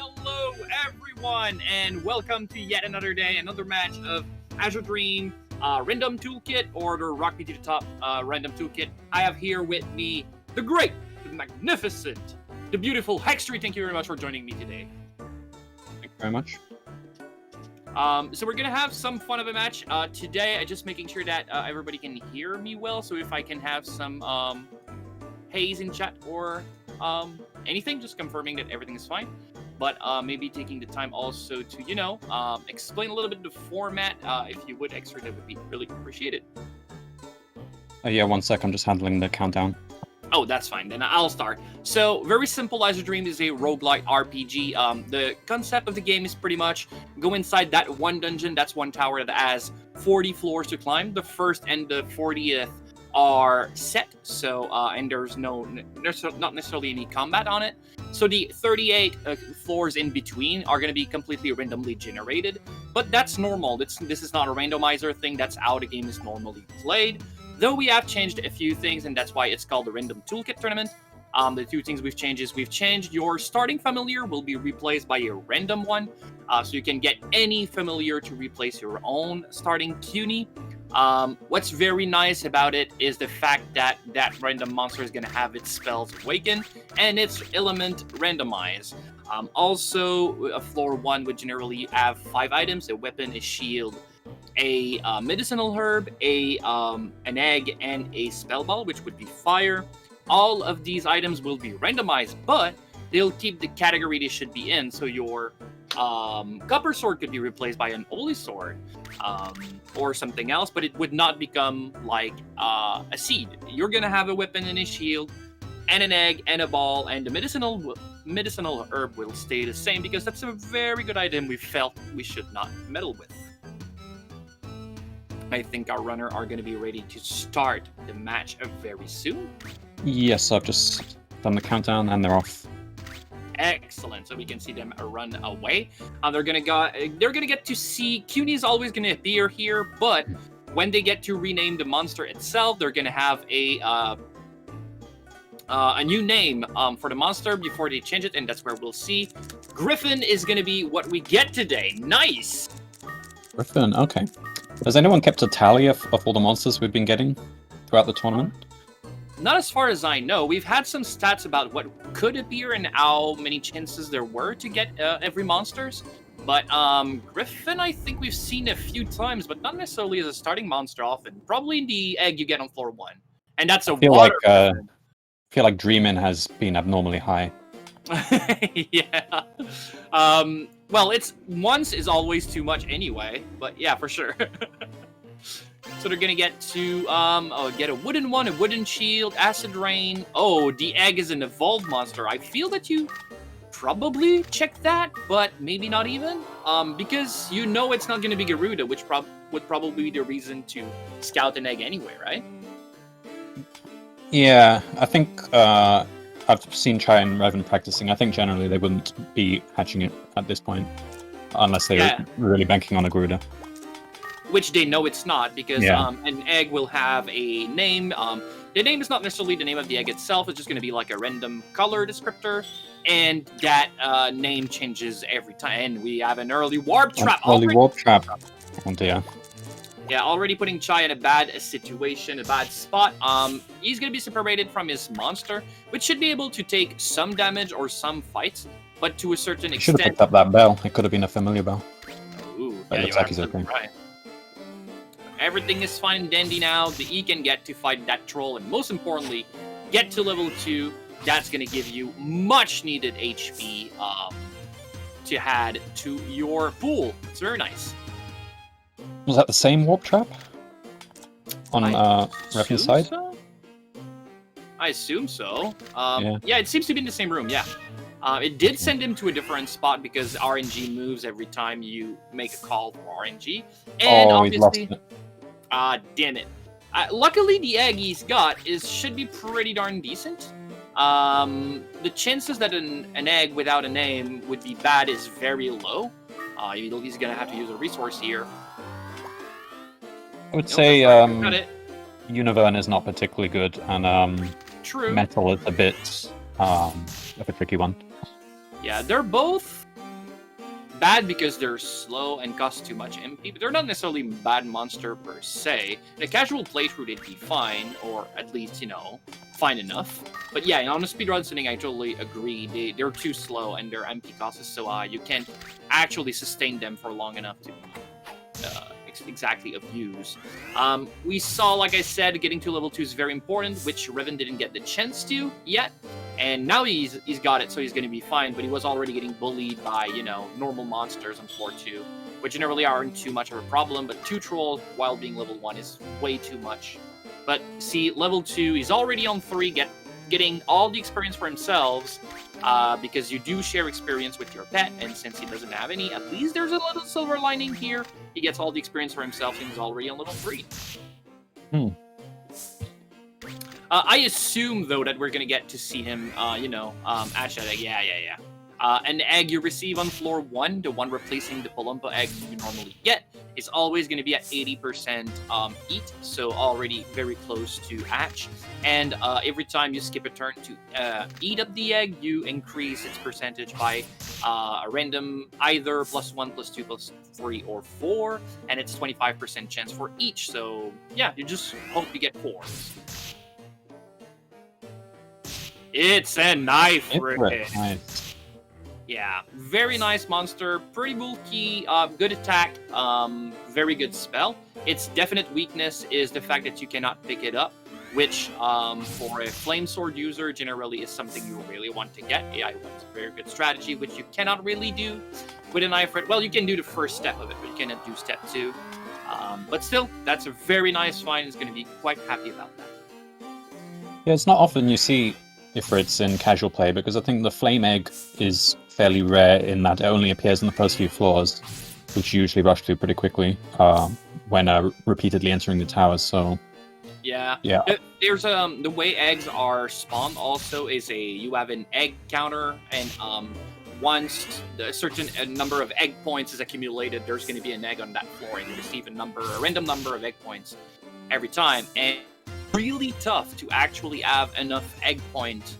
Hello, everyone, and welcome to yet another day, another match of Azure Dream Random Toolkit, or the Rock Me to the Top Random Toolkit. I have here with me the great, the magnificent, the beautiful Hextree. Thank you very much for joining me today. Thank you very much. So we're gonna have some fun of a match today. I just making sure that everybody can hear me well. So if I can have some haze in chat or anything, just confirming that everything is fine. But maybe taking the time also to explain a little bit the format. If you would, Extra, that would be really appreciated. Yeah, 1 sec. I'm just handling the countdown. Oh, that's fine. Then I'll start. So, very simple. Azure Dream is a roguelike RPG. The concept of the game is pretty much go inside that one dungeon. That's one tower that has 40 floors to climb. The first and the 40th are set. So, and there's not necessarily any combat on it. So the 38 floors in between are going to be completely randomly generated. But that's normal. This is not a randomizer thing. That's how the game is normally played. Though we have changed a few things, and that's why it's called the Random Toolkit Tournament. The two things we've changed is we've changed your starting familiar will be replaced by a random one. So you can get any familiar to replace your own starting CUNY. What's very nice about it is the fact that that random monster is going to have its spells awaken and its element randomized. Also, a floor 1 would generally have 5 items: a weapon, a shield, a medicinal herb, an egg, and a spell ball, which would be fire. All of these items will be randomized, but they'll keep the category they should be in. So your copper sword could be replaced by an holy sword or something else, but it would not become like a seed. You're gonna have a weapon and a shield and an egg and a ball, and the medicinal herb will stay the same because that's a very good item we felt we should not meddle with. I think our runner are going to be ready to start the match very soon. Yes, I've just done the countdown and they're off. Excellent. So we can see them run away. They're gonna get to see CUNY is always going to appear here, but when they get to rename the monster itself, they're going to have a new name for the monster before they change it, and that's where we'll see. Griffin is going to be what we get today. Nice. Reven, okay. Has anyone kept a tally of all the monsters we've been getting throughout the tournament? Not as far as I know. We've had some stats about what could appear and how many chances there were to get every monsters. But Griffin, I think we've seen a few times, but not necessarily as a starting monster often. Probably the egg you get on floor 1. And that's a water. I feel like Dreamin' has been abnormally high. Yeah. Well, it's once is always too much anyway, but yeah, for sure. So they're gonna get to get a wooden one, a wooden shield, acid rain. Oh, the egg is an evolved monster. I feel that you probably checked that, but maybe not even. Because you know it's not gonna be Garuda, which would probably be the reason to scout an egg anyway, right? Yeah, I think I've seen czaj and Reven practicing. I think generally they wouldn't be hatching it at this point, unless they were really banking on a Garuda. Which they know it's not, because an egg will have a name. The name is not necessarily the name of the egg itself. It's just going to be like a random color descriptor, and that name changes every time. And we have an early warp trap. Warp trap. Oh dear. Yeah, already putting czaj in a bad situation, a bad spot. He's going to be separated from his monster, which should be able to take some damage or some fights, but to a certain extent. Should have picked up that bell. It could have been a familiar bell. Ooh, but yeah, it looks like he's okay. Right. Everything is fine and dandy now. The E can get to fight that troll, and most importantly, get to level 2. That's going to give you much needed HP to add to your pool. It's very nice. Was that the same warp trap on Reven's side? So? I assume so. Yeah, it seems to be in the same room. Yeah, it did send him to a different spot because RNG moves every time you make a call for RNG, and obviously, he's lost it. Damn it. Luckily, the egg he's got should be pretty darn decent. The chances that an egg without a name would be bad is very low. He's gonna have to use a resource here. I would say Univern is not particularly good, and True. Metal is a bit of a tricky one. Yeah, they're both bad because they're slow and cost too much MP, but they're not necessarily bad monster per se. In a casual playthrough, they'd be fine, or at least, fine enough. But yeah, on a speedrun setting, I totally agree. They're too slow, and their MP cost is so high, you can't actually sustain them for long enough to exactly of use. We saw, like I said, getting to level 2 is very important, which Reven didn't get the chance to yet. And now he's got it, so he's going to be fine. But he was already getting bullied by, normal monsters on floor 2, which generally aren't too much of a problem. But 2 trolls while being level 1 is way too much. But see, level 2, he's already on 3, getting all the experience for himself, because you do share experience with your pet. And since he doesn't have any, at least there's a little silver lining here. He gets all the experience for himself, and he's already on level 3. I assume, though, that we're going to get to see him, Ash egg. Yeah. An egg you receive on floor 1, the one replacing the Palumpa egg you normally get, is always going to be at 80% eat, so already very close to hatch. And every time you skip a turn to eat up the egg, you increase its percentage by a random either +1, +2, +3, or 4, and it's 25% chance for each. So yeah, you just hope you get 4. It's a knife rig. Nice. Yeah, very nice monster, pretty bulky, good attack, very good spell. Its definite weakness is the fact that you cannot pick it up, which for a flame sword user generally is something you really want to get. AI was a very good strategy, which you cannot really do with a knife rig. Well, you can do the first step of it, but you cannot do step 2. But still, that's a very nice find. It's going to be quite happy about that. Yeah, it's not often you see Ifrits in casual play, because I think the flame egg is fairly rare in that it only appears in the first few floors, which you usually rush through pretty quickly when repeatedly entering the towers. So yeah. There's the way eggs are spawned also is you have an egg counter, and once a certain number of egg points is accumulated, there's going to be an egg on that floor, and you receive a random number of egg points every time. And really tough to actually have enough egg points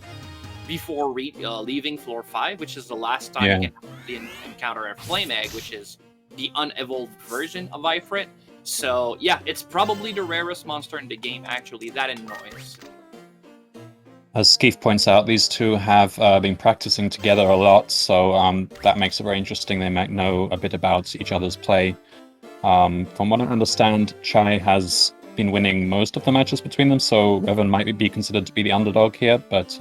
before leaving floor 5, which is the last time you can encounter a flame egg, which is the unevolved version of Ifrit. So yeah, it's probably the rarest monster in the game, actually, that annoys. As Skeef points out, these two have been practicing together a lot, so that makes it very interesting. They might know a bit about each other's play. From what I understand, Czaj has been winning most of the matches between them, so Reven might be considered to be the underdog here, but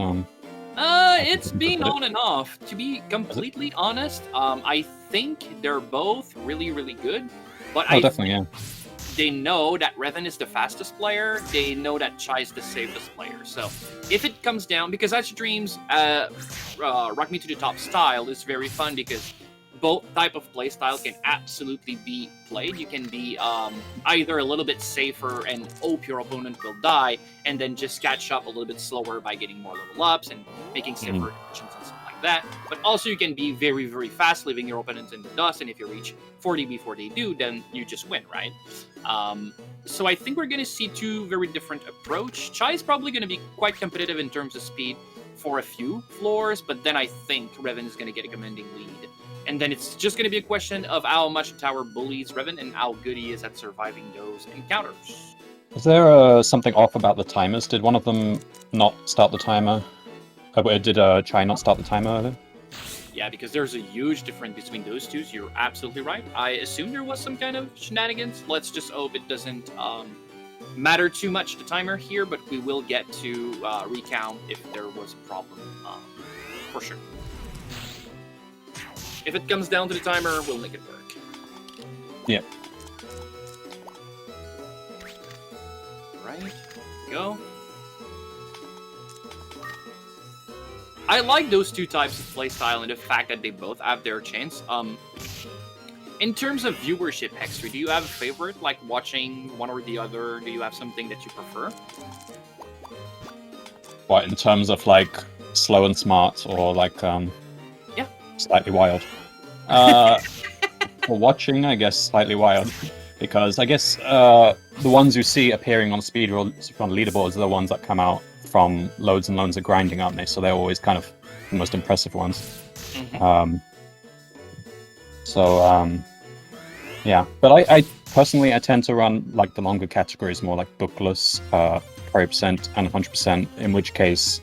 it's been on and off. To be completely honest, I think they're both really, really good, but they know that Reven is the fastest player. They know that Czaj is the safest player. So if it comes down, because Azure Dreams Rock Me to the Top style is very fun, because both type of play style can absolutely be played. You can be either a little bit safer and hope your opponent will die, and then just catch up a little bit slower by getting more level ups and making safer actions and stuff like that. But also you can be very, very fast, leaving your opponents in the dust, and if you reach 40 before they do, then you just win, right? So I think we're going to see two very different approach. Czaj is probably going to be quite competitive in terms of speed for a few floors, but then I think Reven is going to get a commanding lead. And then it's just going to be a question of how much the tower bullies Reven and how good he is at surviving those encounters. Is there something off about the timers? Did one of them not start the timer? Did Czaj not start the timer earlier? Yeah, because there's a huge difference between those two. So you're absolutely right. I assume there was some kind of shenanigans. Let's just hope it doesn't matter too much, the timer here, but we will get to recount if there was a problem, for sure. If it comes down to the timer, we'll make it work. Yeah. Right. Go. I like those two types of playstyle and the fact that they both have their chance. In terms of viewership, Hexter, do you have a favorite, like watching one or the other? Do you have something that you prefer? What, in terms of like slow and smart, or like slightly wild? For watching, I guess slightly wild, because I guess the ones you see appearing on speedrun leaderboards are the ones that come out from loads and loads of grinding, aren't they? So they're always kind of the most impressive ones. So yeah, but I personally I tend to run like the longer categories, more like bookless, 40% and 100%. In which case,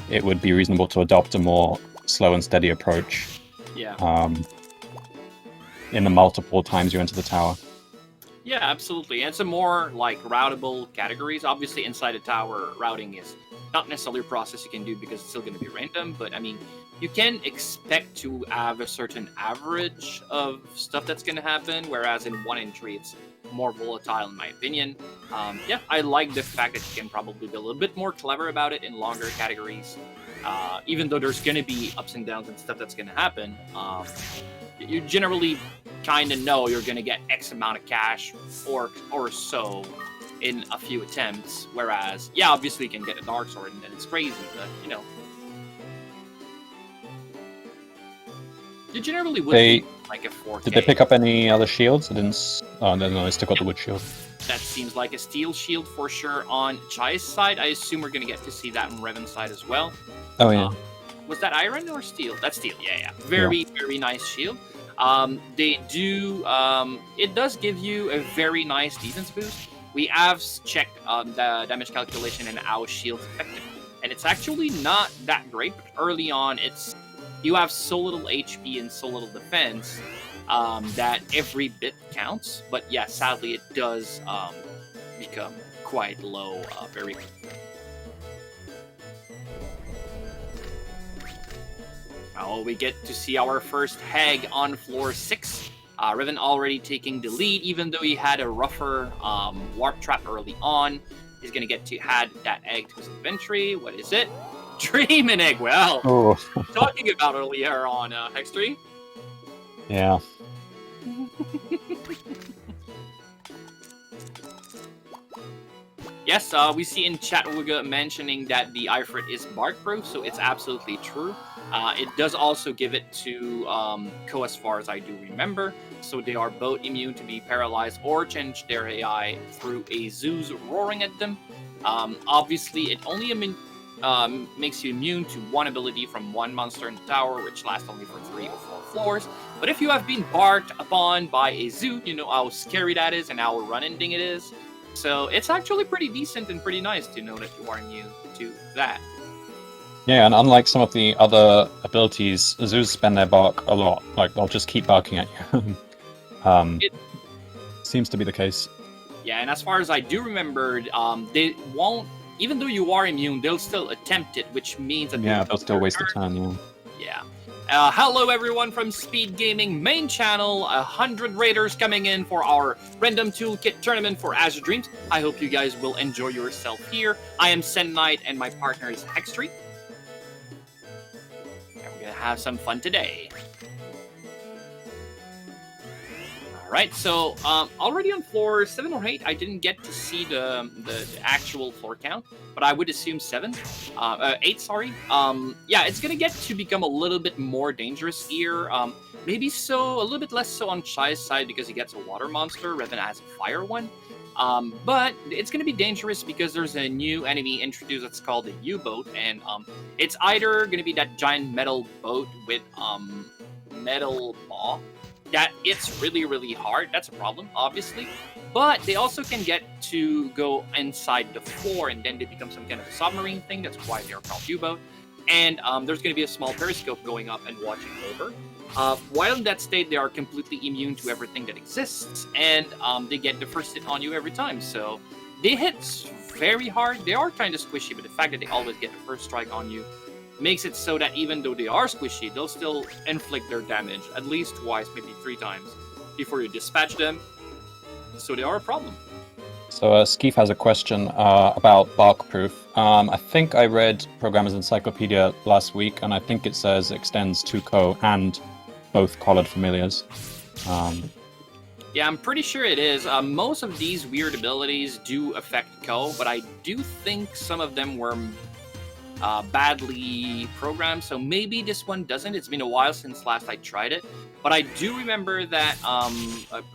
it would be reasonable to adopt a more slow and steady approach. Yeah. In the multiple times you enter the tower. Yeah, absolutely. And some more like routable categories. Obviously, inside a tower, routing is not necessarily a process you can do because it's still going to be random. But I mean, you can expect to have a certain average of stuff that's going to happen. Whereas in 1 and 3, it's more volatile, in my opinion. Yeah, I like the fact that you can probably be a little bit more clever about it in longer categories. Even though there's going to be ups and downs and stuff that's going to happen. You generally kind of know you're going to get X amount of cash or so in a few attempts. Whereas, yeah, obviously you can get a Dark Sword and then it's crazy, but, you know. You generally would be like a 4K. Did they pick up any other shields? I didn't... Oh, no, they still got the wood shield. That seems like a steel shield for sure on Chai's side. I assume we're going to get to see that on Reven's side as well. Oh, yeah. Was that iron or steel? That's steel, yeah. Very nice shield. They do, it does give you a very nice defense boost. We have checked the damage calculation and how shield's effective. And it's actually not that great, but early on, you have so little HP and so little defense that every bit counts. But yeah, sadly, it does become quite low very quickly. Oh, we get to see our first hag on floor 6. Reven already taking the lead, even though he had a rougher warp trap early on. He's going to get to add that egg to his inventory. What is it? Dreaming egg. Well, talking about earlier on Hex 3. Yeah. Yes, we see in chat Wuga mentioning that the Ifrit is bark proof, so it's absolutely true. It does also give it to Ko as far as I do remember, so they are both immune to be paralyzed or change their AI through a Zeus roaring at them. Obviously, it only makes you immune to one ability from one monster in the tower, which lasts only for 3 or 4 floors. But if you have been barked upon by a Zoo, you know how scary that is and how run-ending it is. So it's actually pretty decent and pretty nice to know that you are immune to that. Yeah, and unlike some of the other abilities, Zoos spend their bark a lot. Like, they'll just keep barking at you. It seems to be the case. Yeah, and as far as I do remember, they won't, even though you are immune, they'll still attempt it, which means that... Yeah, they'll still waste a turn, Yeah. Hello everyone from Speed Gaming main channel, 100 raiders coming in for our random toolkit tournament for Azure Dreams. I hope you guys will enjoy yourself here. I am Sen Knight and my partner is Hex 3. And we're gonna have some fun today. Alright, so already on floor 7 or 8, I didn't get to see the actual floor count, but I would assume 8, sorry. Yeah, it's gonna get to become a little bit more dangerous here. Maybe a little bit less so on Chai's side because he gets a water monster, Reven has a fire one. But it's gonna be dangerous because there's a new enemy introduced that's called a U-boat, and it's either gonna be that giant metal boat with metal maw. That it's really, really hard. That's a problem, obviously. But they also can get to go inside the floor, and then they become some kind of a submarine thing. That's why they're called U-boat. And there's going to be a small periscope going up and watching over. While in that state, they are completely immune to everything that exists, and they get the first hit on you every time. So they hit very hard. They are kind of squishy, but the fact that they always get the first strike on you makes it so that even though they are squishy, they'll still inflict their damage at least twice, maybe 3 times before you dispatch them. So they are a problem. So Skeef has a question about bark proof. I think I read Programmer's Encyclopedia last week, and I think it says extends to Ko and both collared familiars. Yeah, I'm pretty sure it is. Most of these weird abilities do affect Ko, but I do think some of them were badly programmed, so maybe this one doesn't. It's been a while since last I tried it, but I do remember that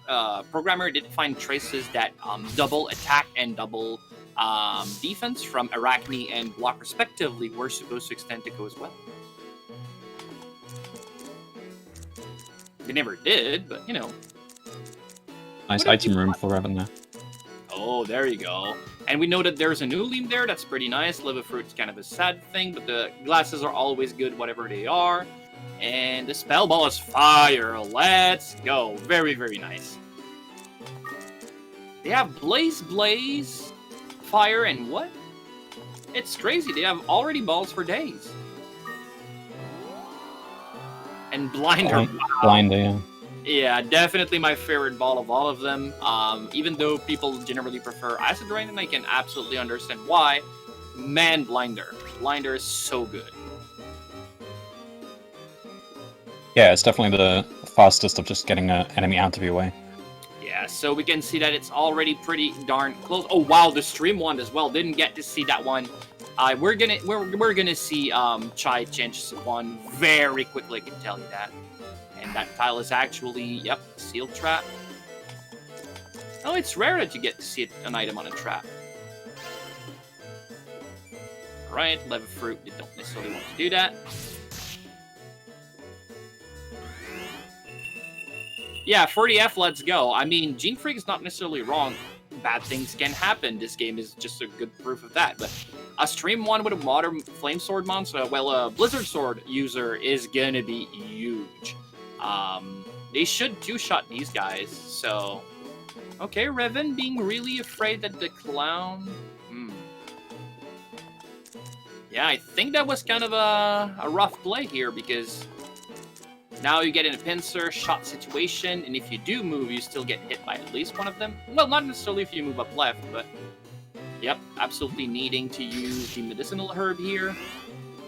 a programmer did find traces that double attack and double defense from Arachne and Block respectively were supposed to extend to Ko as well. They never did, but you know. Nice What if item you- room for Reven there. Oh, there you go. And we know that there's a new Liam there. That's pretty nice. Liver fruit's kind of a sad thing, but the glasses are always good, whatever they are. And the spell ball is fire. Let's go. Very, very nice. They have Blaze, Fire, and what? It's crazy. They have already balls for days. And Blinder. Wow. Blinder, yeah. Yeah, definitely my favorite ball of all of them. Even though people generally prefer Acid Rain, and I can absolutely understand why. Man, Blinder. Blinder is so good. Yeah, it's definitely the fastest of just getting an enemy out of your way. Yeah, so we can see that it's already pretty darn close. Oh wow, the stream one as well. Didn't get to see that one. We're gonna see Czaj change one very quickly. I can tell you that. And that tile is actually, yep, seal trap. Oh, it's rare that you get to see an item on a trap. Alright, Lever Fruit, you don't necessarily want to do that. Yeah, 40F, let's go. I mean, Gene Freak is not necessarily wrong. Bad things can happen. This game is just a good proof of that. But a stream one with a modern Flame Sword monster, well, a Blizzard Sword user is gonna be huge. They should two-shot these guys, so... Okay, Reven being really afraid that the clown... Yeah, I think that was kind of a rough play here, because... Now you get in a pincer shot situation, and if you do move, you still get hit by at least one of them. Well, not necessarily if you move up left, but... Yep, absolutely needing to use the medicinal herb here.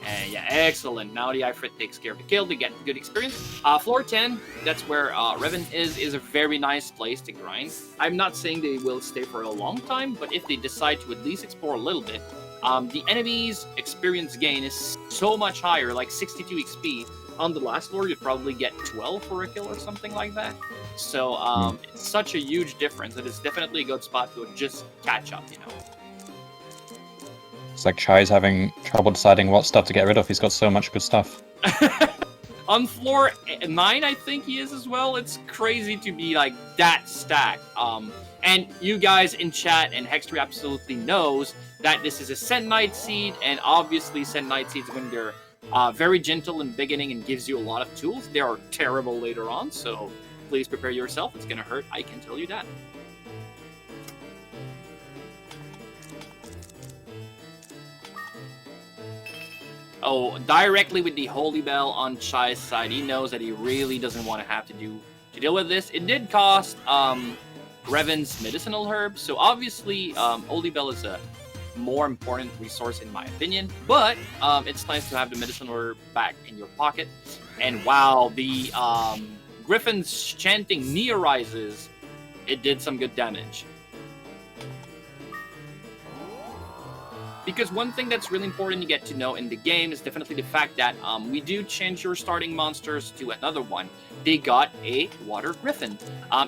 And yeah, excellent. Now the Ifrit takes care of the kill. They get good experience. Floor 10, that's where Reven is a very nice place to grind. I'm not saying they will stay for a long time, but if they decide to at least explore a little bit, the enemy's experience gain is so much higher, like 62 XP. On the last floor, you'd probably get 12 for a kill or something like that. So it's such a huge difference. It is definitely a good spot to just catch up, you know. It's like Chai's having trouble deciding what stuff to get rid of. He's got so much good stuff. On floor 9, I think he is as well. It's crazy to be like that stacked. And you guys in chat and Hextree absolutely knows that this is a Senite Seed, and obviously Senite Seeds, when they're very gentle in beginning and gives you a lot of tools, they are terrible later on, so please prepare yourself. It's gonna hurt, I can tell you that. Oh, directly with the Holy Bell on Chai's side. He knows that he really doesn't want to have to deal with this. It did cost Reven's medicinal herb, so obviously Holy Bell is a more important resource in my opinion, but it's nice to have the medicinal herb back in your pocket. And wow, the Griffin's chanting Nia Rises, it did some good damage. Because one thing that's really important to get to know in the game is definitely the fact that we do change your starting monsters to another one. They got a Water Griffin.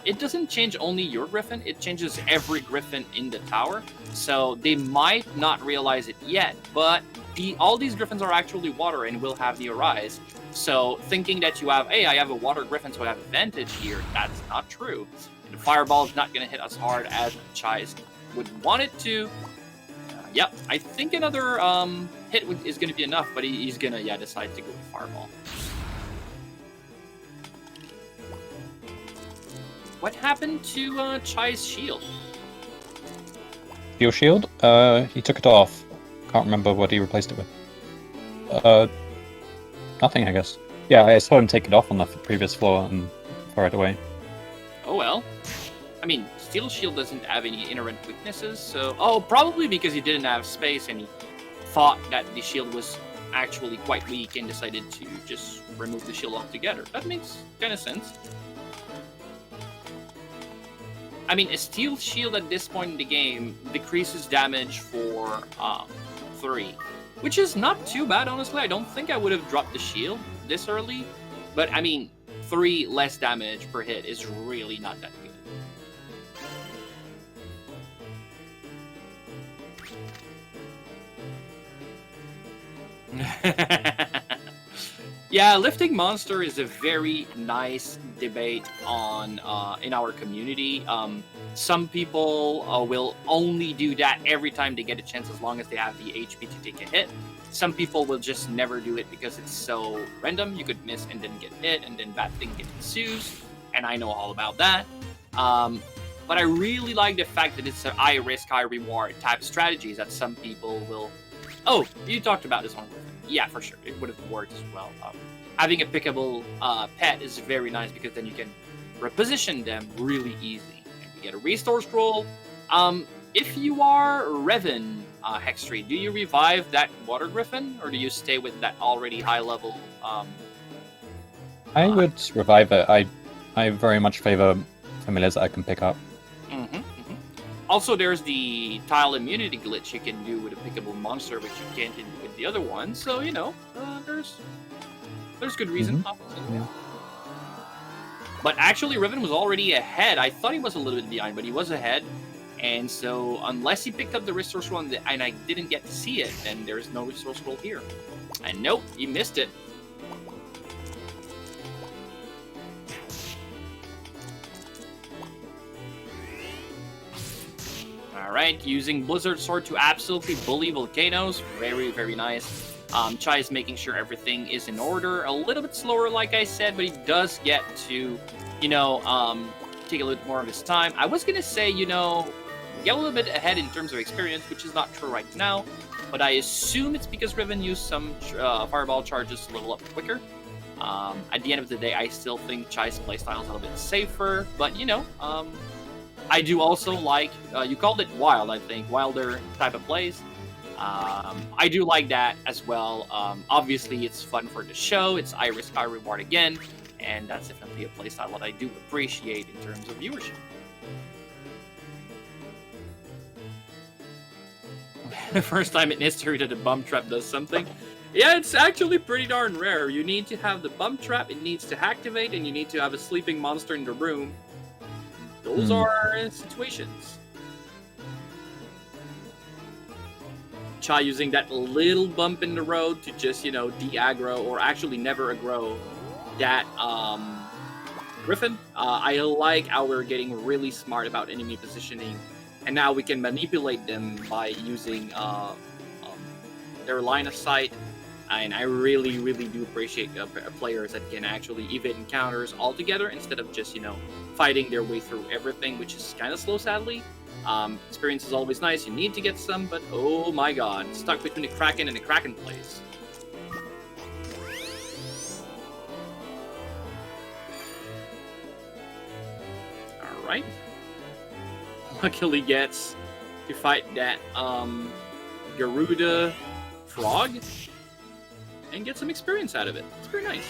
It doesn't change only your Griffin, it changes every Griffin in the tower. So they might not realize it yet, but all these Griffins are actually water and will have the Arise. So thinking that you have, hey, I have a Water Griffin, so I have advantage here, that's not true. And the Fireball is not going to hit as hard as Chai would want it to. Yep, I think another hit is going to be enough, but he's going to, decide to go with Fireball. What happened to Chai's shield? Steel shield? He took it off. Can't remember what he replaced it with. Nothing, I guess. Yeah, I saw him take it off on the previous floor and throw it away. Oh well. I mean, Steel Shield doesn't have any inherent weaknesses, so... Oh, probably because he didn't have space and he thought that the shield was actually quite weak and decided to just remove the shield altogether. That makes kind of sense. I mean, a Steel Shield at this point in the game decreases damage for 3, which is not too bad, honestly. I don't think I would have dropped the shield this early, but I mean, 3 less damage per hit is really not that good. Yeah, lifting monster is a very nice debate on in our community. Some people will only do that every time they get a chance, as long as they have the HP to take a hit. Some people will just never do it because it's so random. You could miss and then get hit, and then bad thing ensues. And I know all about that. But I really like the fact that it's an high risk, high reward type of strategies that some people will. Oh, you talked about this one. Yeah, for sure. It would have worked as well. Having a pickable pet is very nice because then you can reposition them really easy. And you get a restore scroll. If you are Reven, Hex3, do you revive that water griffin, or do you stay with that already high level? I would revive it. I very much favor familiars that I can pick up. Also, there's the tile immunity glitch you can do with a pickable monster, which you can't do with the other one. So there's good reason. Yeah. But actually, Reven was already ahead. I thought he was a little bit behind, but he was ahead. And so, unless he picked up the restore scroll and I didn't get to see it, then there's no restore scroll here. And nope, he missed it. Alright, using Blizzard Sword to absolutely bully volcanoes. Very, very nice. Czaj is making sure everything is in order. A little bit slower, like I said, but he does get to, take a little bit more of his time. I was going to say, get a little bit ahead in terms of experience, which is not true right now. But I assume it's because Reven used some fireball charges to level up quicker. At the end of the day, I still think Czaj's playstyle is a little bit safer. But, I do also like, you called it wild, I think, wilder type of plays. I do like that as well. Obviously, it's fun for the show. It's high risk, high reward again. And that's definitely a playstyle that I do appreciate in terms of viewership. The first time in history that a bump trap does something. Yeah, it's actually pretty darn rare. You need to have the bump trap, it needs to activate, and you need to have a sleeping monster in the room. Those are situations. Czaj using that little bump in the road to just, de-aggro, or actually never aggro that Griffin. I like how we're getting really smart about enemy positioning, and now we can manipulate them by using their line of sight. And I really, really do appreciate players that can actually evade encounters altogether instead of just, fighting their way through everything, which is kind of slow, sadly. Experience is always nice. You need to get some, but oh my god, stuck between the Kraken and the Kraken plays. Alright. Luckily gets to fight that Garuda frog and get some experience out of it. It's pretty nice.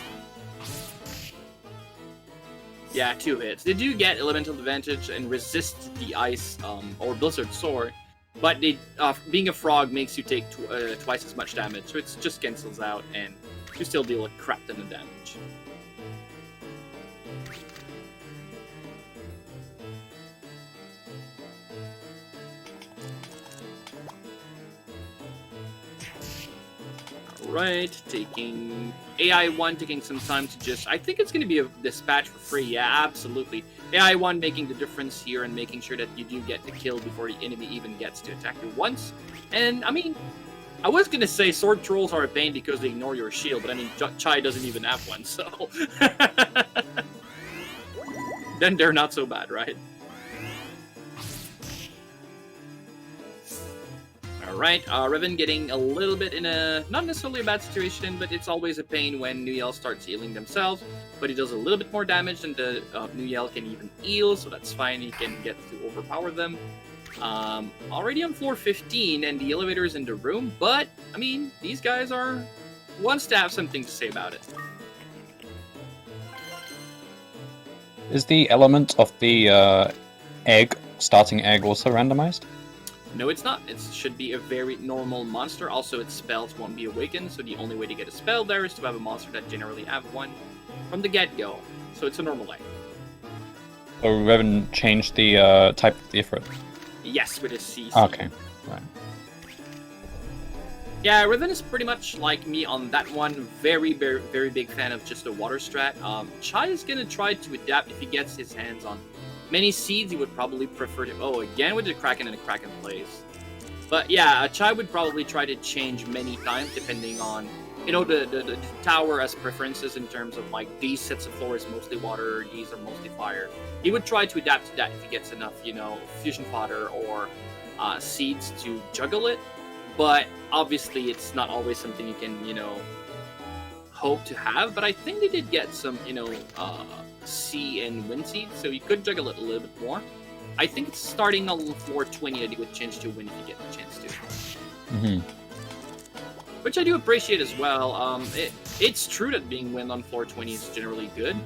Yeah, 2 hits. They do get elemental advantage and resist the ice or blizzard sword, but they, being a frog makes you take twice as much damage, so it just cancels out and you still deal a crap ton of damage. Right, taking AI1, taking some time to just, I think it's going to be a dispatch for free. Yeah, absolutely. AI1 making the difference here and making sure that you do get the kill before the enemy even gets to attack you once. And I mean, I was going to say sword trolls are a pain because they ignore your shield, but I mean, Czaj doesn't even have one, so then they're not so bad, right? Alright, Reven getting a little bit in a, not necessarily a bad situation, but it's always a pain when New Yell starts healing themselves, but he does a little bit more damage than the New Yell can even heal, so that's fine, he can get to overpower them. Already on floor 15, and the elevator is in the room, but, I mean, these guys are, wants to have something to say about it. Is the element of the starting egg also randomized? No, it's not. It should be a very normal monster. Also, its spells won't be awakened, so the only way to get a spell there is to have a monster that generally have one from the get-go. So it's a normal egg. So Reven changed the type of the Ifrit? Yes, with a CC. Okay, right. Yeah, Reven is pretty much like me on that one. Very, very, very big fan of just the water strat. Czaj is gonna try to adapt if he gets his hands on many seeds. He would probably prefer to. Oh, again with the Kraken and the Kraken plays. But yeah, Czaj would probably try to change many times depending on, you know, the tower as preferences in terms of like these sets of floors mostly water, these are mostly fire. He would try to adapt to that if he gets enough, you know, fusion fodder or seeds to juggle it. But obviously, it's not always something you can, you know, hope to have. But I think they did get some, you know, sea and wind seeds, so you could juggle it a little bit more. I think it's starting on floor 20 that you would change to wind if you get the chance to. Mm-hmm. Which I do appreciate as well. It's true that being wind on floor 20 is generally good.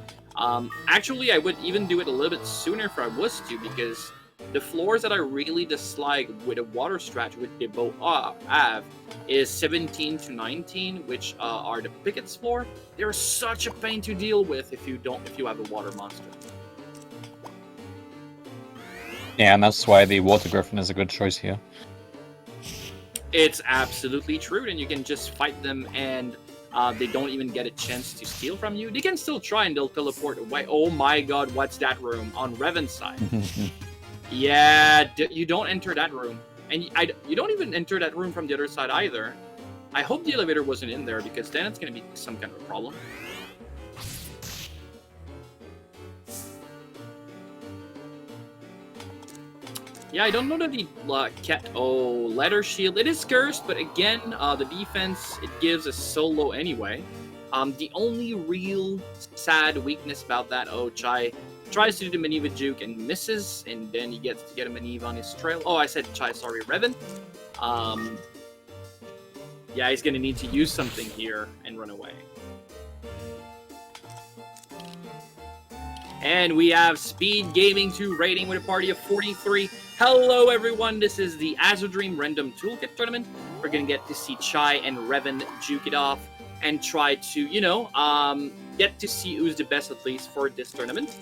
Actually, I would even do it a little bit sooner if I was to, because the floors that I really dislike with a water strat with the bow have is 17 to 19, which are the pickets floor. They're such a pain to deal with if you have a water monster. Yeah, and that's why the Water Griffin is a good choice here. It's absolutely true, and you can just fight them and they don't even get a chance to steal from you. They can still try and they'll teleport away. Oh my god, what's that room on Reven's side? Yeah, you don't enter that room. And you don't even enter that room from the other side either. I hope the elevator wasn't in there, because then it's going to be some kind of a problem. Yeah, I don't know that the letter shield. It is cursed, but again, the defense, it gives a solo anyway. The only real sad weakness about that, Czaj tries to do the Maneuver Juke and misses, and then he gets to get a Maneuver on his trail. Oh, I said Czaj, sorry, Reven. Yeah, he's going to need to use something here and run away. And we have Speed Gaming 2 rating with a party of 43. Hello, everyone. This is the Azure Dream Random Toolkit Tournament. We're going to get to see Czaj and Reven juke it off and try to, you know, get to see who's the best, at least, for this tournament.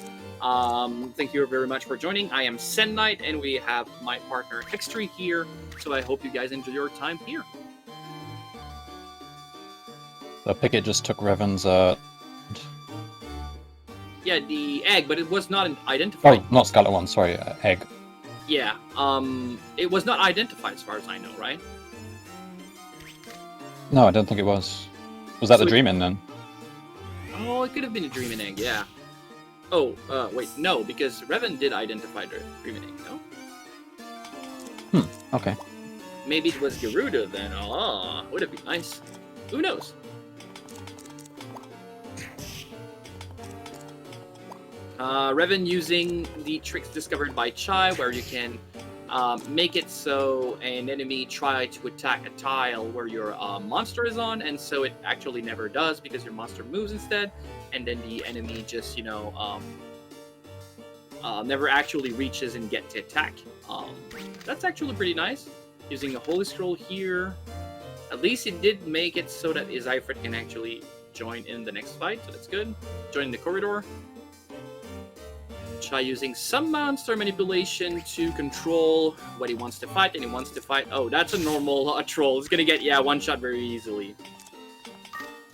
Thank you very much for joining. I am Sen Knight, and we have my partner X3 here, so I hope you guys enjoy your time here. The Picket just took Reven's Yeah, the egg, but it was not identified. Oh, not Scarlet One, sorry, egg. Yeah, it was not identified as far as I know, right? No, I don't think it was. Was that So the Dream-In then? Oh, it could have been a Dream and Egg, yeah. Oh, wait, no, because Reven did identify the Dream and Egg, no? Okay. Maybe it was Garuda then. Ah, would it be nice? Who knows? Reven using the tricks discovered by Czaj, where you can make it so an enemy try to attack a tile where your monster is on, and so it actually never does because your monster moves instead, and then the enemy just, you know, never actually reaches and get to attack. That's actually pretty nice. Using a Holy Scroll here, at least it did make it so that Izifrit can actually join in the next fight, so that's good. Join the corridor. Czaj using some monster manipulation to control what he wants to fight, and he wants to fight. Oh, that's a normal troll. It's gonna get, yeah, one shot very easily.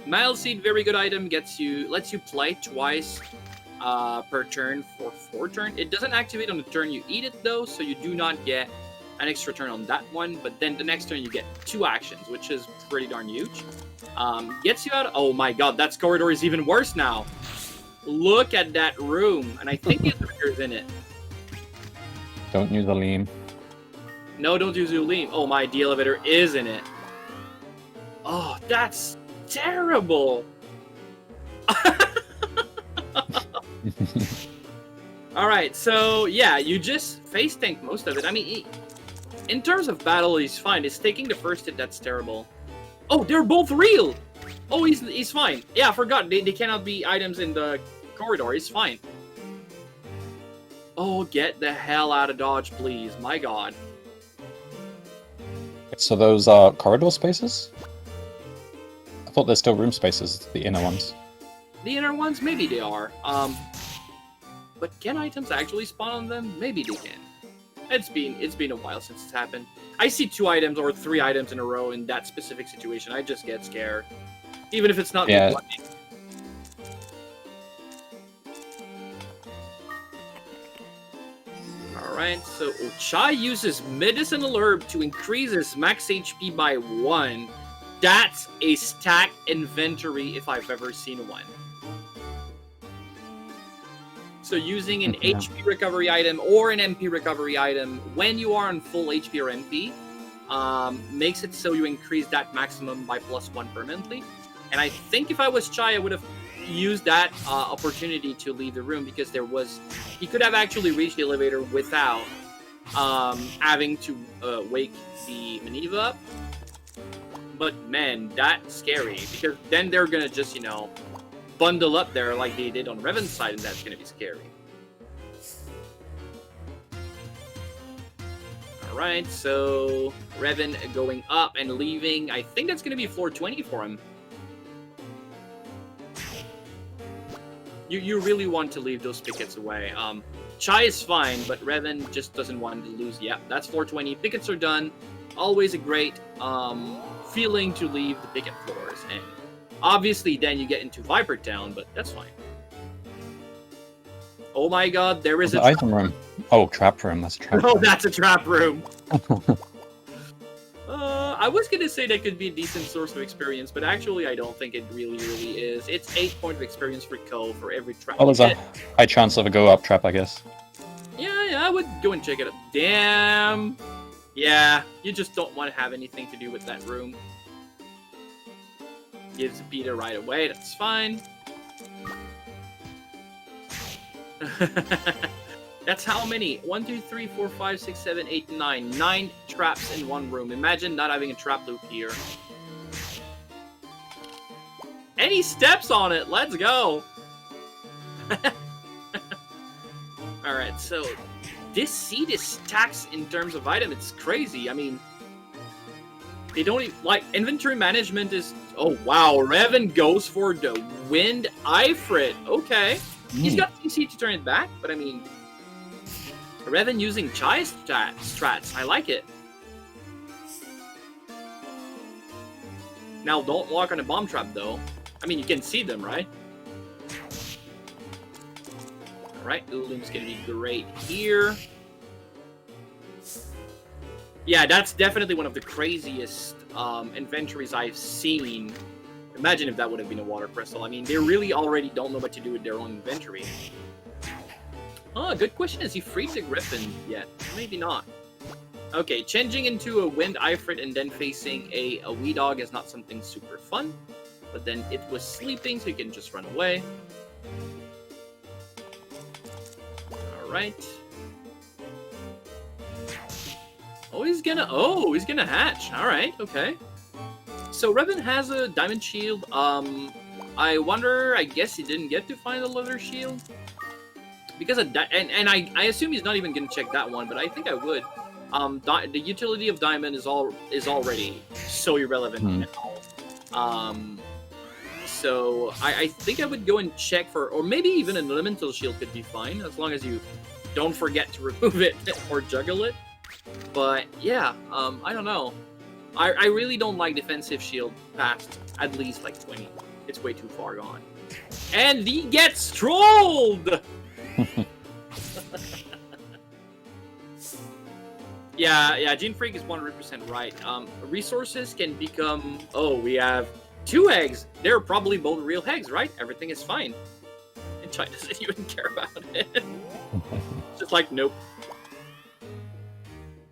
Mild Seed, very good item. Lets you play twice per turn for 4 turns. It doesn't activate on the turn you eat it though, so you do not get an extra turn on that one. But then the next turn you get 2 actions, which is pretty darn huge. Gets you out. Oh my god, that corridor is even worse now. Look at that room, and I think the elevator's in it. Don't use a lean. No, don't use Ulim. Oh my, the elevator is in it. Oh, that's terrible. Alright, so yeah, you just face tank most of it. I mean, in terms of battle, he's fine. It's taking the first hit that's terrible. Oh, they're both real! Oh, he's fine. Yeah, I forgot. They cannot be items in the corridor. He's fine. Oh, get the hell out of Dodge, please. My god. So those are corridor spaces? I thought they're still room spaces, the inner ones. The inner ones, maybe they are. But can items actually spawn on them? Maybe they can. It's been a while since it's happened. I see 2 items or 3 items in a row in that specific situation. I just get scared, even if it's not me Yeah. playing. Alright, so Chai uses medicinal herb to increase his max HP by 1. That's a stacked inventory if I've ever seen one. So using an Yeah. HP recovery item or an MP recovery item when you are on full HP or MP makes it so you increase that maximum by +1 permanently. And I think if I was Chai, I would have used that opportunity to leave the room because he could have actually reached the elevator without having to wake the Maneva up. But man, that's scary because then they're gonna just, bundle up there like they did on Reven's side, and that's gonna be scary. Alright, so Reven going up and leaving. I think that's gonna be floor 20 for him. You really want to leave those pickets away. Chai is fine, but Reven just doesn't want to lose. Yeah, that's floor 20. Pickets are done. Always a great feeling to leave the picket floors. And obviously, then you get into Viper Town, but that's fine. Oh my god, there is The item room. Oh, trap room. That's a trap room. Oh, that's a trap room. I was gonna say that could be a decent source of experience, but actually I don't think it really is. It's 8 points of experience for Ko for every trap. Oh, there's a high chance of a go-up trap, I guess. Yeah, I would go and check it out. Damn. Yeah, you just don't want to have anything to do with that room. Gives Peter right away, that's fine. That's how many? 1, 2, 3, 4, 5, 6, 7, 8, 9. 9 traps in one room. Imagine not having a trap loop here. And he steps on it. Let's go. Alright, so this seed is stacks in terms of item. It's crazy. I mean, they don't even, like, inventory management is... Oh, wow. Reven goes for the Wind Ifrit. Okay. He's got CC to turn it back, but I mean... Reven using Chai strats. I like it. Now, don't walk on a bomb trap, though. I mean, you can see them, right? Alright, Ulim's gonna be great here. Yeah, that's definitely one of the craziest inventories I've seen. Imagine if that would have been a water crystal. I mean, they really already don't know what to do with their own inventory. Oh, good question. Is he freed the Griffin yet? Maybe not. Okay, changing into a Wind Ifrit and then facing a Wee Dog is not something super fun. But then it was sleeping, so you can just run away. Alright. Oh, he's gonna hatch. Alright, okay. So Reven has a diamond shield. I wonder, I guess he didn't get to find a leather shield. Because of that, and I assume he's not even gonna check that one, but I think I would. The utility of diamond is already so irrelevant now. So I think I would go and check for, or maybe even an elemental shield could be fine, as long as you don't forget to remove it or juggle it. But yeah, I don't know. I really don't like defensive shield past at least like 20. It's way too far gone. And he gets trolled! Yeah, Gene Freak is 100% right. Resources can become... Oh, we have 2 eggs. They're probably both real eggs, right? Everything is fine. And Chai doesn't even care about it. Just like, nope.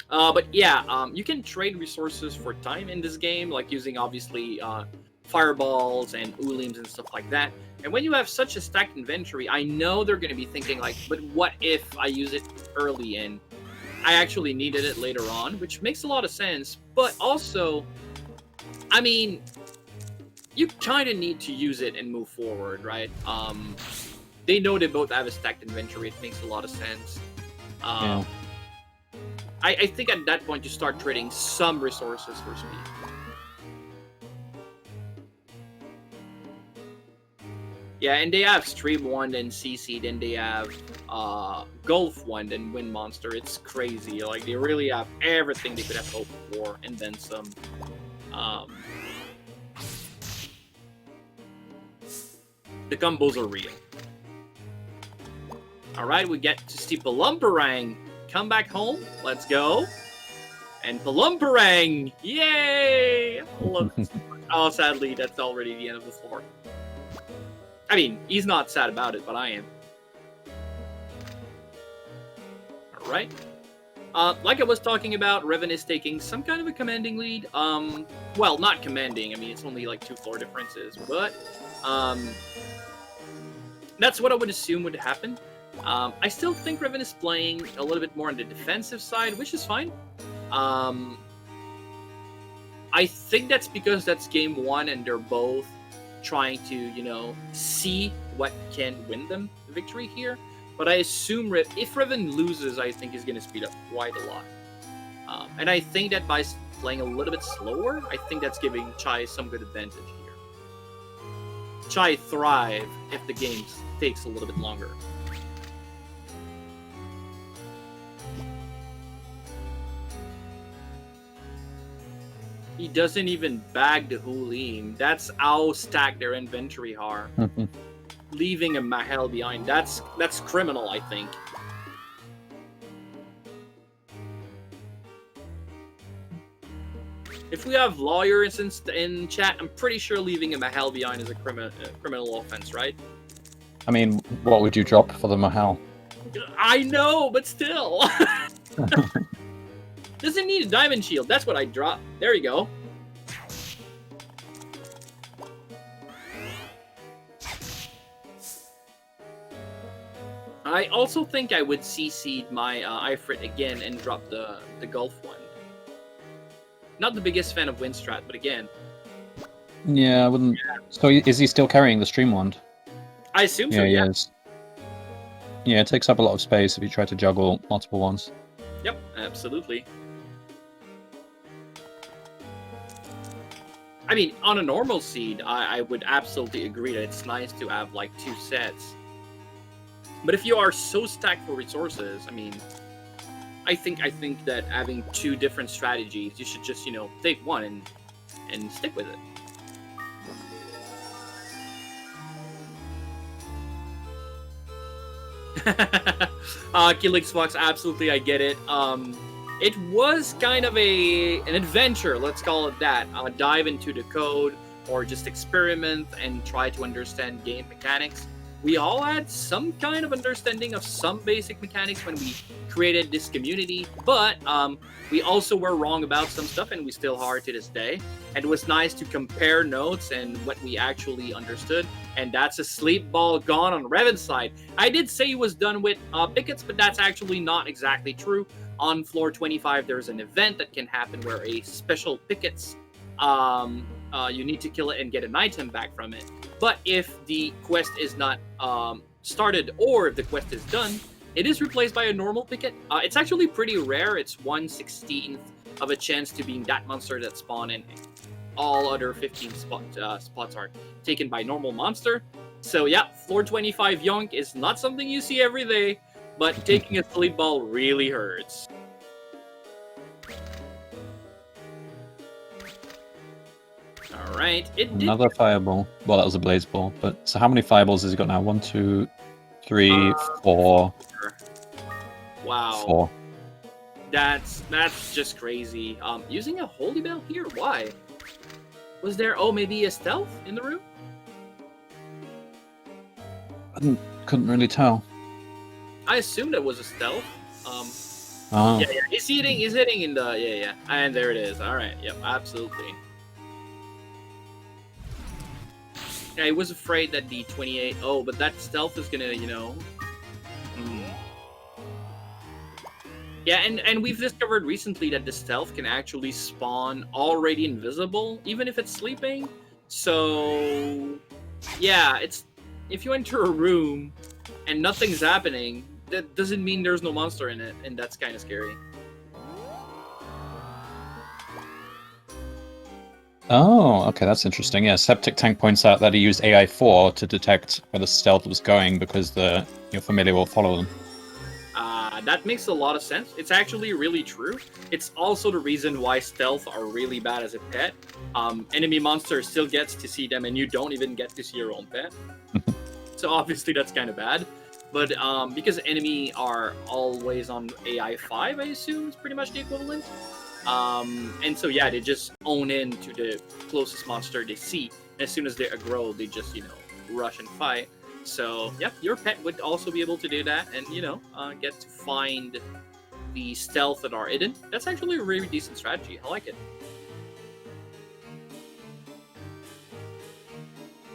But yeah, you can trade resources for time in this game, like using, obviously, fireballs and ulims and stuff like that. And when you have such a stacked inventory, I know they're going to be thinking like, but what if I use it early and I actually needed it later on, which makes a lot of sense. But also, I mean, you kind of need to use it and move forward, right? They know they both have a stacked inventory. It makes a lot of sense. Yeah. I think at that point you start trading some resources for speed. Yeah, and they have Stream Wand and CC, then they have Gulf Wand and Wind Monster. It's crazy. Like, they really have everything they could have hoped for, and then some. The combos are real. Alright, we get to see Palumparang come back home. Let's go. And Palumparang! Yay! Love this. Oh, sadly, that's already the end of the floor. I mean, he's not sad about it, but I am. Alright. Like I was talking about, Reven is taking some kind of a commanding lead. Well, not commanding. I mean, it's only like 2 floor differences, but that's what I would assume would happen. I still think Reven is playing a little bit more on the defensive side, which is fine. I think that's because that's game 1 and they're both trying to, you know, see what can win them the victory here. But I assume if Reven loses, I think he's going to speed up quite a lot. And I think that by playing a little bit slower, I think that's giving czaj some good advantage here. czaj thrive if the game takes a little bit longer. He doesn't even bag the Hulim. That's how stacked their inventory are. Leaving a Mahel behind. That's criminal, I think. If we have lawyers in chat, I'm pretty sure leaving a Mahel behind is a criminal offense, right? I mean, what would you drop for the Mahal? I know, but still. Doesn't need a diamond shield. That's what I dropped. There you go. I also think I would CC my Ifrit again and drop the Gulf one. Not the biggest fan of Windstrat, but again. Yeah, I wouldn't. Yeah. So is he still carrying the Stream Wand? I assume so, yeah. He is. Yeah, it takes up a lot of space if you try to juggle multiple ones. Yep, absolutely. I mean, on a normal seed, I would absolutely agree that it's nice to have like 2 sets. But if you are so stacked for resources, I mean, I think that having 2 different strategies, you should just, you know, take one and stick with it. Killix Fox, absolutely, I get it. It was kind of an adventure, let's call it that. Dive into the code or just experiment and try to understand game mechanics. We all had some kind of understanding of some basic mechanics when we created this community, but we also were wrong about some stuff, and we still are to this day. And it was nice to compare notes and what we actually understood, and that's a sleep ball gone on Reven's side. I did say he was done with pickets, but that's actually not exactly true. On floor 25, there's an event that can happen where a special pickets, you need to kill it and get an item back from it. But if the quest is not started or if the quest is done, it is replaced by a normal picket. It's actually pretty rare. It's 1/16th of a chance to being that monster that spawn, and all other 15 spots are taken by normal monster. So yeah, floor 25 Yonk is not something you see every day, but taking a sleep ball really hurts. Alright, Another fireball. Well, that was a blaze ball, but so how many fireballs has he got now? 1, 2, 3, 4. Wow. 4. That's just crazy. Using a holy bell here? Why? Was there maybe a stealth in the room? I couldn't really tell. I assumed it was a stealth. Oh. Yeah, he's hitting in the yeah. And there it is. Alright, yep, absolutely. Yeah, I was afraid that the 28... Oh, but that stealth is gonna, you know... Yeah, and we've discovered recently that the stealth can actually spawn already invisible, even if it's sleeping. So... Yeah, it's... If you enter a room and nothing's happening, that doesn't mean there's no monster in it, and that's kind of scary. Oh, okay, that's interesting. Yeah, Septic Tank points out that he used AI4 to detect where the stealth was going because your familiar will follow them. That makes a lot of sense. It's actually really true. It's also the reason why stealth are really bad as a pet. Enemy monster still gets to see them, and you don't even get to see your own pet. So obviously that's kind of bad. But because enemy are always on AI 5, I assume is pretty much the equivalent. And so yeah, they just own in to the closest monster they see. And as soon as they aggro, they just rush and fight. So yeah, your pet would also be able to do that, and get to find the stealth that are hidden. That's actually a really decent strategy. I like it.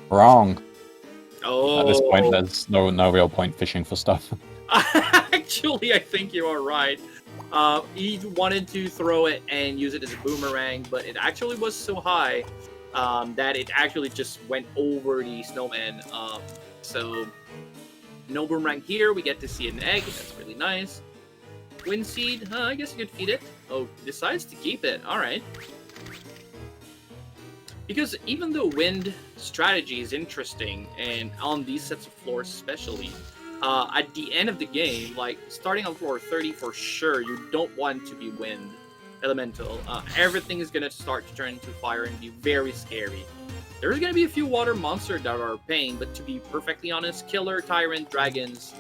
Wrong. Oh, At this point, there's no real point fishing for stuff. actually, I think you are right. He wanted to throw it and use it as a boomerang, but it actually was so high that it actually just went over the snowman. So no boomerang here. We get to see an egg. That's really nice. Wind seed. I guess you could feed it. Oh, decides to keep it. All right. Because even though wind strategy is interesting, and on these sets of floors especially, at the end of the game, like starting on floor 30 for sure, you don't want to be wind elemental. Everything is going to start to turn into fire and be very scary. There's going to be a few water monsters that are pain, but to be perfectly honest, killer, tyrant, dragons,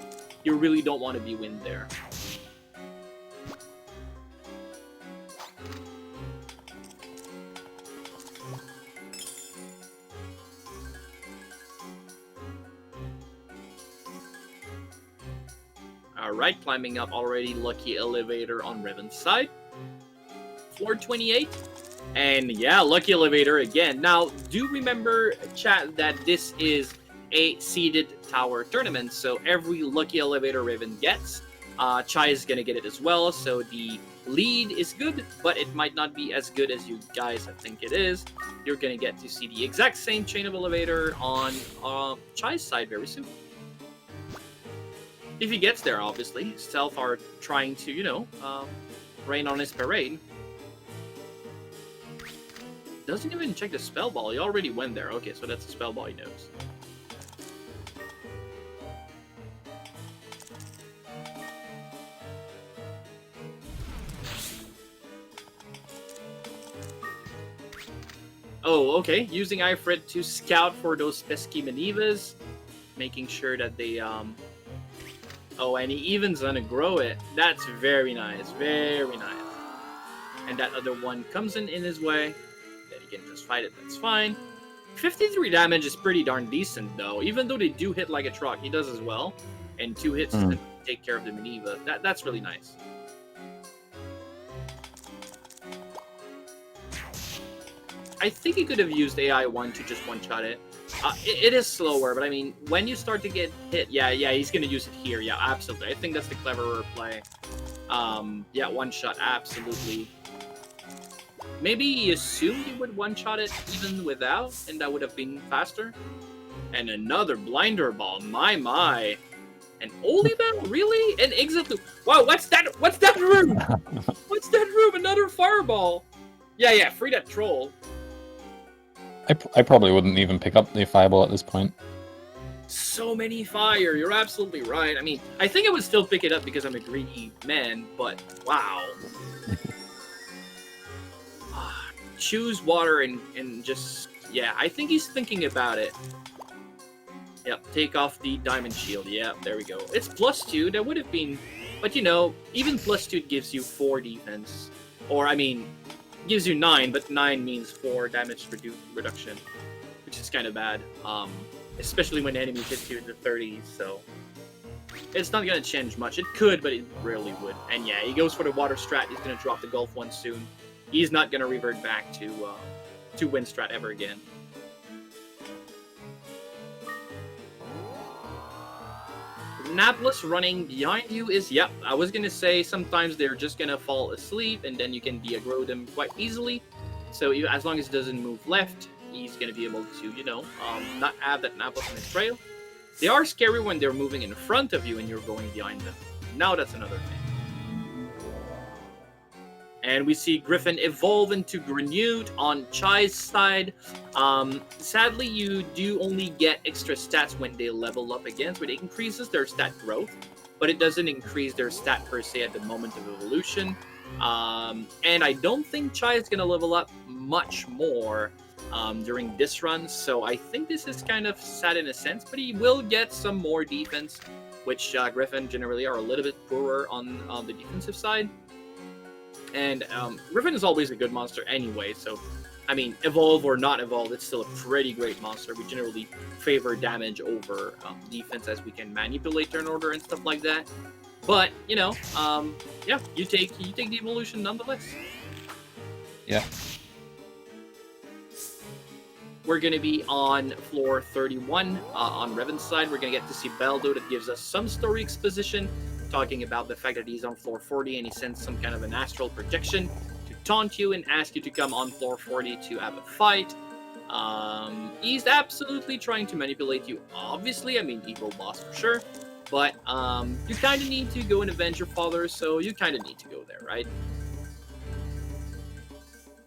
you really don't want to be wind there. Alright, climbing up already. Lucky elevator on Reven's side. Floor 28. And yeah, lucky elevator again. Now, do remember, chat, that this is a seeded tower tournament. So every lucky elevator Reven gets, Chai is going to get it as well. So the lead is good, but it might not be as good as you guys think it is. You're going to get to see the exact same chain of elevator on Chai's side very soon. If he gets there, obviously. Stealth are trying to, rain on his parade. Doesn't even check the spell ball. He already went there. Okay, so that's a spell ball he knows. Oh, okay. Using Ifrit to scout for those pesky Manivas. Making sure that they, Oh, and he even's gonna grow it. That's very nice. Very nice. And that other one comes in his way. Then he can just fight it. That's fine. 53 damage is pretty darn decent, though. Even though they do hit like a truck, he does as well. And 2 hits to take care of the Maniva. That's really nice. I think he could have used AI1 to just one-shot it. It is slower, but I mean, when you start to get hit, yeah, he's gonna use it here. Yeah, absolutely. I think that's the cleverer play. Yeah, one-shot, absolutely. Maybe he assumed he would one-shot it even without, and that would have been faster. And another blinder ball, my. An Holy Bell, really? An exit loop. Wow, what's that? What's that room? What's that room? Another fireball. Yeah, free that troll. I probably wouldn't even pick up the fireball at this point. So many fire. You're absolutely right. I mean, I think I would still pick it up because I'm a greedy man, but wow. Choose water and just, yeah, I think he's thinking about it. Yep, take off the diamond shield. Yeah, there we go. It's +2. That would have been, but even +2 gives you 4 defense. Or, I mean, gives you 9, but 9 means 4 damage reduction, which is kind of bad. Especially when enemies hit you in the 30s, so it's not going to change much. It could, but it rarely would. And yeah, he goes for the water strat. He's going to drop the Gulf one soon. He's not going to revert back to wind strat ever again. Napless running behind you is, yep, I was going to say sometimes they're just going to fall asleep and then you can de-aggro them quite easily. So as long as it doesn't move left, he's going to be able to, not have that Napless on his trail. They are scary when they're moving in front of you and you're going behind them. Now that's another thing. And we see Griffin evolve into Grenade on Chai's side. Sadly, you do only get extra stats when they level up again, so it increases their stat growth, but it doesn't increase their stat per se at the moment of evolution. And I don't think Chai is going to level up much more during this run, so I think this is kind of sad in a sense, but he will get some more defense, which Griffin generally are a little bit poorer on the defensive side. And Reven is always a good monster anyway, so, I mean, evolve or not evolve, it's still a pretty great monster. We generally favor damage over defense as we can manipulate turn order and stuff like that. But, you know, yeah, you take the evolution nonetheless. Yeah. We're going to be on floor 31 on Reven's side. We're going to get to see Beldo that gives us some story exposition, talking about the fact that he's on floor 40 and he sends some kind of an astral projection to taunt you and ask you to come on floor 40 to have a fight. He's absolutely trying to manipulate you, obviously. I mean, evil boss for sure. But you kind of need to go and avenge your father, so you kind of need to go there, right?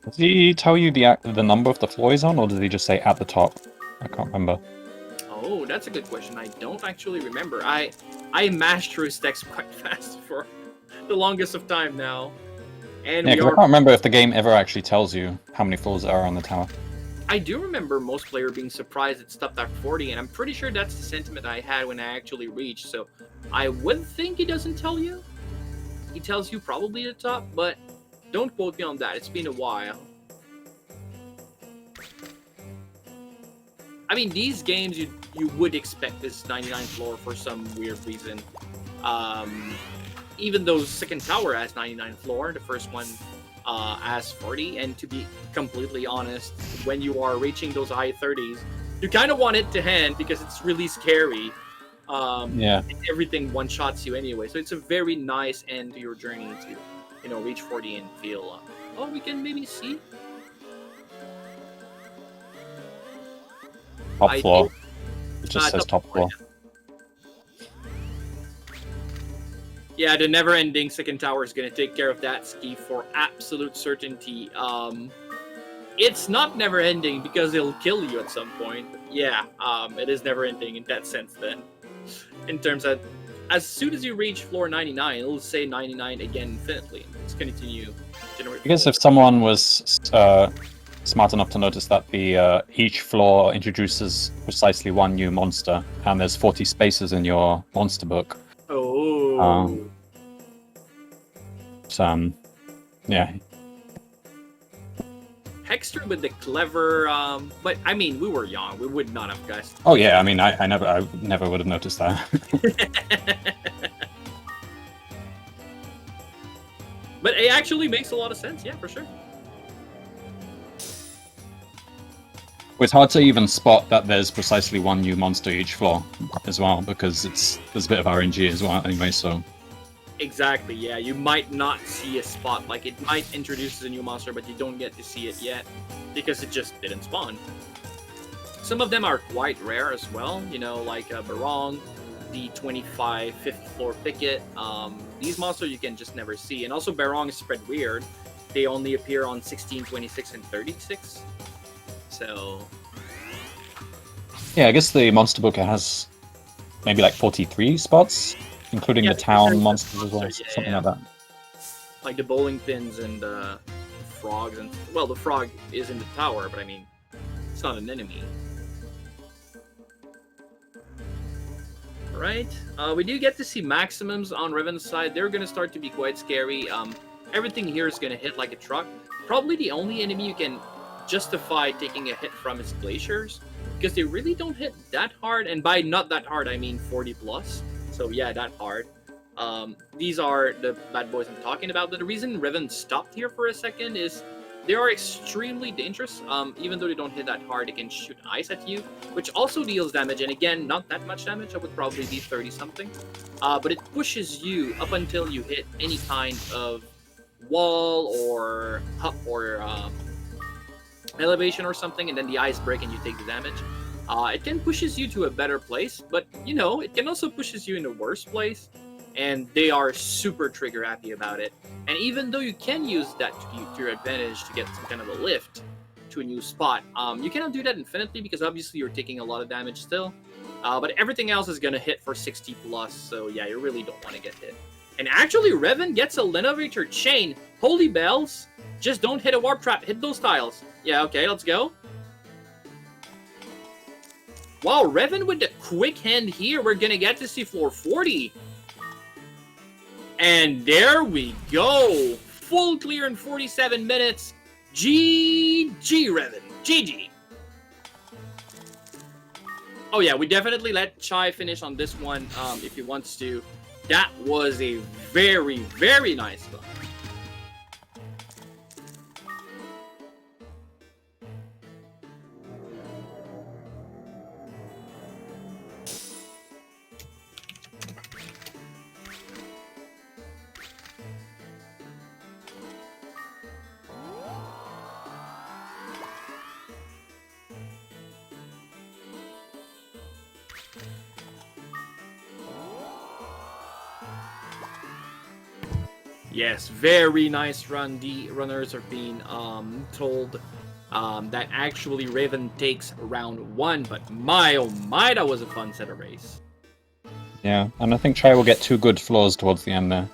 Does he tell you the number of the floor he's on, or does he just say at the top? I can't remember. Oh, that's a good question. I don't actually remember. I mashed through stacks quite fast for the longest of time now. And yeah, because I can't remember if the game ever actually tells you how many floors there are on the tower. I do remember most players being surprised it stopped at 40, and I'm pretty sure that's the sentiment I had when I actually reached, so I would think he doesn't tell you. He tells you probably the top, but don't quote me on that. It's been a while. I mean, these games, you would expect this 99 floor for some weird reason. Even though second tower has 99 floor, the first one has 40, and to be completely honest, when you are reaching those high 30s, you kind of want it to hand because it's really scary. Yeah. Everything one-shots you anyway, so it's a very nice end to your journey to, you know, reach 40 and feel, oh, we can maybe see. Top floor. It just says top floor. Yeah, the never-ending second tower is going to take care of that, Ski, for absolute certainty. It's not never-ending because it'll kill you at some point. But yeah, it is never-ending in that sense then. In terms of, as soon as you reach floor 99, it'll say 99 again infinitely. It's going to continue. I guess if someone was smart enough to notice that the each floor introduces precisely one new monster, and there's 40 spaces in your monster book. Oh. Yeah. Hexter with the clever, but I mean, we were young. We would not have guessed. Oh yeah, I mean, I never would have noticed that. But it actually makes a lot of sense, yeah, for sure. It's hard to even spot that there's precisely one new monster each floor as well, because there's a bit of RNG as well anyway, so... Exactly, yeah. You might not see a spot. Like, it might introduce a new monster, but you don't get to see it yet because it just didn't spawn. Some of them are quite rare as well, you know, like Barong, the 25 5th floor Picket. These monsters you can just never see. And also Barong is spread weird. They only appear on 16, 26, and 36. So... Yeah, I guess the monster book has maybe like 43 spots, including the town monsters as well, something like that. Like the bowling pins and frogs, and well, the frog is in the tower, but I mean, it's not an enemy. Alright, we do get to see maximums on Reven's side. They're going to start to be quite scary. Everything here is going to hit like a truck. Probably the only enemy you can justify taking a hit from is Glaciers, because they really don't hit that hard, and by not that hard, I mean 40 plus. So yeah, that hard. These are the bad boys I'm talking about. The reason Reven stopped here for a second is they are extremely dangerous. Even though they don't hit that hard, they can shoot ice at you, which also deals damage. And again, not that much damage. That would probably be 30 something. But it pushes you up until you hit any kind of wall or elevation or something, and then the ice break and you take the damage. It can pushes you to a better place, but you know, it can also pushes you in a worse place. and they are super trigger happy about it. And even though you can use that to your advantage to get some kind of a lift to a new spot, you cannot do that infinitely because obviously you're taking a lot of damage still. But everything else is going to hit for 60 plus, so yeah, you really don't want to get hit. And actually, Reven gets a Lenovator Chain. Holy bells! Just don't hit a Warp Trap, hit those tiles. Yeah, okay, let's go. Wow, Reven with the quick hand here, we're going to get to see floor 40. And there we go. Full clear in 47 minutes. GG, Reven. GG. Oh yeah, we definitely let Chai finish on this one if he wants to. That was a very, very nice one. Yes, very nice run. The runners are being told that actually Reven takes round 1, but my oh my, that was a fun set of race. Yeah, and I think Chai will get 2 good floors towards the end there.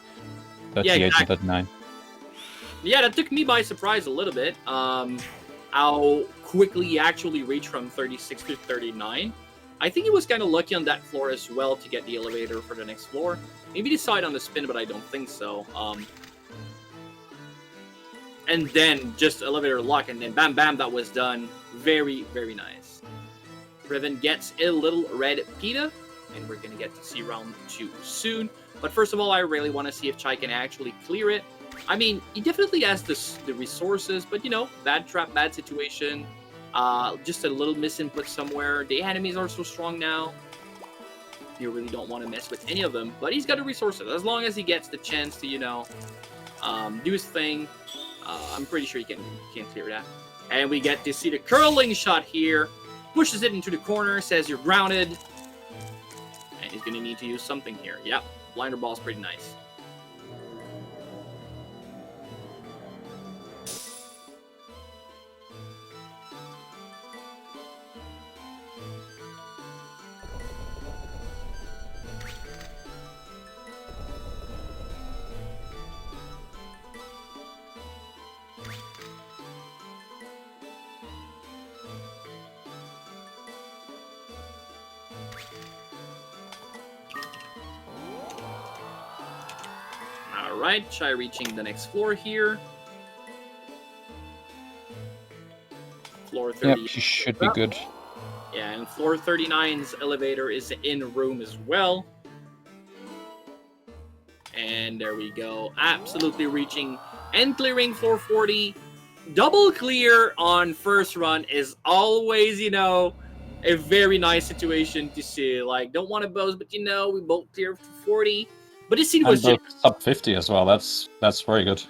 38 Yeah, exactly. and 39. Yeah, that took me by surprise a little bit. How quickly he actually reached from 36 to 39. I think he was kind of lucky on that floor as well to get the elevator for the next floor. Maybe decide on the spin, but I don't think so. And then just elevator lock, and then bam, bam, that was done. Very, very nice. Reven gets a little red pita, and we're going to get to see round 2 soon. But first of all, I really want to see if Chai can actually clear it. I mean, he definitely has the resources, but, you know, bad trap, bad situation. Just a little misinput somewhere. The enemies are so strong now. You really don't want to mess with any of them. But he's got the resources. As long as he gets the chance to, you know, do his thing, I'm pretty sure he can clear that. And we get to see the curling shot here. Pushes it into the corner, says you're grounded. And he's going to need to use something here. Yep, blinder ball's pretty nice. Alright, Chai reaching the next floor here. Floor 30. Yep, she should be good. Yeah, and floor 39's elevator is in room as well. And there we go. Absolutely reaching and clearing floor 40. Double clear on first run is always, you know, a very nice situation to see. Like, don't want to boast, but you know, we both cleared for 40. But this scene was just sub 50 as well. That's very good.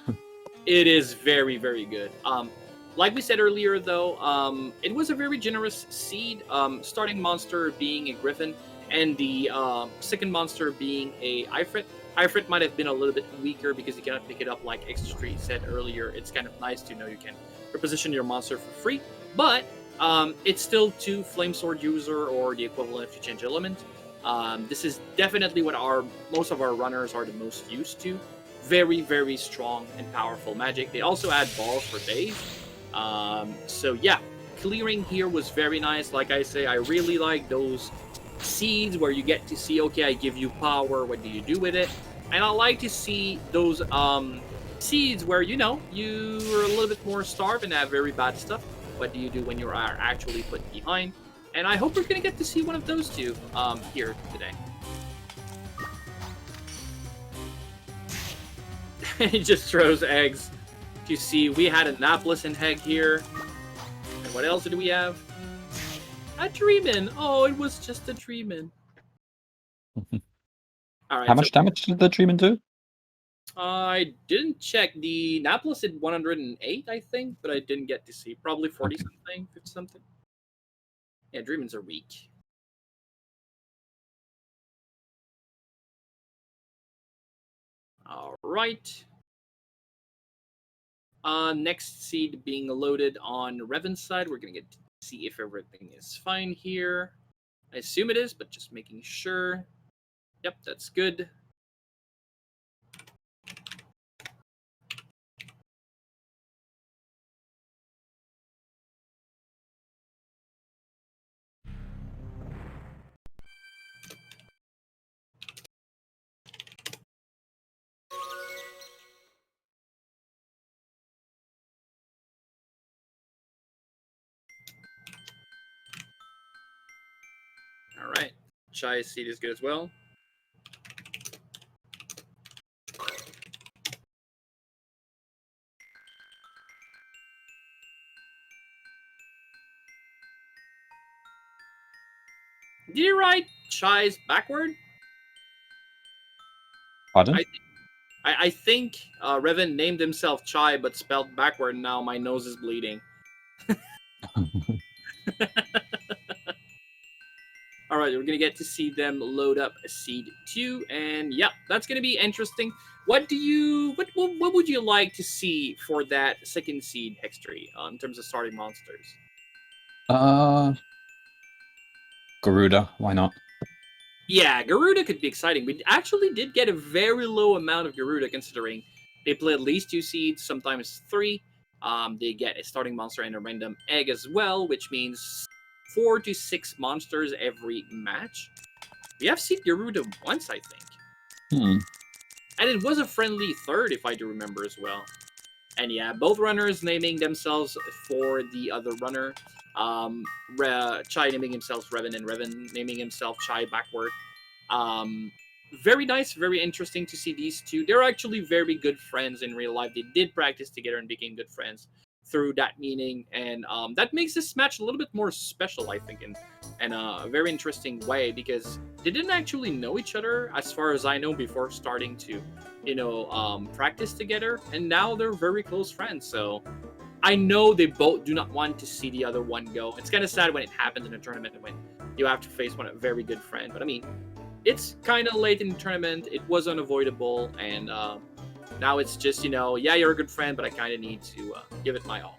It is very, very good. Like we said earlier, though, it was a very generous seed. Starting monster being a Griffin, and the second monster being a Ifrit. Ifrit might have been a little bit weaker because you cannot pick it up like X3 said earlier. It's kind of nice to know you can reposition your monster for free, but it's still 2 Flame Sword user or the equivalent if you change element. This is definitely what most of our runners are the most used to. Very, very strong and powerful magic. They also add balls for days. So yeah, clearing here was very nice. Like I say, I really like those seeds where you get to see, okay, I give you power, what do you do with it? And I like to see those seeds where, you know, you're a little bit more starved and have very bad stuff. What do you do when you are actually put behind? And I hope we're going to get to see one of those two here today. He just throws eggs. You see, we had a Annapolis and egg here. And what else did we have? A Dreamin'. Oh, it was just a Dreamin'. All right. How much damage did the Dreamin' do? I didn't check. The Annapolis did 108, I think, but I didn't get to see. Probably 40 something, 50 something. Yeah, Dreamins are weak. All right. Next seed being loaded on Reven's side. We're gonna get to see if everything is fine here. I assume it is, but just making sure. Yep, that's good. All right. Chai's seed is good as well. Did you write Chai's backward? Pardon? I think Reven named himself Chai, but spelled backward. Now my nose is bleeding. All right, we're gonna get to see them load up seed 2, and yeah, that's gonna be interesting. What would you like to see for that second seed Hextree in terms of starting monsters? Garuda, why not? Yeah, Garuda could be exciting. We actually did get a very low amount of Garuda considering they play at least 2 seeds, sometimes 3. They get a starting monster and a random egg as well, which means 4 to 6 monsters every match. We have seen Garuda once, I think. And it was a friendly third, if I do remember as well. And yeah, both runners naming themselves for the other runner. Chai naming himself Reven, and Reven naming himself Chai backward. Very nice, very interesting to see these two. They're actually very good friends in real life. They did practice together and became good friends through that meeting, and that makes this match a little bit more special, I think, in a very interesting way, because they didn't actually know each other, as far as I know, before starting to, practice together, and now they're very close friends. So I know they both do not want to see the other one go. It's kind of sad when it happens in a tournament when you have to face a very good friend, but I mean, it's kind of late in the tournament. It was unavoidable, and now it's just, yeah, you're a good friend, but I kind of need to give it my all.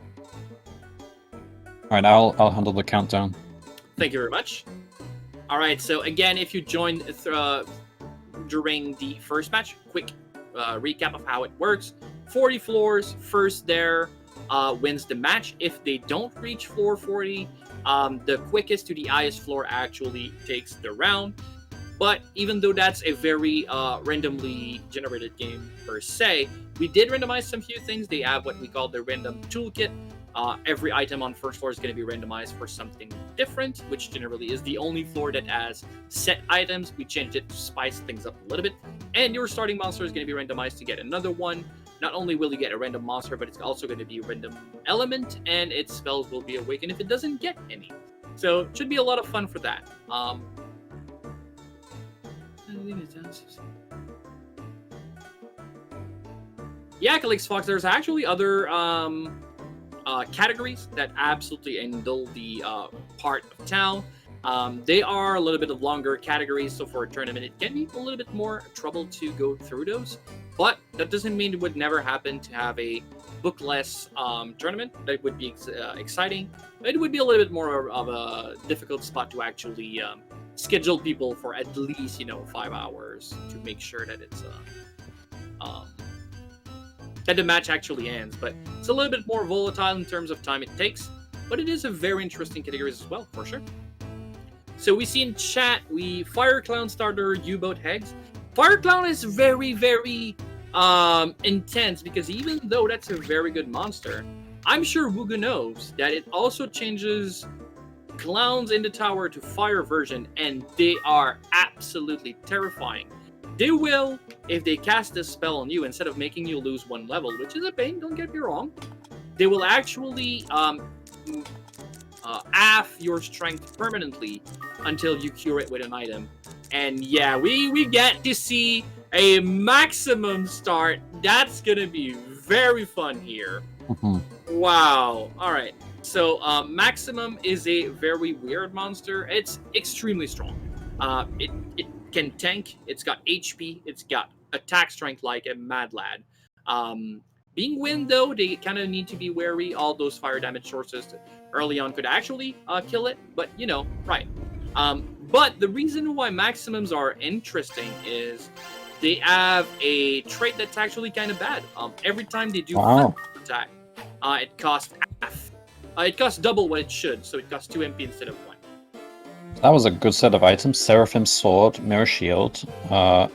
All right, I'll handle the countdown. Thank you very much. All right, so again, if you joined during the first match, quick recap of how it works. 40 floors, first there wins the match. If they don't reach floor 40, the quickest to the highest floor actually takes the round. But even though that's a very randomly generated game per se, we did randomize some few things. They have what we call the random toolkit. Every item on first floor is going to be randomized for something different, which generally is the only floor that has set items. We changed it to spice things up a little bit. And your starting monster is going to be randomized to get another one. Not only will you get a random monster, but it's also going to be a random element, and its spells will be awakened if it doesn't get any. So it should be a lot of fun for that. Yeah, Calix Fox, there's actually other categories that absolutely indulge the part of town. They are a little bit of longer categories, so for a tournament, it can be a little bit more trouble to go through those. But that doesn't mean it would never happen to have a bookless tournament. That would be exciting. It would be a little bit more of a difficult spot to actually schedule people for at least 5 hours to make sure that it's that the match actually ends. But it's a little bit more volatile in terms of time it takes. But it is a very interesting category as well, for sure. So we see in chat, Fire Clown starter U-Boat Hegs. Fire Clown is very, very intense, because even though that's a very good monster, I'm sure Wuga knows that it also changes clowns in the tower to fire version, and they are absolutely terrifying. They will, if they cast this spell on you, instead of making you lose 1 level, which is a pain, don't get me wrong, they will actually half your strength permanently until you cure it with an item. And yeah, we get to see a maximum start. That's gonna be very fun here. Wow. All right. So maximum is a very weird monster. It's extremely strong. It can tank. It's got HP. It's got attack strength like a mad lad. Being wind though, they kind of need to be wary. All those fire damage sources early on could actually kill it, but right. But the reason why maximums are interesting is they have a trait that's actually kind of bad. Every time they do attack, it costs half. It costs double what it should, so it costs 2 MP instead of 1. That was a good set of items. Seraphim Sword, Mirror Shield. Wow.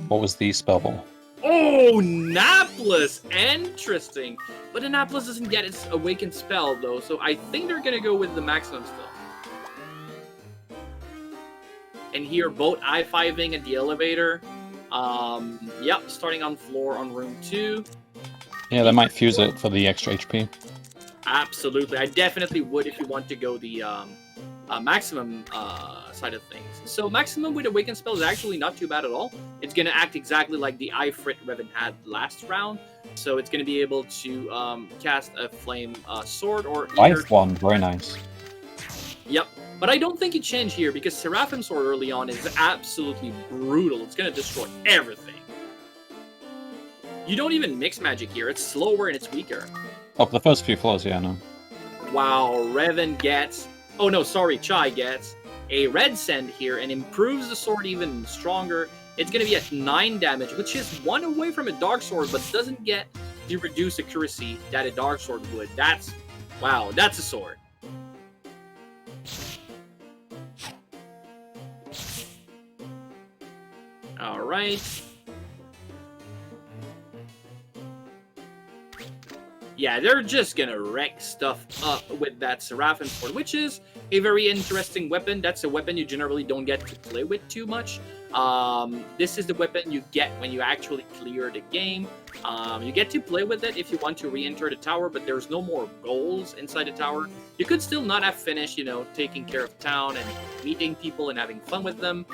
What was the spell ball? Oh, Naplus! Interesting. But the Naplus doesn't get its Awakened spell, though, so I think they're going to go with the maximum spell. And here, both I-5ing at the elevator. Yep, starting on floor on room 2. Yeah, they might fuse it for the extra HP. Absolutely. I definitely would if you want to go the maximum side of things. So maximum with Awakened spell is actually not too bad at all. It's going to act exactly like the Ifrit Reven had last round. So it's going to be able to cast a flame sword or... Life one, very nice. Yep. But I don't think it changed here because Seraphim Sword early on is absolutely brutal. It's going to destroy everything. You don't even mix magic here. It's slower and it's weaker. Oh, the first few floors, yeah, no. Wow, Reven gets... Oh no, sorry, Chai gets a red send here and improves the sword even stronger. It's going to be at 9 damage, which is 1 away from a dark sword, but doesn't get the reduced accuracy that a dark sword would. That's... Wow, that's a sword. Alright. Yeah, they're just gonna wreck stuff up with that Seraphim Sword, which is a very interesting weapon. That's a weapon you generally don't get to play with too much. This is the weapon you get when you actually clear the game. You get to play with it if you want to re-enter the tower, but there's no more goals inside the tower. You could still not have finished, taking care of town and meeting people and having fun with them.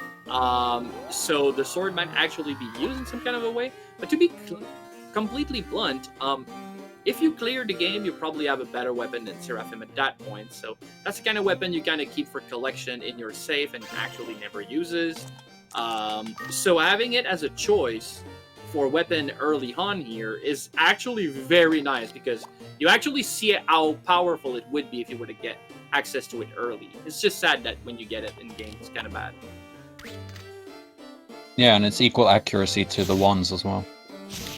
So the sword might actually be used in some kind of a way. But to be completely blunt, if you clear the game, you probably have a better weapon than Seraphim at that point. So that's the kind of weapon you kind of keep for collection in your safe and actually never uses. So having it as a choice for weapon early on here is actually very nice because you actually see how powerful it would be if you were to get access to it early. It's just sad that when you get it in game, it's kind of bad. Yeah, and it's equal accuracy to the wands as well.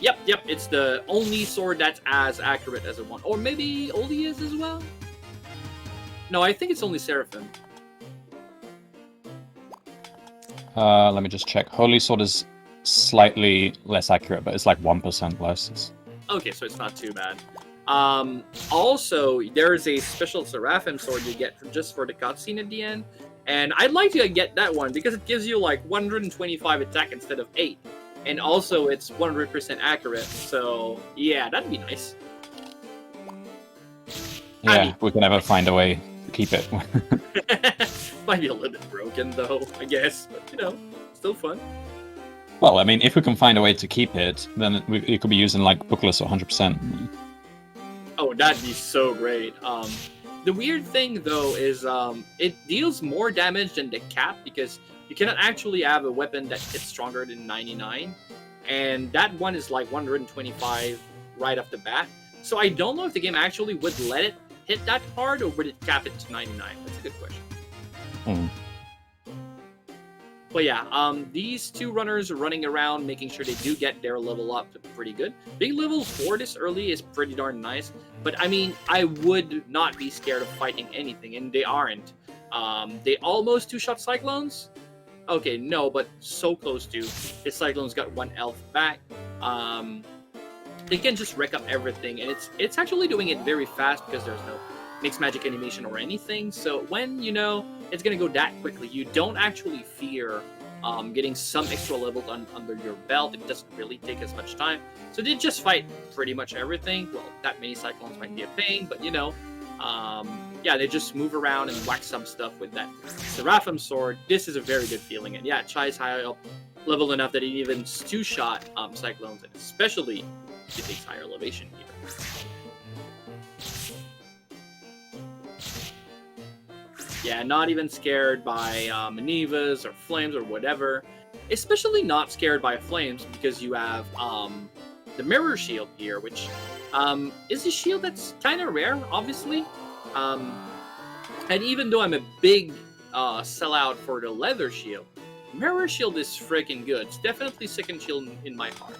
Yep. It's the only sword that's as accurate as a wand. Or maybe Oli is as well? No, I think it's only Seraphim. Let me just check. Holy Sword is slightly less accurate, but it's like 1% less. Okay, so it's not too bad. Also, there is a special Seraphim Sword you get just for the cutscene at the end. And I'd like to get that one because it gives you like 125 attack instead of 8. And also, it's 100% accurate, so yeah, that'd be nice. Yeah, we can never find a way to keep it. Might be a little bit broken, though, I guess, but, still fun. Well, I mean, if we can find a way to keep it, then it could be used in, like, Bookless 100%. Oh, that'd be so great. The weird thing, though, is it deals more damage than the cap, because you cannot actually have a weapon that hits stronger than 99, and that one is like 125 right off the bat. So I don't know if the game actually would let it hit that hard, or would it cap it to 99? That's a good question. But yeah, these two runners are running around, making sure they do get their level up to pretty good. Being level 4 this early is pretty darn nice, but I mean, I would not be scared of fighting anything, and they aren't. They almost two-shot Cyclones. Okay, no, but so close to. His Cyclone's got 1 health back. They can just wreck up everything, and it's actually doing it very fast because there's no mixed magic animation or anything. So when it's gonna go that quickly, you don't actually fear getting some extra levels under your belt. It doesn't really take as much time. So they just fight pretty much everything. Well, that many Cyclones might be a pain, but yeah, they just move around and whack some stuff with that Seraphim Sword. This is a very good feeling. And yeah, Chai's high up level enough that he even two-shot Cyclones, and especially if it takes higher elevation here. Yeah, not even scared by Manivas or flames or whatever. Especially not scared by flames because you have the mirror shield here, which is a shield that's kind of rare, obviously. And even though I'm a big sellout for the leather shield, mirror shield is freaking good. It's definitely second shield in my heart.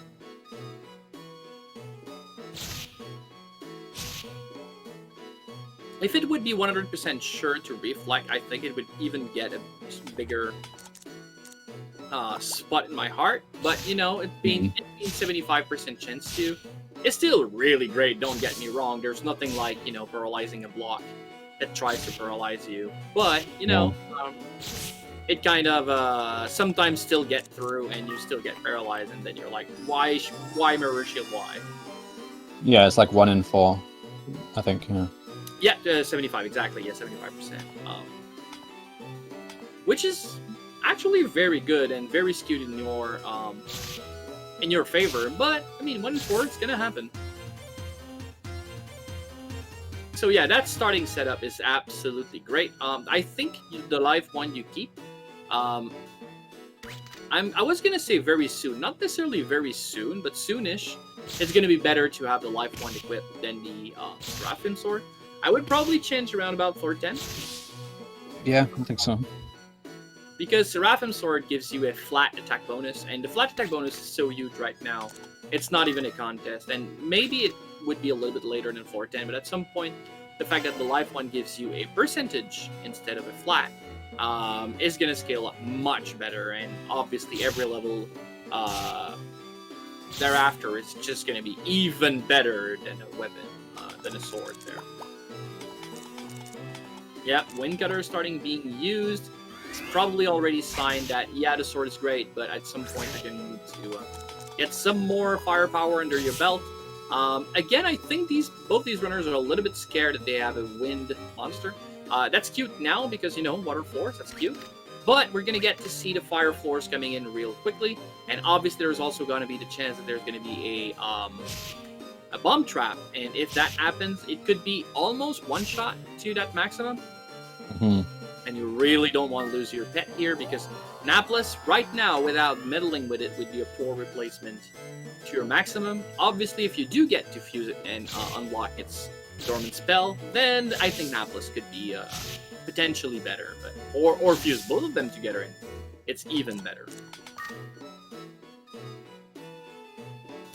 If it would be 100% sure to reflect, I think it would even get a bigger spot in my heart. But, you know, it being 75% chance to, it's still really great, don't get me wrong. There's nothing like, you know, paralyzing a block that tries to paralyze you. But, you know, it kind of sometimes still get through and you still get paralyzed. And then you're like, why mirror shield, why? Yeah, it's like 1 in 4, I think, yeah. Yeah, 75, exactly. Yeah, 75%. Which is actually very good and very skewed in your favor. But, I mean, 1 in 4, it's gonna happen. So yeah, that starting setup is absolutely great. I think the life one you keep. I was gonna say very soon, not necessarily very soon, but soonish. It's gonna be better to have the life one equipped than the Reven sword. I would probably change around about floor 10. Yeah, I think so. Because Seraphim Sword gives you a flat attack bonus, and the flat attack bonus is so huge right now, it's not even a contest. And maybe it would be a little bit later than floor 10, but at some point, the fact that the life one gives you a percentage instead of a flat is going to scale up much better, and obviously every level thereafter is just going to be even better than a weapon, than a sword there. Yeah, Wind Cutter starting being used. It's probably already signed that, yeah, the sword is great, but at some point you're going to need to get some more firepower under your belt. Again, I think both these runners are a little bit scared that they have a wind monster. That's cute now because, you know, water floors, that's cute. But we're going to get to see the fire floors coming in real quickly. And obviously there's also going to be the chance that there's going to be a bomb trap. And if that happens, it could be almost one shot to that maximum. Mm-hmm. And you really don't want to lose your pet here because Napless, right now, without meddling with it, would be a poor replacement to your maximum. Obviously, if you do get to fuse it and unlock its dormant spell, then I think Napless could be potentially better. But or fuse both of them together, and it's even better.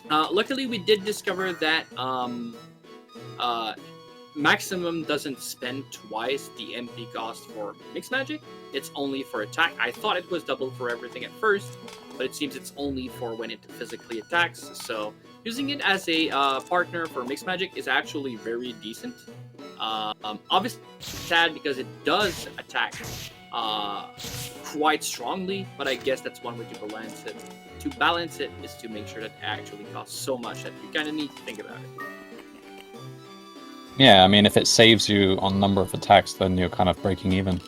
Luckily, we did discover that Maximum doesn't spend twice the MP cost for Mixed Magic. It's only for attack. I thought it was double for everything at first, but it seems it's only for when it physically attacks. So using it as a partner for Mixed Magic is actually very decent. Obviously, sad because it does attack quite strongly, but I guess that's one way to balance it. To balance it is to make sure that it actually costs so much that you kind of need to think about it. Yeah, I mean, if it saves you on number of attacks, then you're kind of breaking even.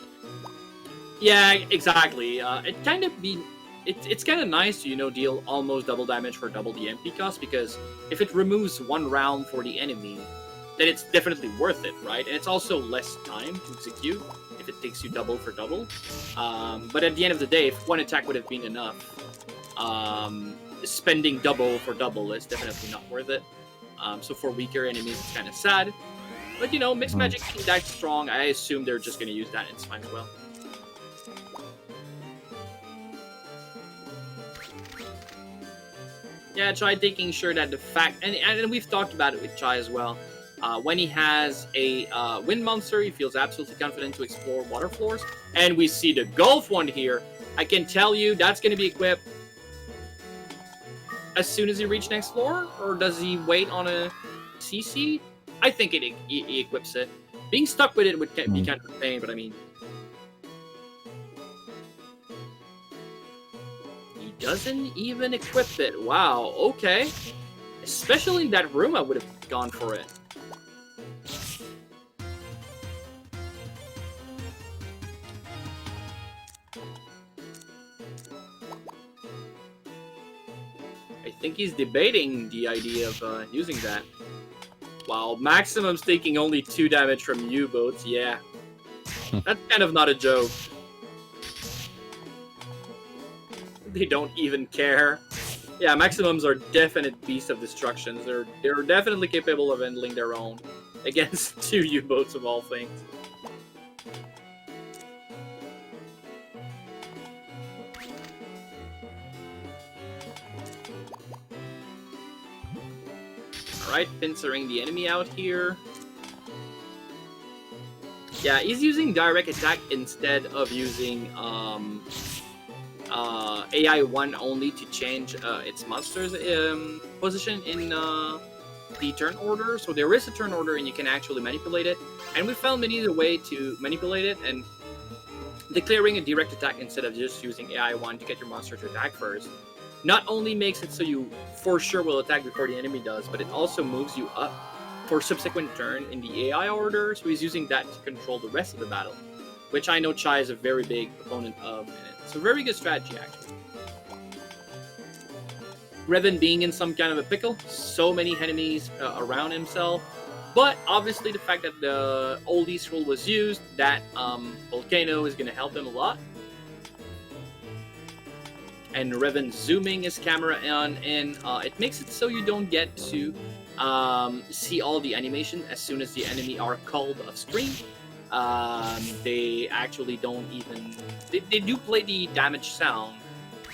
Yeah, exactly. It's kind of nice to, you know, deal almost double damage for double the MP cost, because if it removes 1 round for the enemy, then it's definitely worth it, right? And it's also less time to execute if it takes you double for double. But at the end of the day, if 1 attack would have been enough, spending double for double is definitely not worth it. So for weaker enemies, it's kind of sad. But, you know, Mixed Magic being that strong, I assume they're just going to use that, and it's fine as well. Yeah, try taking sure that the fact... And we've talked about it with Chai as well. When he has a wind monster, he feels absolutely confident to explore water floors. And we see the Gulf one here. I can tell you that's going to be equipped as soon as he reaches next floor? Or does he wait on a CC? I think he equips it. Being stuck with it would be kind of a pain, but I mean... He doesn't even equip it. Wow, okay. Especially in that room, I would have gone for it. I think he's debating the idea of using that. Wow, Maximum's taking only 2 damage from U-boats, yeah. That's kind of not a joke. They don't even care. Yeah, maximums are definite beasts of destruction. They're definitely capable of handling their own against 2 U-boats of all things. Alright, pincering the enemy out here. Yeah, he's using direct attack instead of using AI 1 only to change its monster's position in the turn order. So there is a turn order and you can actually manipulate it. And we found many other way to manipulate it, and declaring a direct attack instead of just using AI 1 to get your monster to attack first not only makes it so you for sure will attack before the enemy does, but it also moves you up for subsequent turn in the AI order. So he's using that to control the rest of the battle, which I know Czaj is a very big opponent of, and it's a very good strategy actually. Reven being in some kind of a pickle, so many enemies around himself, but obviously the fact that the old East rule was used, that Volcano is going to help him a lot. And Reven zooming his camera in, it makes it so you don't get to see all the animation as soon as the enemy are called off screen. They actually don't even... They do play the damage sound,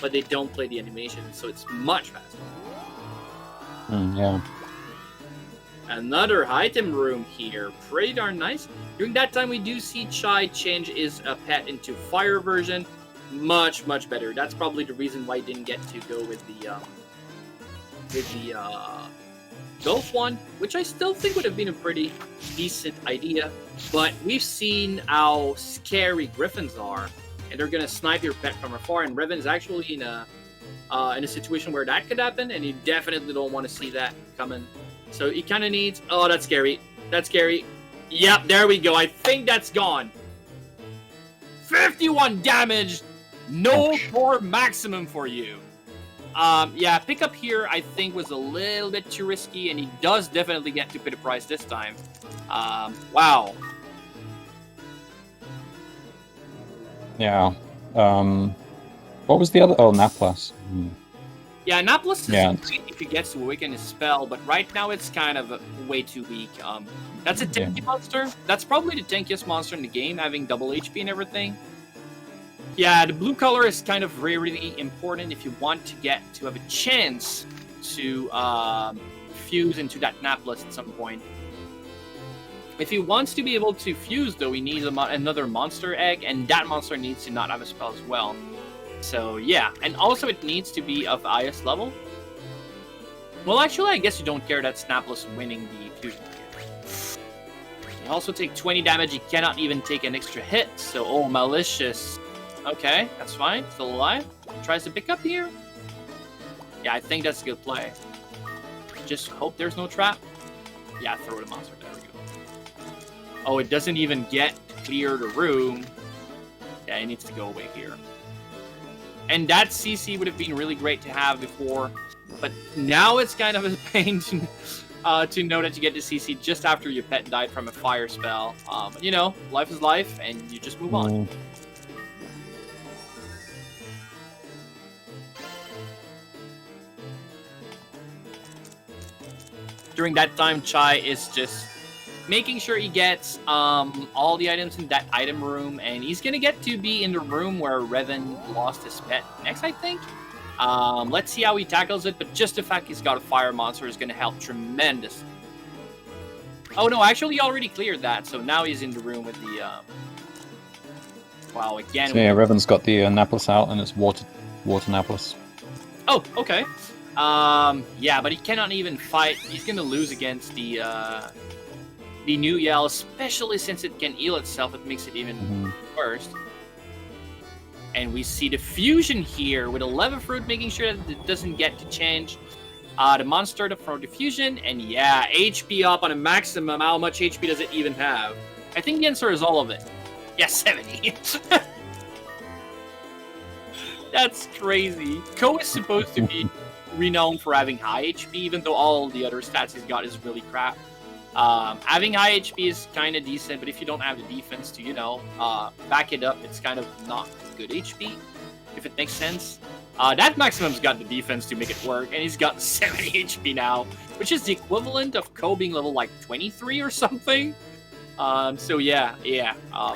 but they don't play the animation, so it's much faster. Yeah. Another item room here. Pretty darn nice. During that time, we do see Czaj change his pet into fire version. Much, much better. That's probably the reason why he didn't get to go with the Gulf one, which I still think would have been a pretty decent idea. But we've seen how scary griffins are, and they're gonna snipe your pet from afar. And Reven's actually in a situation where that could happen, and you definitely don't want to see that coming. So he kind of needs. Oh, that's scary. That's scary. Yep, there we go. I think that's gone. 51 damage. No more maximum for you. Yeah, pickup here I think was a little bit too risky, and he does definitely get to pay the price this time. Wow. Yeah. What was the other? Oh, Naplas. Yeah, Naplas is great if he gets to awaken his spell, but right now it's kind of way too weak. That's a tanky monster. That's probably the tankiest monster in the game, having double HP and everything. Yeah, the blue color is kind of really important if you want to have a chance to fuse into that Naplas at some point. If he wants to be able to fuse, though, he needs another monster egg, and that monster needs to not have a spell as well. So yeah, and also it needs to be of highest level. Well, actually, I guess you don't care that Naplas winning the fusion here. You also take 20 damage. He cannot even take an extra hit. So, oh, malicious. Okay, that's fine. Still alive. Tries to pick up here. Yeah, I think that's a good play. Just hope there's no trap. Yeah, throw the monster. There we go. Oh, it doesn't even get to clear the room. Yeah, he needs to go away here. And that CC would have been really great to have before. But now it's kind of a pain to know that you get the CC just after your pet died from a fire spell. But, you know, life is life, and you just move on. During that time, Czaj is just making sure he gets all the items in that item room, and he's gonna get to be in the room where Reven lost his pet next, I think. Let's see how he tackles it, but just the fact he's got a fire monster is gonna help tremendously. Oh no, actually he already cleared that, so now he's in the room with the wow, again. So yeah, Reven's got the Naplas out, and it's water Naplas. Oh, okay. Yeah, but he cannot even fight. He's gonna lose against the new Yell, especially since it can heal itself. It makes it even worse. And we see the fusion here with a Leva Fruit, making sure that it doesn't get to change the monster for the fusion. And yeah, HP up on a maximum. How much HP does it even have? I think the answer is all of it. Yeah, 70. That's crazy. Ko is supposed to be renowned for having high HP, even though all the other stats he's got is really crap. Having high HP is kind of decent, but if you don't have the defense to, back it up, it's kind of not good HP, if it makes sense. That Maximum's got the defense to make it work, and he's got 70 HP now, which is the equivalent of Ko being level like 23 or something. So yeah.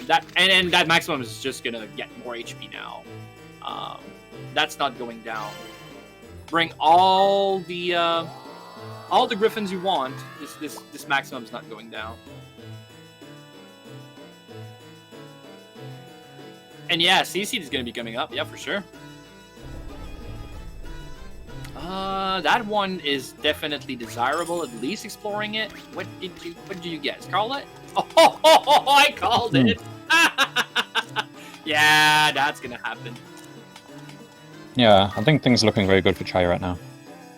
That Maximum is just gonna get more HP now. That's not going down. Bring all the Griffins you want. This Maximum's not going down. And yeah, CC is gonna be coming up. Yeah, for sure. That one is definitely desirable. At least exploring it. What did you get? Scarlet? Oh, I called it. Yeah, that's gonna happen. Yeah, I think things are looking very good for Chai right now.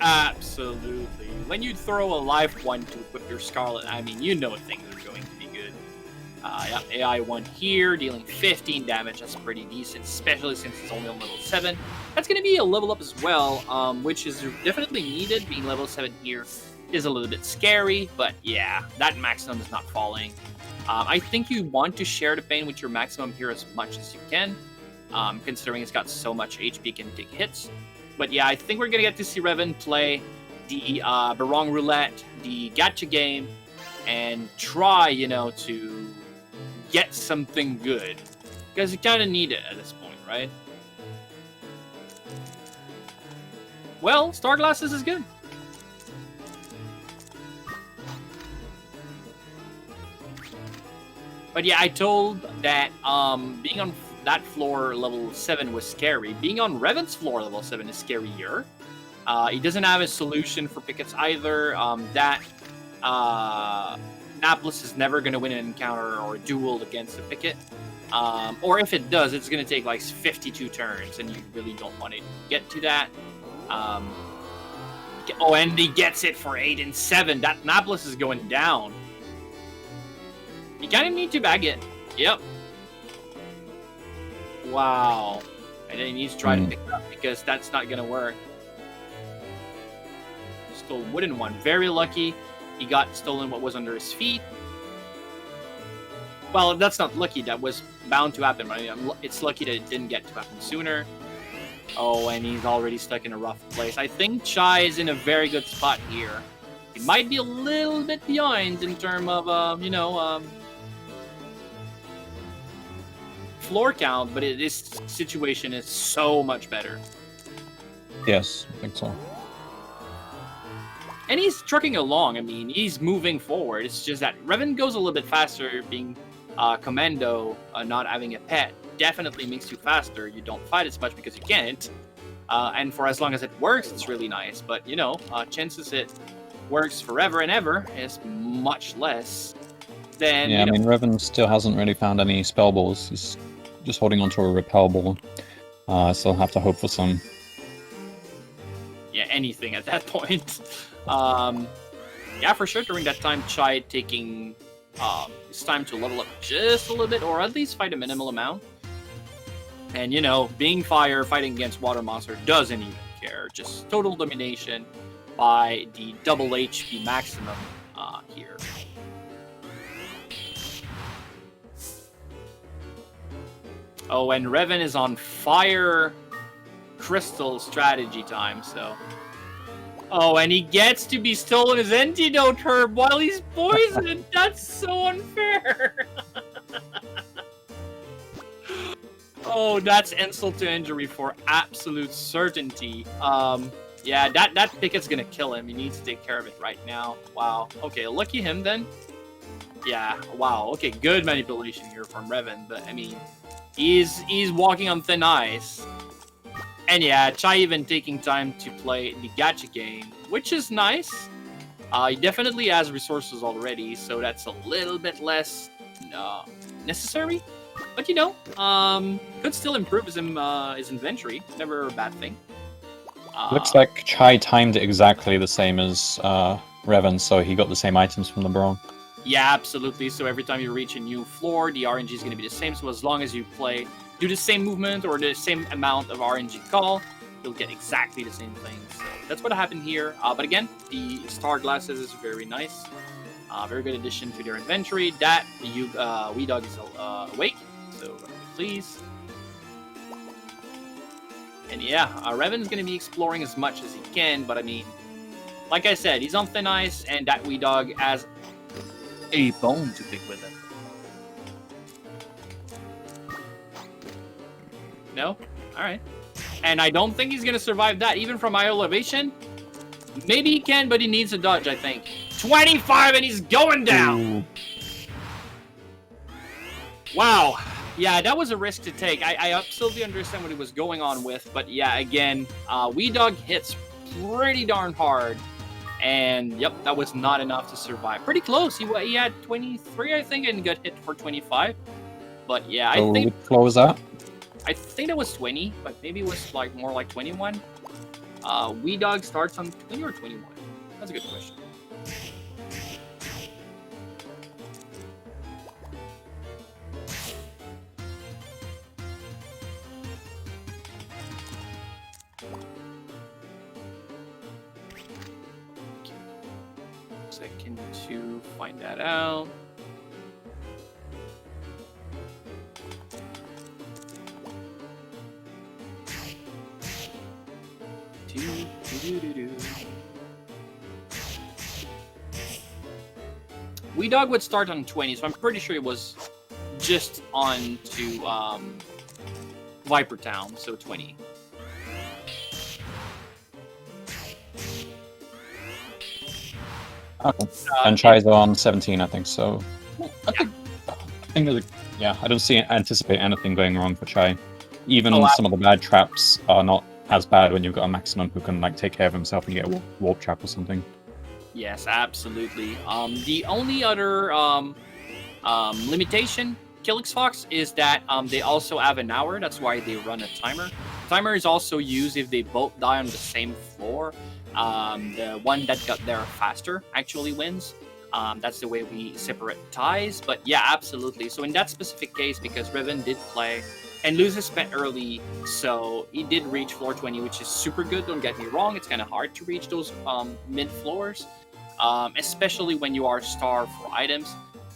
Absolutely. When you throw a live one to equip your Scarlet, I mean, you know things are going to be good. Yeah, AI 1 here, dealing 15 damage. That's pretty decent, especially since it's only on level 7. That's going to be a level up as well, which is definitely needed. Being level 7 here is a little bit scary, but yeah, that Maximum is not falling. I think you want to share the pain with your Maximum here as much as you can, considering it's got so much HP, can take hits. But yeah, I think we're going to get to see Reven play the Barong Roulette, the Gacha game, and try, to get something good. Because you kind of need it at this point, right? Well, Star Glasses is good. But yeah, I told that being on that floor level 7 was scary. Being on Reven's floor level 7 is scarier. He doesn't have a solution for pickets either. Naples is never going to win an encounter or a duel against a picket. Or if it does, it's going to take like 52 turns, and you really don't want to get to that. Oh, and he gets it for 8 and 7. That Naples is going down. You kind of need to bag it. Yep. Wow. And then he needs to try to pick it up because that's not going to work. Stole wooden one. Very lucky. He got stolen what was under his feet. Well, that's not lucky. That was bound to happen. Right? It's lucky that it didn't get to happen sooner. Oh, and he's already stuck in a rough place. I think Chai is in a very good spot here. He might be a little bit behind in terms of, floor count, but this situation is so much better. Yes, I think so. And he's trucking along. I mean, he's moving forward. It's just that Reven goes a little bit faster. Being commando, not having a pet, definitely makes you faster. You don't fight as much because you can't. And for as long as it works, it's really nice. But, chances it works forever and ever is much less than... Yeah, I mean, Reven still hasn't really found any spell balls. He's just holding onto a repel ball. So I'll have to hope for some. Yeah, anything at that point. Yeah, for sure, during that time, Chai taking his time to level up just a little bit, or at least fight a minimal amount. And, being fire, fighting against water monster doesn't even care. Just total domination by the double HP maximum here. Oh, and Reven is on fire crystal strategy time, so... Oh, and he gets to be stolen his antidote herb while he's poisoned. That's so unfair. Oh, that's insult to injury for absolute certainty. Yeah, that picket's gonna kill him. He needs to take care of it right now. Wow. Okay, lucky him then. Yeah. Wow. Okay, good manipulation here from Reven, but I mean, he's walking on thin ice. And yeah, Chai even taking time to play the gacha game, which is nice. He definitely has resources already, so that's a little bit less necessary. But could still improve his inventory. Never a bad thing. Looks like Chai timed it exactly the same as Reven, so he got the same items from the Barong. Yeah, absolutely. So every time you reach a new floor, the RNG is going to be the same. So as long as you do the same movement or the same amount of RNG call, you'll get exactly the same thing. So that's what happened here. But again, the star glasses is very nice. Very good addition to their inventory. That Wee Dog is awake, so please. And yeah, Reven's going to be exploring as much as he can, but I mean, like I said, he's on thin ice, and that Wee Dog has a bone to pick with him. No? Alright. And I don't think he's going to survive that, even from high elevation. Maybe he can, but he needs a dodge, I think. 25, and he's going down! Ooh. Wow. Yeah, that was a risk to take. I absolutely understand what he was going on with, but yeah, again, Wee Dog hits pretty darn hard, and yep, that was not enough to survive. Pretty close. He had 23, I think, and got hit for 25. But yeah, I think... What floor was that? I think that was 20, but maybe it was like more like 21. Wee Dog starts on 20 or 21? That's a good question. Second to find that out. Wee Dog would start on 20, so I'm pretty sure it was just on to Viper Town, so 20. Okay. And Chai's on 17, I think, so... I think that, yeah, I don't anticipate anything going wrong for Chai. Even some of the bad traps are not as bad when you've got a maximum who can like take care of himself and get a warp trap or something. Yes, absolutely. The only other limitation, Killix Fox, is that they also have an hour. That's why they run a timer. Timer is also used if they both die on the same floor. The one that got there faster actually wins. That's the way we separate ties. But yeah, absolutely. So in that specific case, because Reven did play and lose his pet early, so he did reach floor 20, which is super good. Don't get me wrong. It's kind of hard to reach those mid floors, especially when you are starved for items.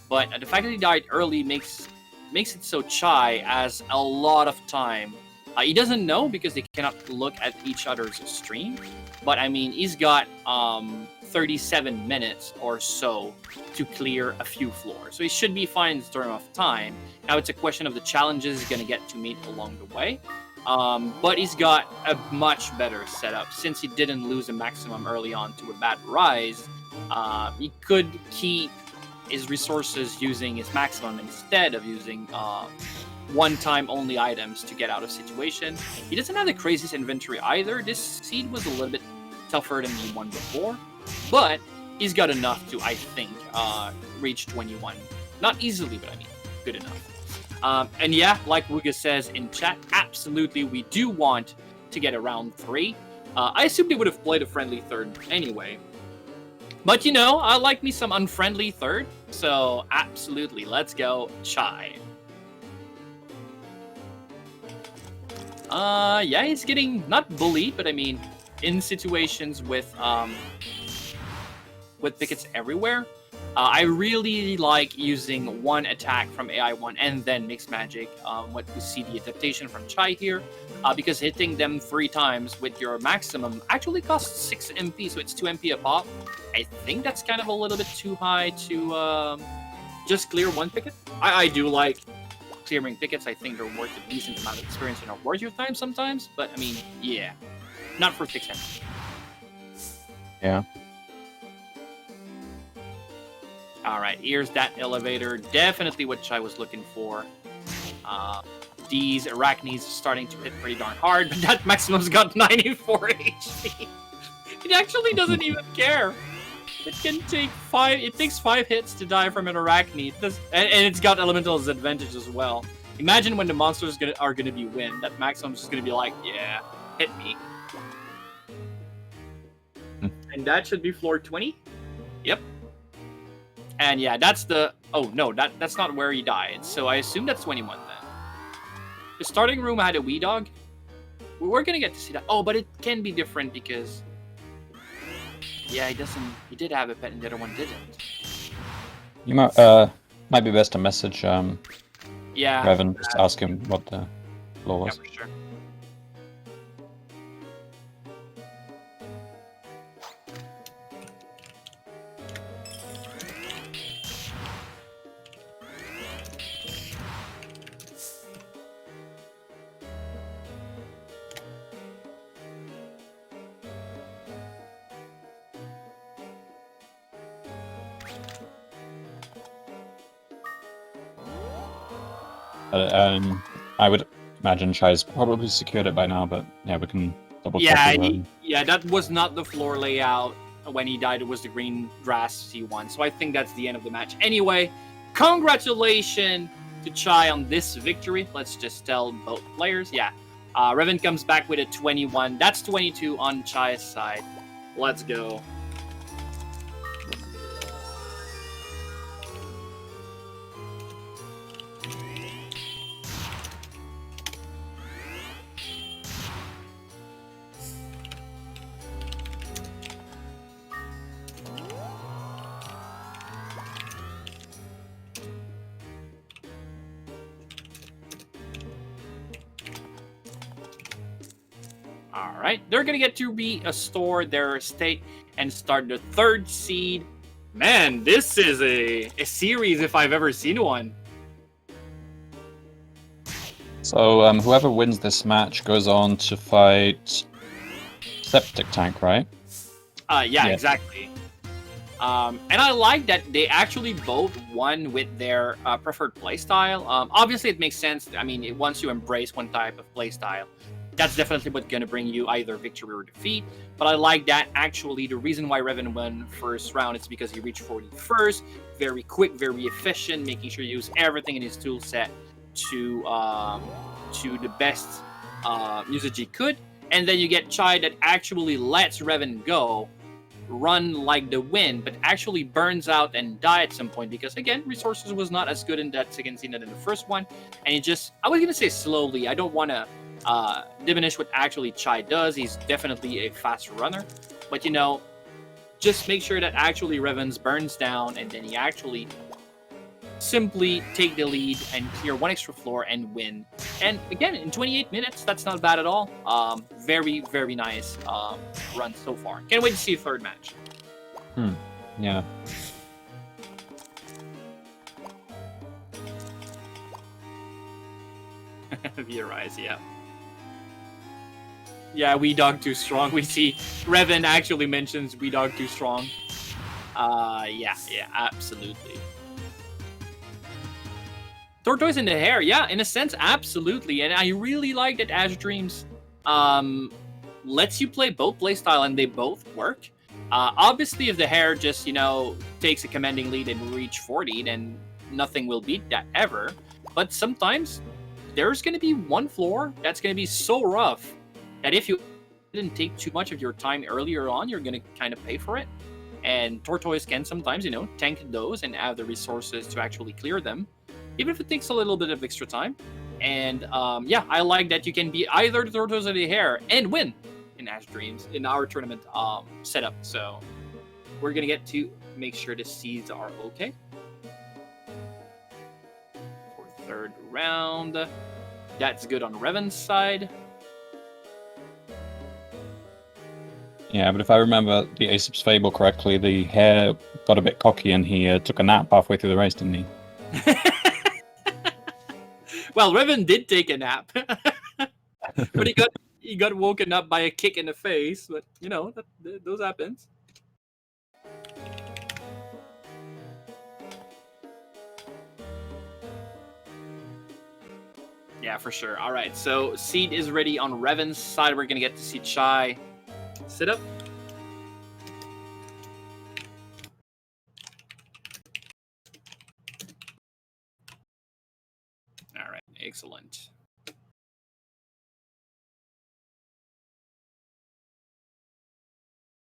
But the fact that he died early makes it so Chai has a lot of time. He doesn't know because they cannot look at each other's stream. But I mean, he's got 37 minutes or so to clear a few floors. So he should be fine in terms of time. Now it's a question of the challenges he's going to get to meet along the way. But he's got a much better setup. Since he didn't lose a maximum early on to a bad rise, he could keep his resources using his maximum instead of using one-time only items to get out of situation. He doesn't have the craziest inventory either. This seed was a little bit tougher than the one before, but he's got enough to, I think, reach 21. Not easily, but I mean, good enough. And yeah, like Wuga says in chat, absolutely, we do want to get around 3. I assume they would have played a friendly third anyway. But you know, I like me some unfriendly third, so absolutely, let's go Chai. Yeah, he's getting not bullied, but I mean, in situations with pickets everywhere, I really like using one attack from AI1 and then mixed magic. What we see the adaptation from Chai here, because hitting them 3 times with your maximum actually costs 6 MP, so it's 2 MP a pop. I think that's kind of a little bit too high to just clear one picket. I do like clearing pickets. I think they're worth a decent amount of experience and are worth your time sometimes, but I mean, yeah, not for 6 MP. Yeah. Alright, here's that elevator. Definitely what Chai was looking for. These arachnids starting to hit pretty darn hard, but that maximum's got 94 HP. It actually doesn't even care. It can take 5. It takes 5 hits to die from an arachnid. And it's got elemental's advantage as well. Imagine when the monsters are gonna be win. That maximum's just gonna be like, yeah, hit me. And that should be floor 20. Yep. And yeah, that's the... Oh, no, that's not where he died. So I assume that's 21 then. The starting room had a Wee Dog. We're gonna get to see that. Oh, but it can be different because... Yeah, he did have a pet and the other one didn't. You might be best to message Yeah. Reven, just ask him what the flaw Yeah, was. for sure. I would imagine Chai's probably secured it by now, but yeah, we can double check. Yeah, that was not the floor layout when he died. It was the green grass C1. So I think that's the end of the match. Anyway, congratulations to Chai on this victory. Let's just tell both players. Yeah, Reven comes back with a 21. That's 22 on Chai's side. Let's go. All right, they're gonna get to restore their state and start the third seed. Man, this is a series if I've ever seen one. So whoever wins this match goes on to fight Septic Tank, right? Yeah, exactly. And I like that they actually both won with their preferred playstyle. Obviously, it makes sense. I mean, once you embrace one type of playstyle, that's definitely what's going to bring you either victory or defeat. But I like that actually the reason why Reven won first round is because he reached 40 first. Very quick, very efficient, making sure you use everything in his tool set to the best usage he could. And then you get Chai that actually lets Reven go, run like the wind, but actually burns out and die at some point because, again, resources was not as good in that second scene than in the first one. And it just, I was going to say slowly. I don't want to diminish what actually Chai does. He's definitely a fast runner. But, you know, just make sure that actually Reven's burns down and then he actually simply take the lead and clear one extra floor and win. And again, in 28 minutes, that's not bad at all. Very, very nice run so far. Can't wait to see a third match. Yeah. Via Rise, yeah. Yeah, We Dog Too Strong. We see Reven actually mentions We Dog Too Strong. Yeah, absolutely. Tortoise in the hair, yeah, in a sense, absolutely. And I really like that Azure Dreams lets you play both playstyle and they both work. Obviously, if the hair just, you know, takes a commanding lead and reach 40, then nothing will beat that ever. But sometimes there's going to be one floor that's going to be so rough that if you didn't take too much of your time earlier on, you're going to kind of pay for it. And Tortoise can sometimes, you know, tank those and have the resources to actually clear them, even if it takes a little bit of extra time. And yeah, I like that you can be either the Tortoise or the Hare and win in Ash Dreams in our tournament setup. So we're going to get to make sure the seeds are okay. For third round, that's good on Reven's side. Yeah, but if I remember the Aesop's Fable correctly, the Hare got a bit cocky and he took a nap halfway through the race, didn't he? Well, Reven did take a nap, but he got woken up by a kick in the face. But you know, those happens. Yeah, for sure. All right, so seed is ready on Reven's side. We're gonna get to see Chai sit up. All right, excellent.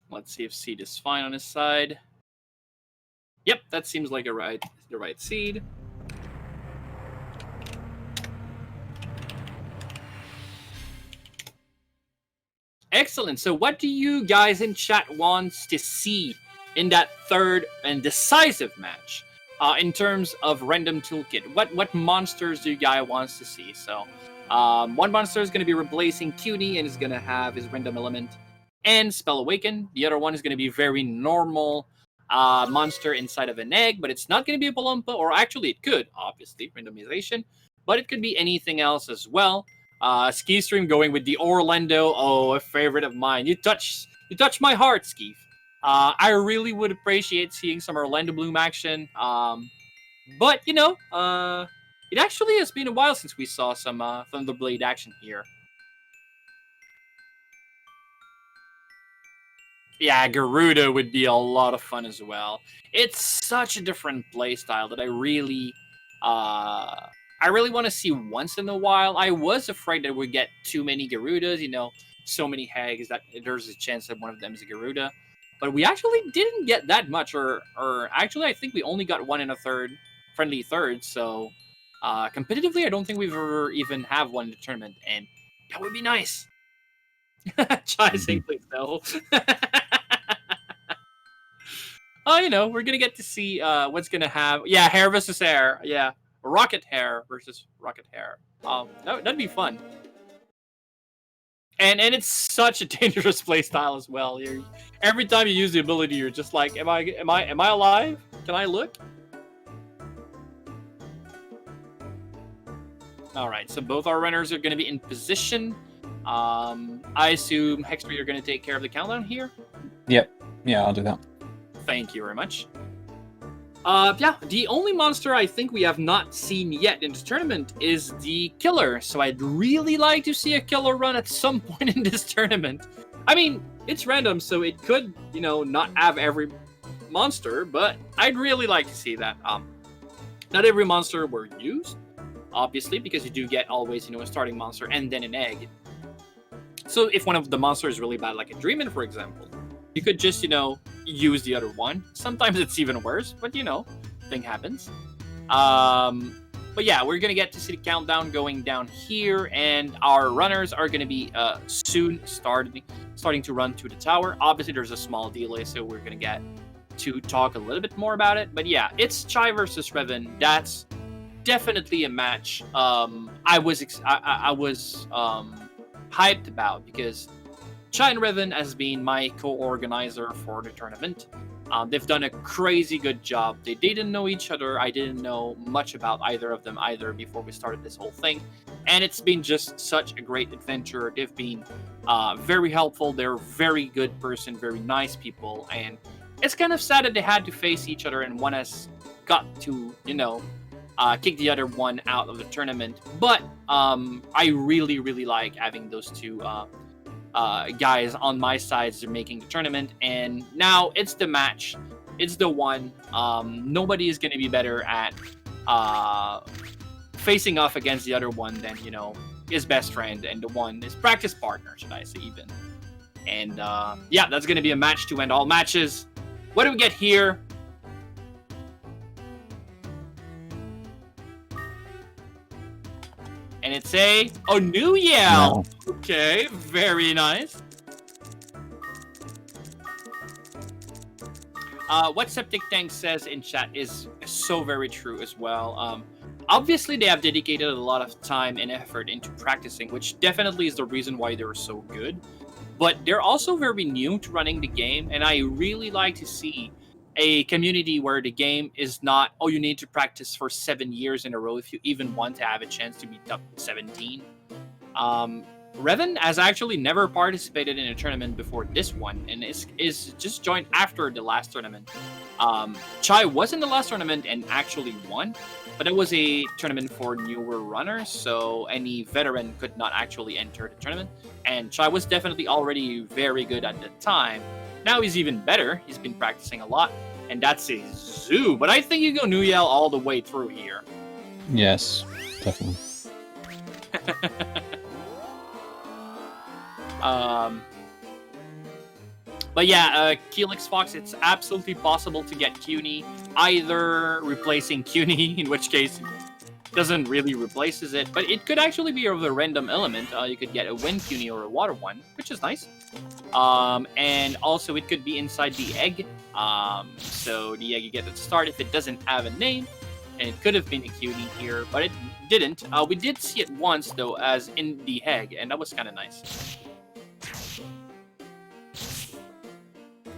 Let's see if seed is fine on his side. Yep, that seems like the right seed. Excellent. So what do you guys in chat want to see in that third and decisive match? in terms of random toolkit, what monsters do you guys wants to see? So, one monster is going to be replacing Cutie and is going to have his random element and Spell Awaken. The other one is going to be very normal monster inside of an egg, but it's not going to be a Palumpa, or actually it could, obviously, randomization, but it could be anything else as well. Ski Stream going with the Orlando, oh, a favorite of mine. You touch my heart, Skeef. I really would appreciate seeing some Orlando Bloom action. But you know, it actually has been a while since we saw some Thunderblade action here. Yeah, Garuda would be a lot of fun as well. It's such a different playstyle that I really want to see once in a while. I was afraid that we'd get too many Garudas, you know, so many Hags that there's a chance that one of them is a Garuda. But we actually didn't get that much, or actually I think we only got 1 1/3 friendly third, so competitively I don't think we've ever even have one in the tournament, and that would be nice. Chai saying please no. Oh, you know, we're gonna get to see what's gonna have. Yeah, hair versus hair. Yeah, rocket hair versus rocket hair. That'd be fun. And it's such a dangerous playstyle as well. Every time you use the ability, you're just like, am I alive? Can I look? All right, so both our runners are gonna be in position. I assume Hexter, you're gonna take care of the countdown here. Yep. Yeah, I'll do that. Thank you very much. Yeah, the only monster I think we have not seen yet in this tournament is the Killer. So I'd really like to see a Killer run at some point in this tournament. I mean, it's random, so it could, you know, not have every monster, but I'd really like to see that. Not every monster were used, obviously, because you do get always, you know, a starting monster and then an egg. So if one of the monsters is really bad, like a Dreamin', for example, you could just, you know, use the other one. Sometimes it's even worse, but you know, thing happens. But yeah, we're gonna get to see the countdown going down here, and our runners are gonna be soon starting to run to the tower. Obviously, there's a small delay, so we're gonna get to talk a little bit more about it. But yeah, it's Chai versus Reven. That's definitely a match I was hyped about, because Chai and Reven has been my co-organizer for the tournament. They've done a crazy good job. They didn't know each other. I didn't know much about either of them either before we started this whole thing. And it's been just such a great adventure. They've been very helpful. They're very good person, very nice people. And it's kind of sad that they had to face each other and one has got to, you know, kick the other one out of the tournament. But I really, really like having those two guys on my sides are making the tournament, and now it's the match. It's the one. Nobody is going to be better at facing off against the other one than, you know, his best friend, and the one his practice partner, should I say, even. And yeah, that's going to be a match to end all matches. What do we get here? And it's a new Yell. No. Okay, very nice. What Septic Tank says in chat is so very true as well. Obviously, they have dedicated a lot of time and effort into practicing, which definitely is the reason why they're so good. But they're also very new to running the game, and I really like to see a community where the game is not, oh, you need to practice for 7 years in a row if you even want to have a chance to be top 17. Reven has actually never participated in a tournament before this one, and is just joined after the last tournament. Chai was in the last tournament and actually won, but it was a tournament for newer runners, so any veteran could not actually enter the tournament. And Chai was definitely already very good at the time. Now he's even better. He's been practicing a lot, and that's a zoo. But I think you go Nuyel all the way through here. Yes, definitely. But yeah, Keelix Fox, it's absolutely possible to get CUNY, either replacing CUNY, in which case doesn't really replaces it, but it could actually be of a random element. You could get a wind CUNY or a water one, which is nice. And also it could be inside the egg. So the egg you get at the start if it doesn't have a name, and it could have been a cutie here, but it didn't. We did see it once though, as in the egg, and that was kind of nice.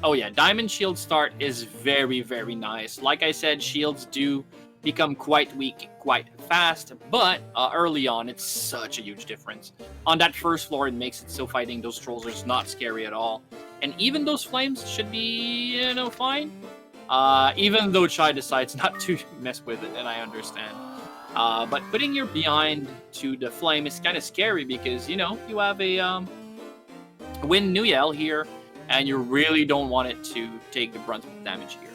Oh yeah, Diamond Shield start is very, very nice. Like I said, shields do become quite weak quite fast, but early on, it's such a huge difference. On that first floor, it makes it so fighting those trolls is not scary at all. And even those flames should be, fine. Even though Chai decides not to mess with it, and I understand. But putting your behind to the flame is kind of scary because, you have a Wind Nuyel here, and you really don't want it to take the brunt of the damage here.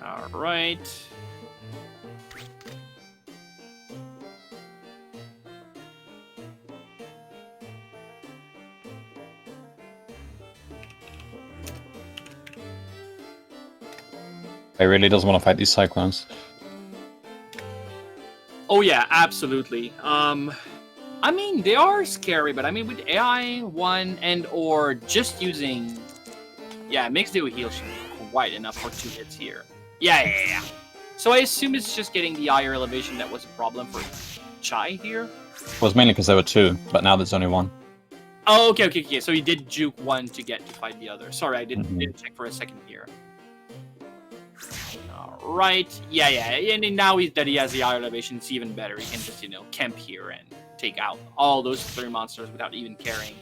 All right. He really doesn't want to fight these cyclones. Oh yeah, absolutely. I mean, they are scary, but I mean, with AI 1 and or just using... Yeah, mixed deal heal should be quite enough for 2 hits here. Yeah. So I assume it's just getting the higher elevation that was a problem for Chai here? It was mainly because there were 2, but now there's only 1. Oh, okay. So he did juke 1 to get to fight the other. Sorry, I didn't check for a second here. Alright, yeah, and now that he has the higher elevation, it's even better. He can just, camp here and take out all those 3 monsters without even caring.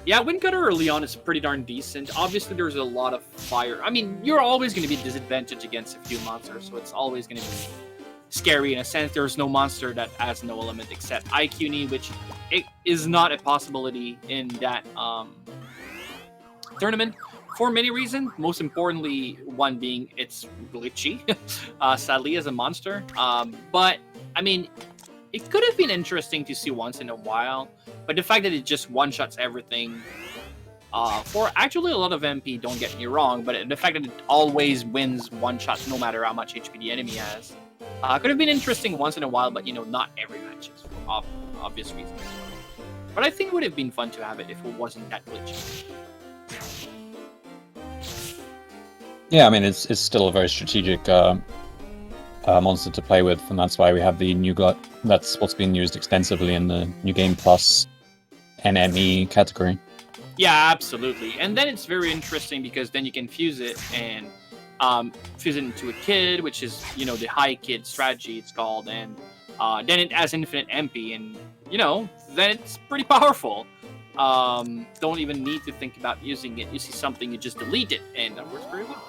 Yeah, Wind Cutter early on is pretty darn decent. Obviously, there's a lot of fire. I mean, you're always going to be disadvantaged against a few monsters, so it's always going to be scary in a sense. There's no monster that has no element except IQNI, which it is not a possibility in that tournament for many reasons. Most importantly, one being it's glitchy, sadly, as a monster. But, I mean, it could have been interesting to see once in a while. But the fact that it just one-shots everything, for actually a lot of MP, don't get me wrong, but the fact that it always wins one-shot no matter how much HP the enemy has, could have been interesting once in a while, but, not every match for obvious reasons. But I think it would have been fun to have it if it wasn't that glitchy. Yeah, I mean, it's still a very strategic monster to play with, and that's why we have the New Glut. That's what's been used extensively in the New Game Plus NME category. Yeah, absolutely. And then it's very interesting because then you can fuse it and fuse it into a kid, which is, the high kid strategy it's called. And then it has infinite MP and, then it's pretty powerful. Don't even need to think about using it. You see something, you just delete it, and that works very well.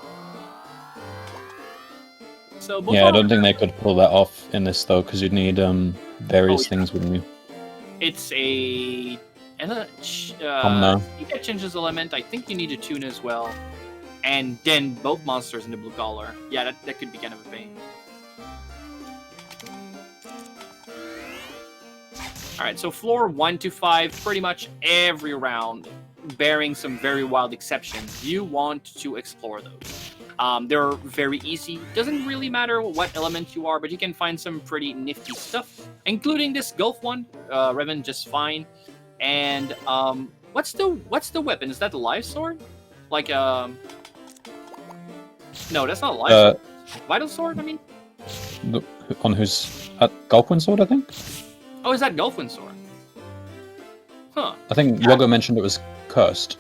So yeah, I don't think they could pull that off in this, though, because you'd need various things, wouldn't you? It's a... no. I think that changes element. I think you need a tune as well. And then both monsters in the blue color. Yeah, that could be kind of a pain. Alright, so floor 1 to 5, pretty much every round, bearing some very wild exceptions, you want to explore those. They're very easy. Doesn't really matter what element you are, but you can find some pretty nifty stuff, including this Gulf one. Reven just fine. And what's the weapon? Is that the life sword? Like no, that's not a life sword. Vital sword, I mean. On whose Gulfwind sword, I think. Oh, is that Gulfwind sword? Huh. I think Yogo mentioned it was cursed.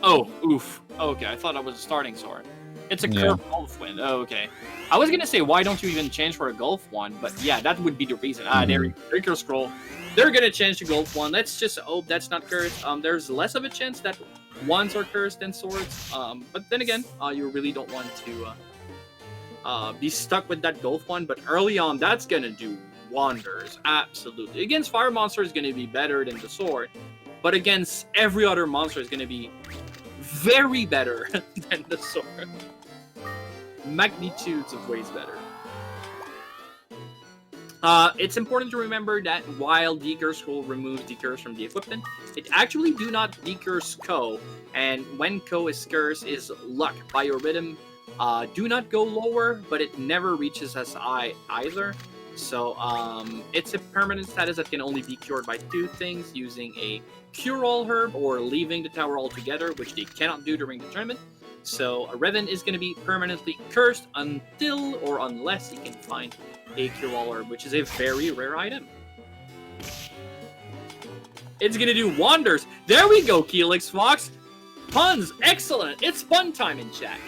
Oh, oof. Okay, I thought that was a starting sword. It's a curved Gulfwind. Oh, okay. I was gonna say, why don't you even change for a Gulf one? But yeah, that would be the reason. There you go. Scroll. They're gonna change to Gulf one. Let's just hope that's not cursed. There's less of a chance that wands are cursed than swords. But then again, you really don't want to be stuck with that Gulf one. But early on, that's gonna do wonders. Absolutely. Against fire monster is gonna be better than the sword, but against every other monster is gonna be very better than the sword. Magnitudes of ways better. It's important to remember that while decurse will remove decurse from the equipment, it actually do not decurse Co. And when Co is curse is luck. Biorhythm do not go lower, but it never reaches as high either. So it's a permanent status that can only be cured by two things, using a cure-all herb or leaving the tower altogether, which they cannot do during the tournament. So a Reven is going to be permanently cursed until or unless he can find a cure-all herb, which is a very rare item. It's going to do wonders. There we go, Keelix Fox. Puns, excellent. It's fun time in chat.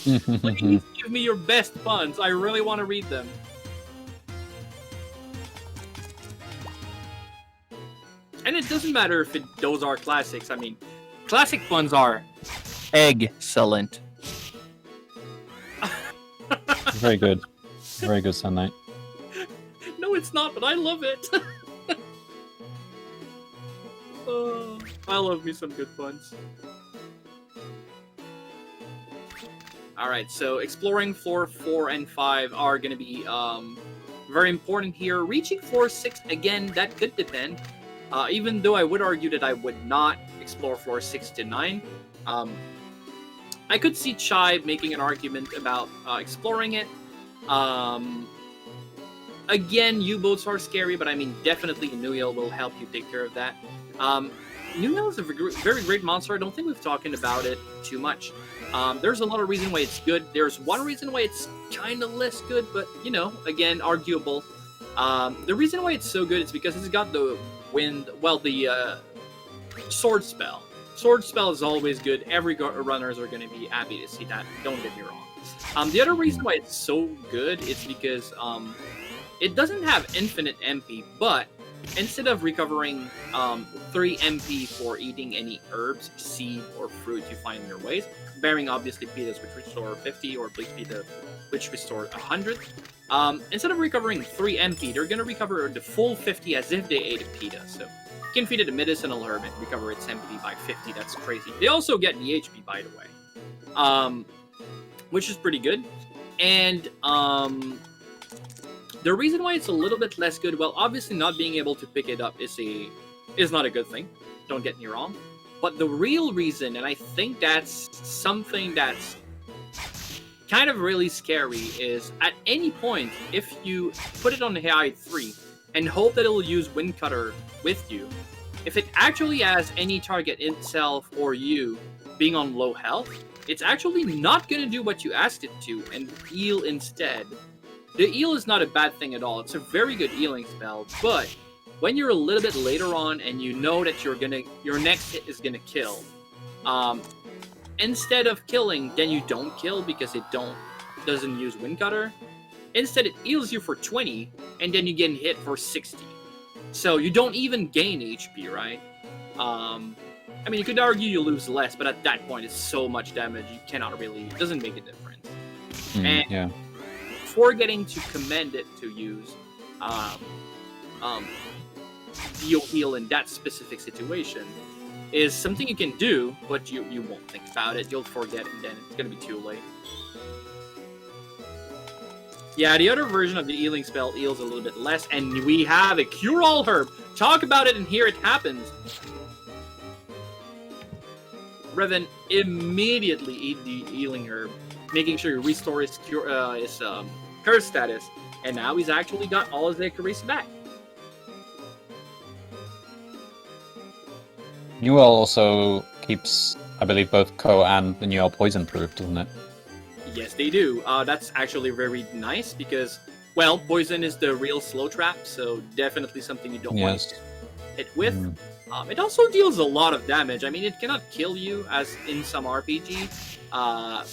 Please give me your best puns. I really want to read them. And it doesn't matter if those are classics. I mean, classic puns are excellent. Very good. Very good, Sunlight. No, it's not, but I love it. Oh, I love me some good puns. Alright, so exploring floor 4 and 5 are going to be very important here. Reaching floor 6, again, that could depend. Even though I would argue that I would not explore floor 6 to 9. I could see Chai making an argument about exploring it. Again, U-boats are scary, but I mean, definitely Nuyel will help you take care of that. Nuyel is a very great monster. I don't think we've talked about it too much. There's a lot of reason why it's good. There's one reason why it's kind of less good, but, you know, again, arguable. The reason why it's so good is because it's got the the sword spell. Sword spell is always good. Every runners are going to be happy to see that. Don't get me wrong. The other reason why it's so good is because it doesn't have infinite MP, but instead of recovering 3 MP for eating any herbs, seed, or fruit you find in your ways, bearing obviously Pitas which restore 50 or Bleak Pita which restore 100, instead of recovering 3 MP, they're going to recover the full 50 as if they ate a Pita. So you can feed it a medicinal herb and recover its MP by 50. That's crazy. They also get the HP, by the way, which is pretty good. And the reason why it's a little bit less good, well, obviously not being able to pick it up is not a good thing. Don't get me wrong. But the real reason, and I think that's something that's kind of really scary, is at any point, if you put it on the high 3 and hope that it'll use Wind Cutter with you, if it actually has any target itself or you being on low health, it's actually not going to do what you asked it to and heal instead. The heal is not a bad thing at all. It's a very good healing spell, but when you're a little bit later on and you know that your next hit is gonna kill, instead of killing, then you don't kill because it doesn't use Wind Cutter. Instead, it heals you for 20, and then you get hit for 60. So you don't even gain HP, right? I mean, you could argue you lose less, but at that point, it's so much damage, you cannot really, it doesn't make a difference. Yeah. Forgetting to commend it to use Dio heal in that specific situation is something you can do, but you won't think about it. You'll forget, and then it's gonna be too late. Yeah, the other version of the healing spell heals a little bit less, and we have a cure-all herb. Talk about it, and here it happens. Reven immediately eat the healing herb, making sure you restore his curse status, and now he's actually got all his accuracy back. Newell also keeps, I believe, both Ko and the Newell poison proof, doesn't it? Yes, they do. That's actually very nice because, well, poison is the real slow trap, so definitely something you don't want to hit with. It also deals a lot of damage. I mean, it cannot kill you as in some RPG,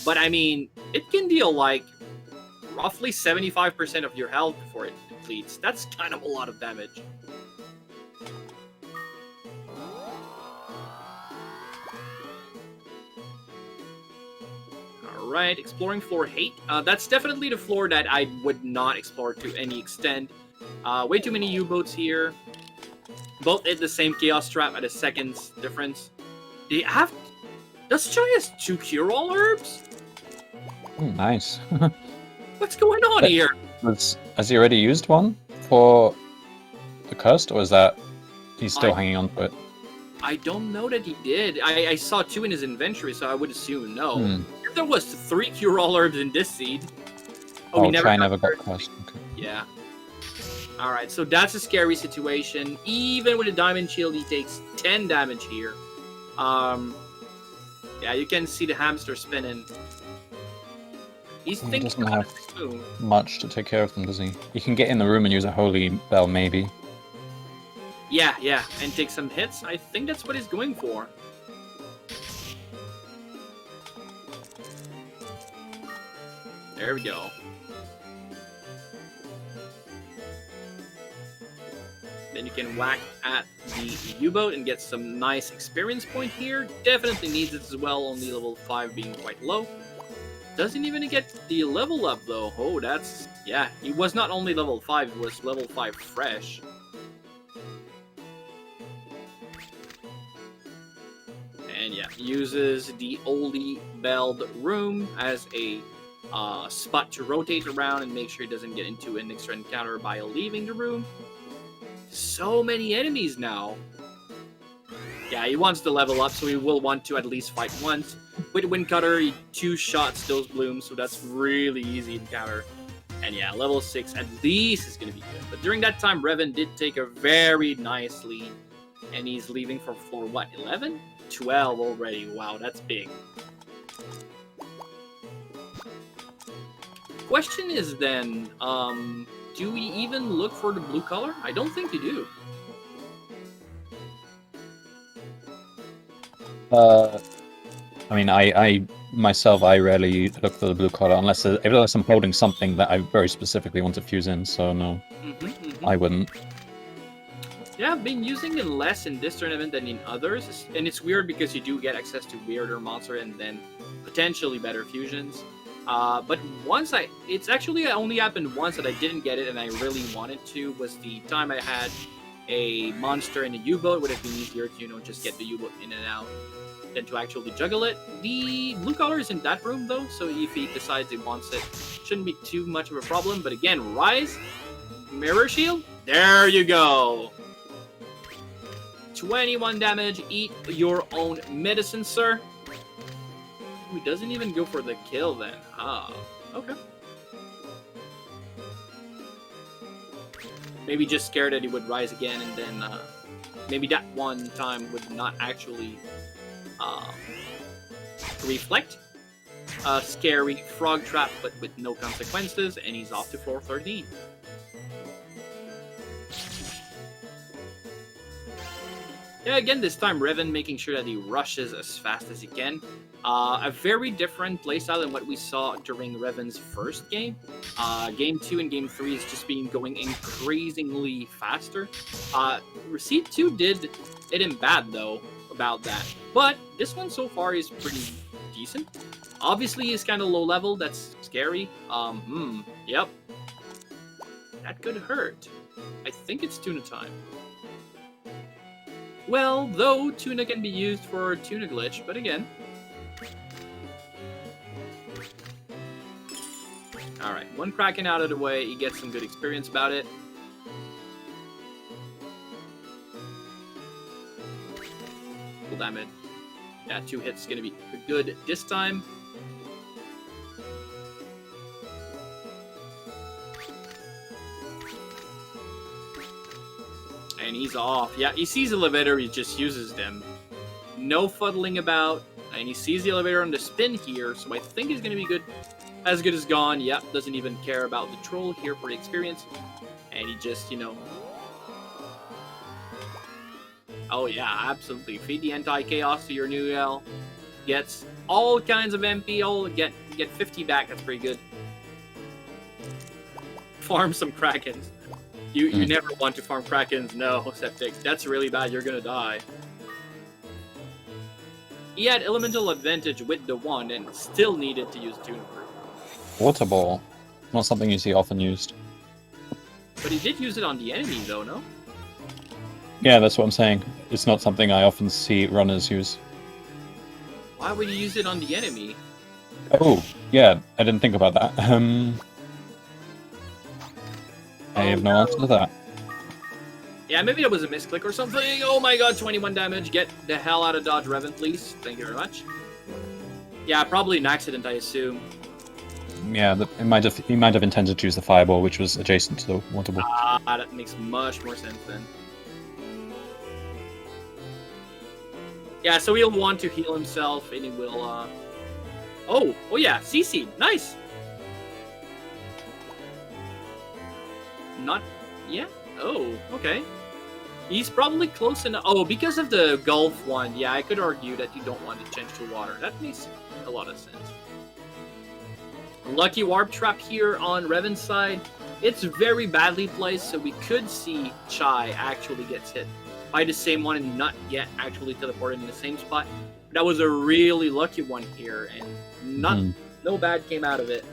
but I mean, it can deal like roughly 75% of your health before it depletes. That's kind of a lot of damage. Alright, exploring floor 8. That's definitely the floor that I would not explore to any extent. Way too many U-boats here. Both hit the same chaos trap at a second's difference. Does Chai has 2 cure-all herbs? Nice. What's going on here? Has he already used one for the cursed, or is that he's still I- hanging on to it? I don't know that he did. I saw 2 in his inventory, so I would assume no. Hmm. If there was 3 cure all herbs in this seed. Oh, we Chai got never got cursed. cursed. Okay. Yeah. All right, so that's a scary situation. Even with a diamond shield, he takes 10 damage here. Yeah, you can see the hamster spinning. He's He thinking doesn't about have his move. much to take care of them, does he? He can get in the room and use a holy bell, maybe. Yeah, and take some hits. I think that's what he's going for. There we go. Then you can whack at the U-boat and get some nice experience point here. Definitely needs it as well, only level 5 being quite low. Doesn't even get the level up though. Oh, that's... yeah, he was not only level 5, he was level 5 fresh. And yeah, uses the oldie belled room as a spot to rotate around and make sure he doesn't get into an extra encounter by leaving the room. So many enemies now. Yeah, he wants to level up, so he will want to at least fight once. With Wind Cutter, he 2 shots those blooms, so that's really easy encounter. And yeah, level 6 at least is going to be good. But during that time, Reven did take a very nice lead. And he's leaving for floor, what, 11? 12 already. Wow, that's big. Question is then, do we even look for the blue color? I don't think we do. I mean, I myself, I rarely look for the blue color unless I'm holding something that I very specifically want to fuse in. So no, I wouldn't. Yeah, I've been using it less in this tournament than in others, and it's weird because you do get access to weirder monster and then potentially better fusions. But it's actually only happened once that I didn't get it and I really wanted to, was the time I had a monster in a U-boat. Would have been easier to, just get the U-boat in and out than to actually juggle it. The blue color is in that room though, so if he decides he wants it, shouldn't be too much of a problem. But again, Rise, Mirror Shield, there you go. 21 damage, eat your own medicine, sir. He doesn't even go for the kill then. Ah, okay. Maybe just scared that he would rise again, and then maybe that one time would not actually reflect. Scary frog trap, but with no consequences, and he's off to floor 13. Yeah, again, this time Reven making sure that he rushes as fast as he can. A very different playstyle than what we saw during Reven's first game. Game 2 and Game 3 is just going increasingly faster. Receipt 2 did it in bad, though, about that. But this one so far is pretty decent. Obviously, he's kind of low level. That's scary. Yep. That could hurt. I think it's tuna time. Well, though, tuna can be used for tuna glitch, but again. Alright, one Kraken out of the way, he gets some good experience about it. Full damage. Yeah, 2 hits is going to be good this time. And he's off. Yeah, he sees the elevator, he just uses them. No fuddling about. And he sees the elevator on the spin here, so I think he's going to be good. As good as gone. Yep, doesn't even care about the troll here for the experience. And he just, Oh yeah, absolutely. Feed the anti-chaos to your new L. Gets all kinds of MP. Get 50 back, that's pretty good. Farm some Krakens. You never want to farm Krakens, no, Septic. That's really bad, you're gonna die. He had elemental advantage with the wand and still needed to use Tuna Fruit. Water Ball. Not something you see often used. But he did use it on the enemy, though, no? Yeah, that's what I'm saying. It's not something I often see runners use. Why would you use it on the enemy? Oh, yeah, I didn't think about that. I have no answer to that. Yeah, maybe it was a misclick or something. Oh my god, 21 damage. Get the hell out of dodge, Reven, please. Thank you very much. Yeah, probably an accident, I assume. Yeah, he might have intended to use the fireball, which was adjacent to the water ball. Ah, that makes much more sense then. Yeah, so he'll want to heal himself, and he will, Oh yeah, CC, nice! Not... yeah? Oh, okay. He's probably close enough... oh, because of the Gulf one, yeah, I could argue that you don't want to change to water. That makes a lot of sense. Lucky Warp Trap here on Reven's side. It's very badly placed, so we could see Chai actually gets hit by the same one and not yet actually teleported in the same spot. That was a really lucky one here, and no bad came out of it.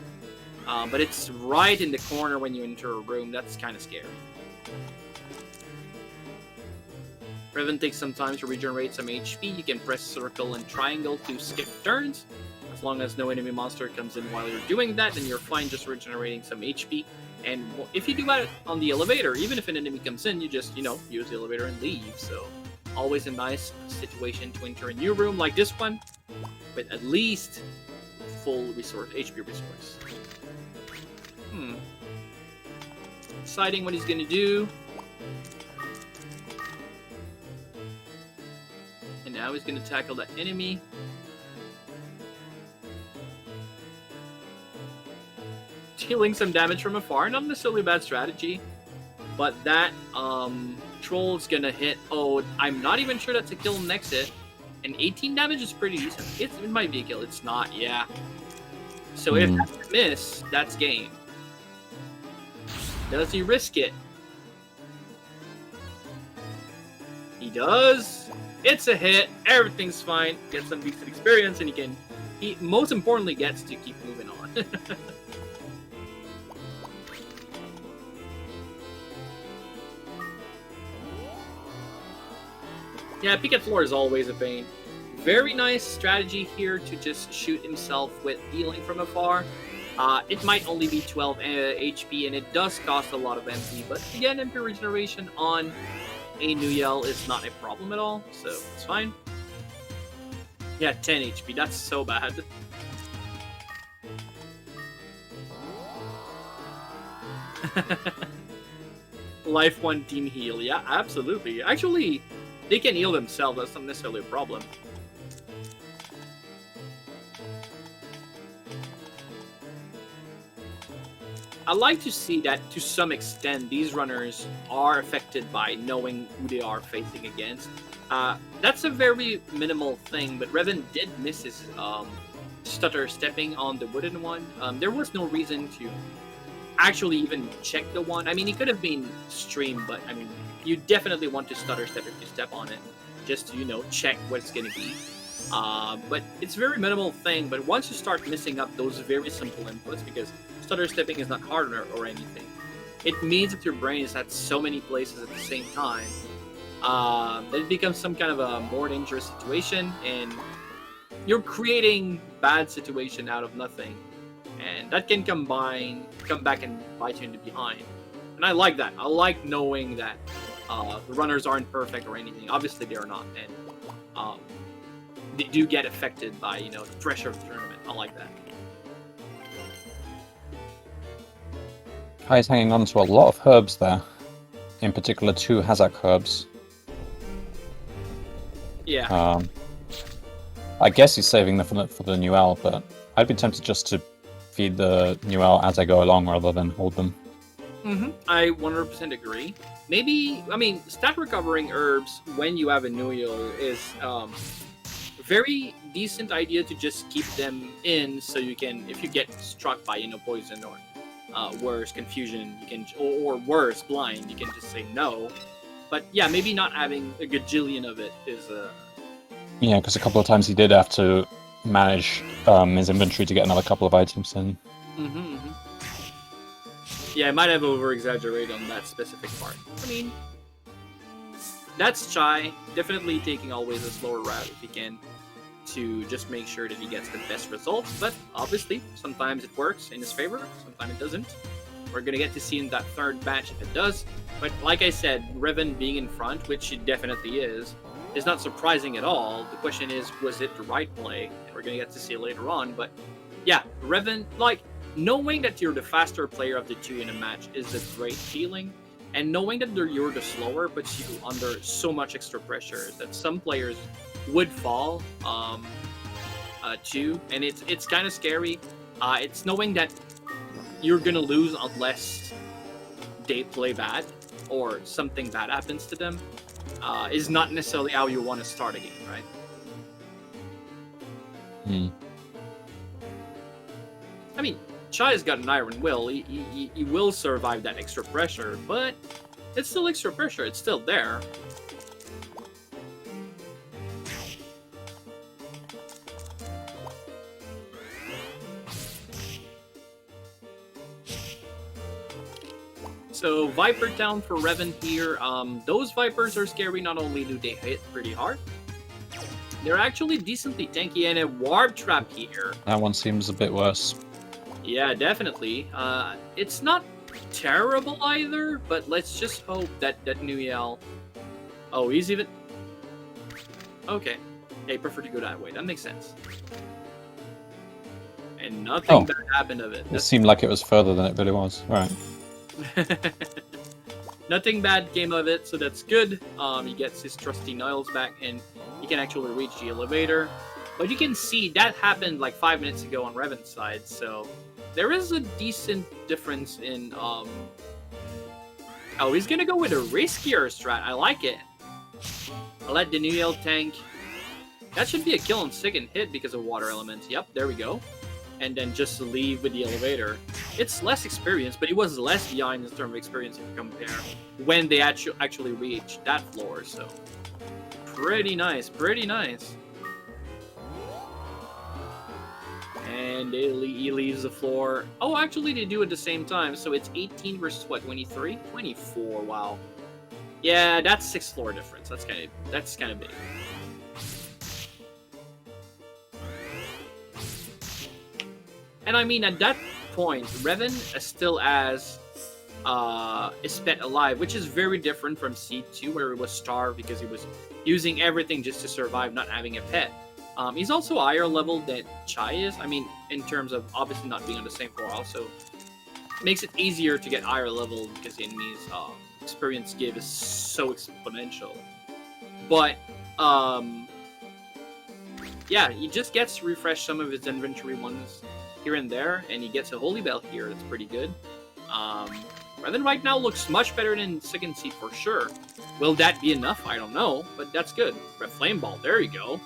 But it's right in the corner when you enter a room. That's kind of scary. Reven takes some time to regenerate some HP. You can press circle and triangle to skip turns. As long as no enemy monster comes in while you're doing that, then you're fine just regenerating some HP. And if you do that on the elevator, even if an enemy comes in, you just, use the elevator and leave. So, always a nice situation to enter a new room like this one, with at least full HP resource. Deciding what he's gonna do. And now he's gonna tackle that enemy. Dealing some damage from afar, not necessarily a bad strategy, but that troll's gonna hit. Oh, I'm not even sure that's a kill next hit, and 18 damage is pretty decent. It might be a kill. It's not, yeah. So if that's a miss, that's game. Does he risk it? He does. It's a hit. Everything's fine. Gets some decent experience, and he most importantly gets to keep moving on. Yeah, peek at floor is always a pain. Very nice strategy here to just shoot himself with healing from afar. It might only be 12 HP, and it does cost a lot of MP, but again, MP regeneration on a new yell is not a problem at all, so it's fine. Yeah, 10 HP, that's so bad. Life 1 team heal, yeah, absolutely. Actually, they can heal themselves, that's not necessarily a problem. I like to see that, to some extent, these runners are affected by knowing who they are facing against. That's a very minimal thing, but Reven did miss his stutter stepping on the wooden one. There was no reason to actually even check the one. I mean, it could have been streamed, but I mean, you definitely want to stutter step if you step on it, just to, check what it's going to be. But it's a very minimal thing, but once you start missing up those very simple inputs, because stutter stepping is not harder or anything, it means that your brain is at so many places at the same time that it becomes some kind of a more dangerous situation, and you're creating bad situation out of nothing, and that can come back and bite you in the behind. And I like that. I like knowing that the runners aren't perfect or anything. Obviously they are not, and they do get affected by the pressure of the tournament. I like that. Kai's hanging on to a lot of herbs there. In particular, 2 Hazak herbs. Yeah. I guess he's saving them for the new L, but I'd be tempted just to feed the new L as I go along rather than hold them. I 100% agree. Maybe, stat recovering herbs when you have a new L is very decent idea to just keep them in, so you can, if you get struck by poison or worse, confusion, you can, or worse, blind, you can just say no. But yeah, maybe not having a gajillion of it is Yeah, because a couple of times he did have to manage his inventory to get another couple of items in. Yeah, I might have over-exaggerated on that specific part. I mean, that's Chai. Definitely taking always a slower route if he can, to just make sure that he gets the best results. But obviously, sometimes it works in his favor, sometimes it doesn't. We're going to get to see in that third match if it does. But like I said, Reven being in front, which it definitely is not surprising at all. The question is, was it the right play? And we're going to get to see later on. But yeah, Reven, like, knowing that you're the faster player of the two in a match is a great feeling. And knowing that you're the slower puts you under so much extra pressure that some players would fall too. And it's kind of scary. It's knowing that you're going to lose unless they play bad or something bad happens to them is not necessarily how you want to start a game, right? I mean, Chai's got an iron will. He will survive that extra pressure, but it's still extra pressure. It's still there. So Viper down for Reven here. Those Vipers are scary. Not only do they hit pretty hard, they're actually decently tanky, and a Warp Trap here. That one seems a bit worse. Yeah, definitely. It's not terrible either, but let's just hope that Nuyel... Oh, he's even... Okay. They prefer to go that way. That makes sense. And nothing bad happened of it. It seemed like it was further than it really was. Right. Nothing bad came of it, so that's good. He gets his trusty Niles back, and he can actually reach the elevator. But you can see that happened like 5 minutes ago on Reven's side, so there is a decent difference in... Oh, he's gonna go with a riskier strat. I like it. I'll let Daniel tank. That should be a kill on second hit because of water elements. Yep, there we go. And then just leave with the elevator. It's less experience, but it was less behind in terms of experience if you compare when they actually reached that floor. So pretty nice, pretty nice. And he leaves the floor. Oh, actually they do at the same time. So it's 18 versus what, 23? 24, wow. Yeah, that's 6 floor difference. That's kind of big. And I mean, at that point, Reven is still as Ispet alive, which is very different from C2, where he was starved because he was using everything just to survive, not having a pet. He's also higher level than Chai is. I mean, in terms of obviously not being on the same floor, also makes it easier to get higher level because the enemy's experience give is so exponential. But yeah, he just gets to refresh some of his inventory ones here and there, and he gets a Holy Bell here. That's pretty good. Reven right now looks much better than second seed for sure. Will that be enough? I don't know, but that's good. Red Flame Ball, there you go.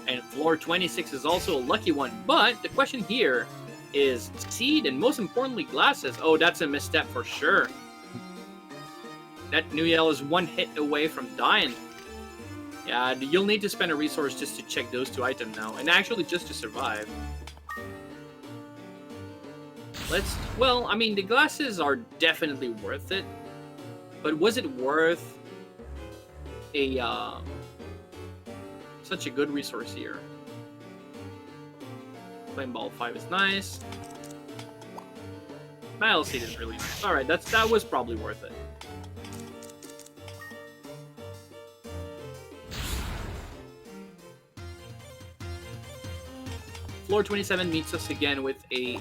And floor 26 is also a lucky one, but the question here is seed and most importantly glasses. Oh, that's a misstep for sure. That Nuyel is 1 hit away from dying. Yeah, you'll need to spend a resource just to check those 2 items now, and actually just to survive. Well, I mean, the glasses are definitely worth it, but was it worth a such a good resource here? Flame Ball 5 is nice. Battle Seed is really nice. Alright, that was probably worth it. Floor 27 meets us again with a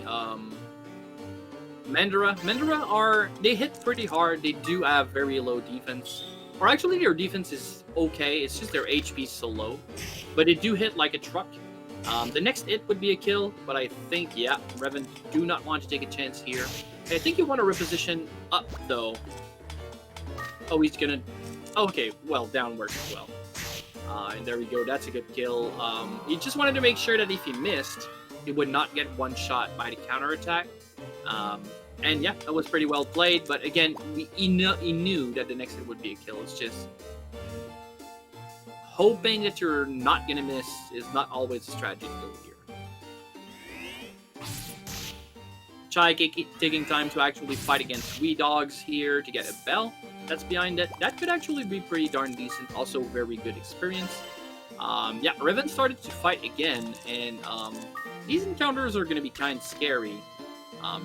Mandara. Mandara they hit pretty hard. They do have very low defense. Or actually their defense is okay. It's just their HP is so low. But they do hit like a truck. The next hit would be a kill, but I think, yeah, Reven do not want to take a chance here. I think you want to reposition up though. Oh, he's gonna... Okay, well, downward as well. And there we go, that's a good kill. He just wanted to make sure that if he missed, he would not get one shot by the counterattack. And yeah, that was pretty well played, but again, he knew that the next hit would be a kill. It's just hoping that you're not gonna miss is not always a strategy to go here. Chai taking time to actually fight against Wee Dogs here to get a bell. That's behind it. That could actually be pretty darn decent. Also very good experience. Yeah, Reven started to fight again, and these encounters are going to be kind of scary.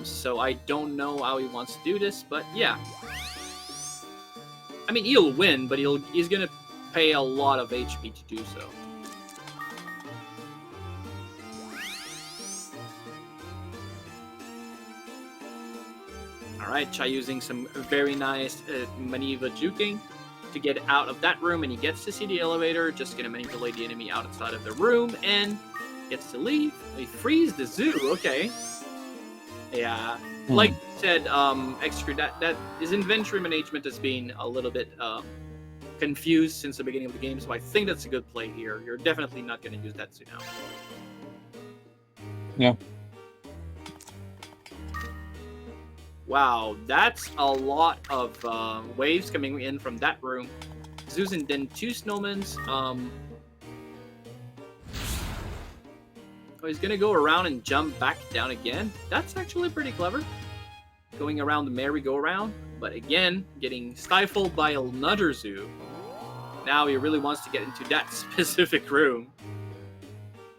So I don't know how he wants to do this, but yeah. I mean, he'll win, but he's going to pay a lot of HP to do so. Alright, Chai using some very nice maneuver juking to get out of that room, and he gets to see the elevator, just gonna manipulate the enemy outside of the room, and gets to leave. He frees the zoo, okay. Yeah, like you said, extra, that his inventory management has been a little bit confused since the beginning of the game, so I think that's a good play here. You're definitely not gonna use that zoo now. Yeah. Wow, that's a lot of waves coming in from that room. Zeus and then 2 snowmans. Oh, he's gonna go around and jump back down again. That's actually pretty clever. Going around the merry-go-round, but again, getting stifled by another zoo. Now he really wants to get into that specific room.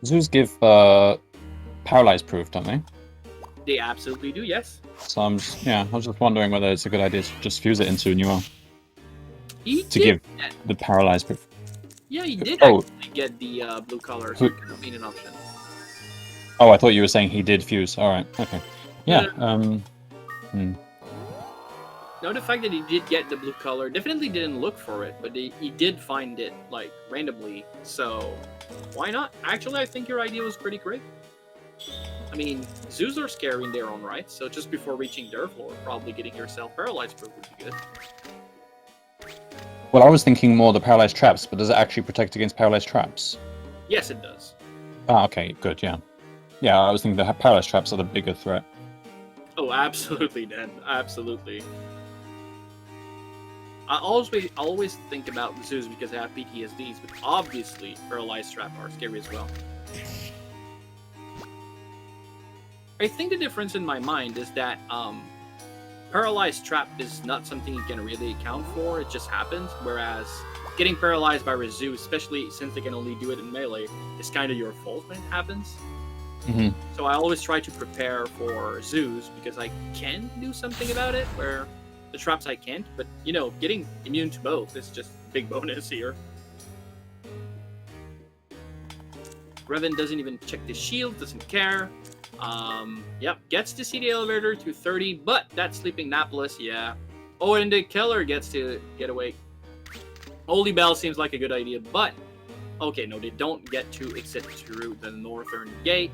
Zoos give paralyzed proof, don't they? They absolutely do, yes. So I was just wondering whether it's a good idea to just fuse it into Newer He to did give that. the paralyzed proof. Yeah, he did Oh. actually get the blue color, so it could have been an option. Oh, I thought you were saying he did fuse. All right, okay. Yeah. No, the fact that he did get the blue color definitely didn't look for it, but he did find it, like, randomly, so why not? Actually, I think your idea was pretty great. I mean, zoos are scary in their own right, so just before reaching their floor, probably getting yourself paralyzed proof would be good. Well, I was thinking more the paralyzed traps, but does it actually protect against paralyzed traps? Yes, it does. Ah, okay, good, yeah. Yeah, I was thinking the paralyzed traps are the bigger threat. Oh, absolutely, Dan. Absolutely. I always think about the zoos because they have PTSDs, but obviously, paralyzed trap are scary as well. I think the difference in my mind is that paralyzed trap is not something you can really account for, it just happens, whereas getting paralyzed by a zoo, especially since they can only do it in melee, is kind of your fault when it happens. Mm-hmm. So I always try to prepare for zoos because I can do something about it, where the traps I can't, but you know, getting immune to both is just a big bonus here. Reven doesn't even check the shield, doesn't care. Yep, gets to see the elevator to 30, but that sleeping Napolis, yeah. Oh, and the killer gets to get away. Holy Bell seems like a good idea, but okay, no, they don't get to exit through the northern gate.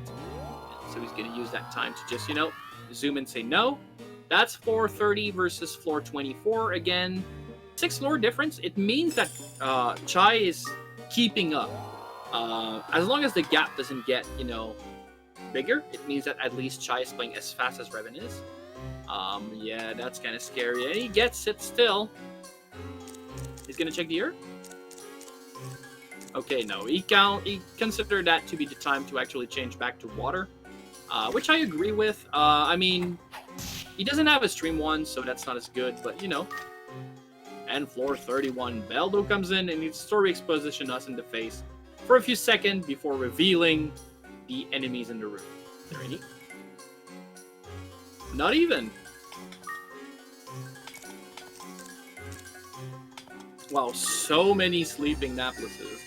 So he's gonna use that time to just, you know, zoom and say no. That's floor 30 versus floor 24 again. 6 floor difference. It means that Chai is keeping up. As long as the gap doesn't get, you know, bigger, it means that at least Chai is playing as fast as Reven is. Yeah, that's kind of scary. And he gets it still. He's gonna check the earth. Okay, no, he considered that to be the time to actually change back to water, which I agree with. I mean, he doesn't have a stream one, so that's not as good, but you know. And floor 31, Beldo comes in and he's story exposition us in the face for a few seconds before revealing the enemies in the room. Is there any? Not even. Wow, so many sleeping Napolises.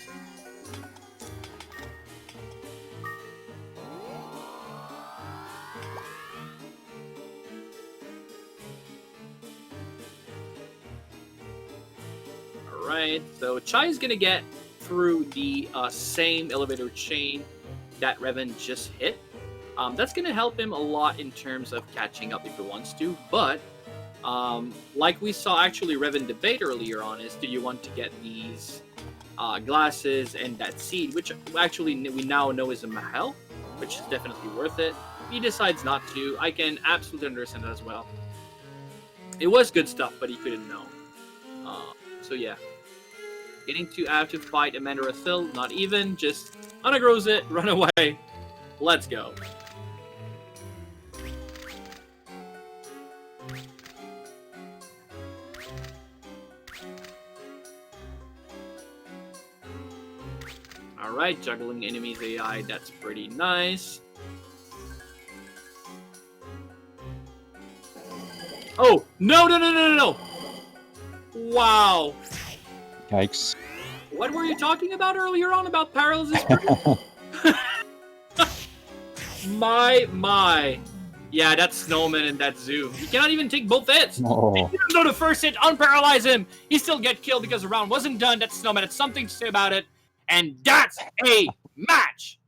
Alright, so Chai is gonna get through the same elevator chain that Reven just hit. That's going to help him a lot in terms of catching up if he wants to, but like we saw actually Reven debate earlier on is, do you want to get these glasses and that seed, which actually we now know is a Mahel, which is definitely worth it. If he decides not to, I can absolutely understand that as well. It was good stuff, but he couldn't know. So yeah. Getting to have to fight Amanda Rathil, not even, just unagrows it, run away. Let's go. All right, juggling enemies AI. That's pretty nice. Oh, no. Wow. Yikes. What were you talking about earlier on about paralysis? My. Yeah, that's Snowman and that's Zoo. You cannot even take both hits. Oh. Even though the first hit unparalyze him, he still get killed because the round wasn't done. That's Snowman. It's something to say about it. And that's a match.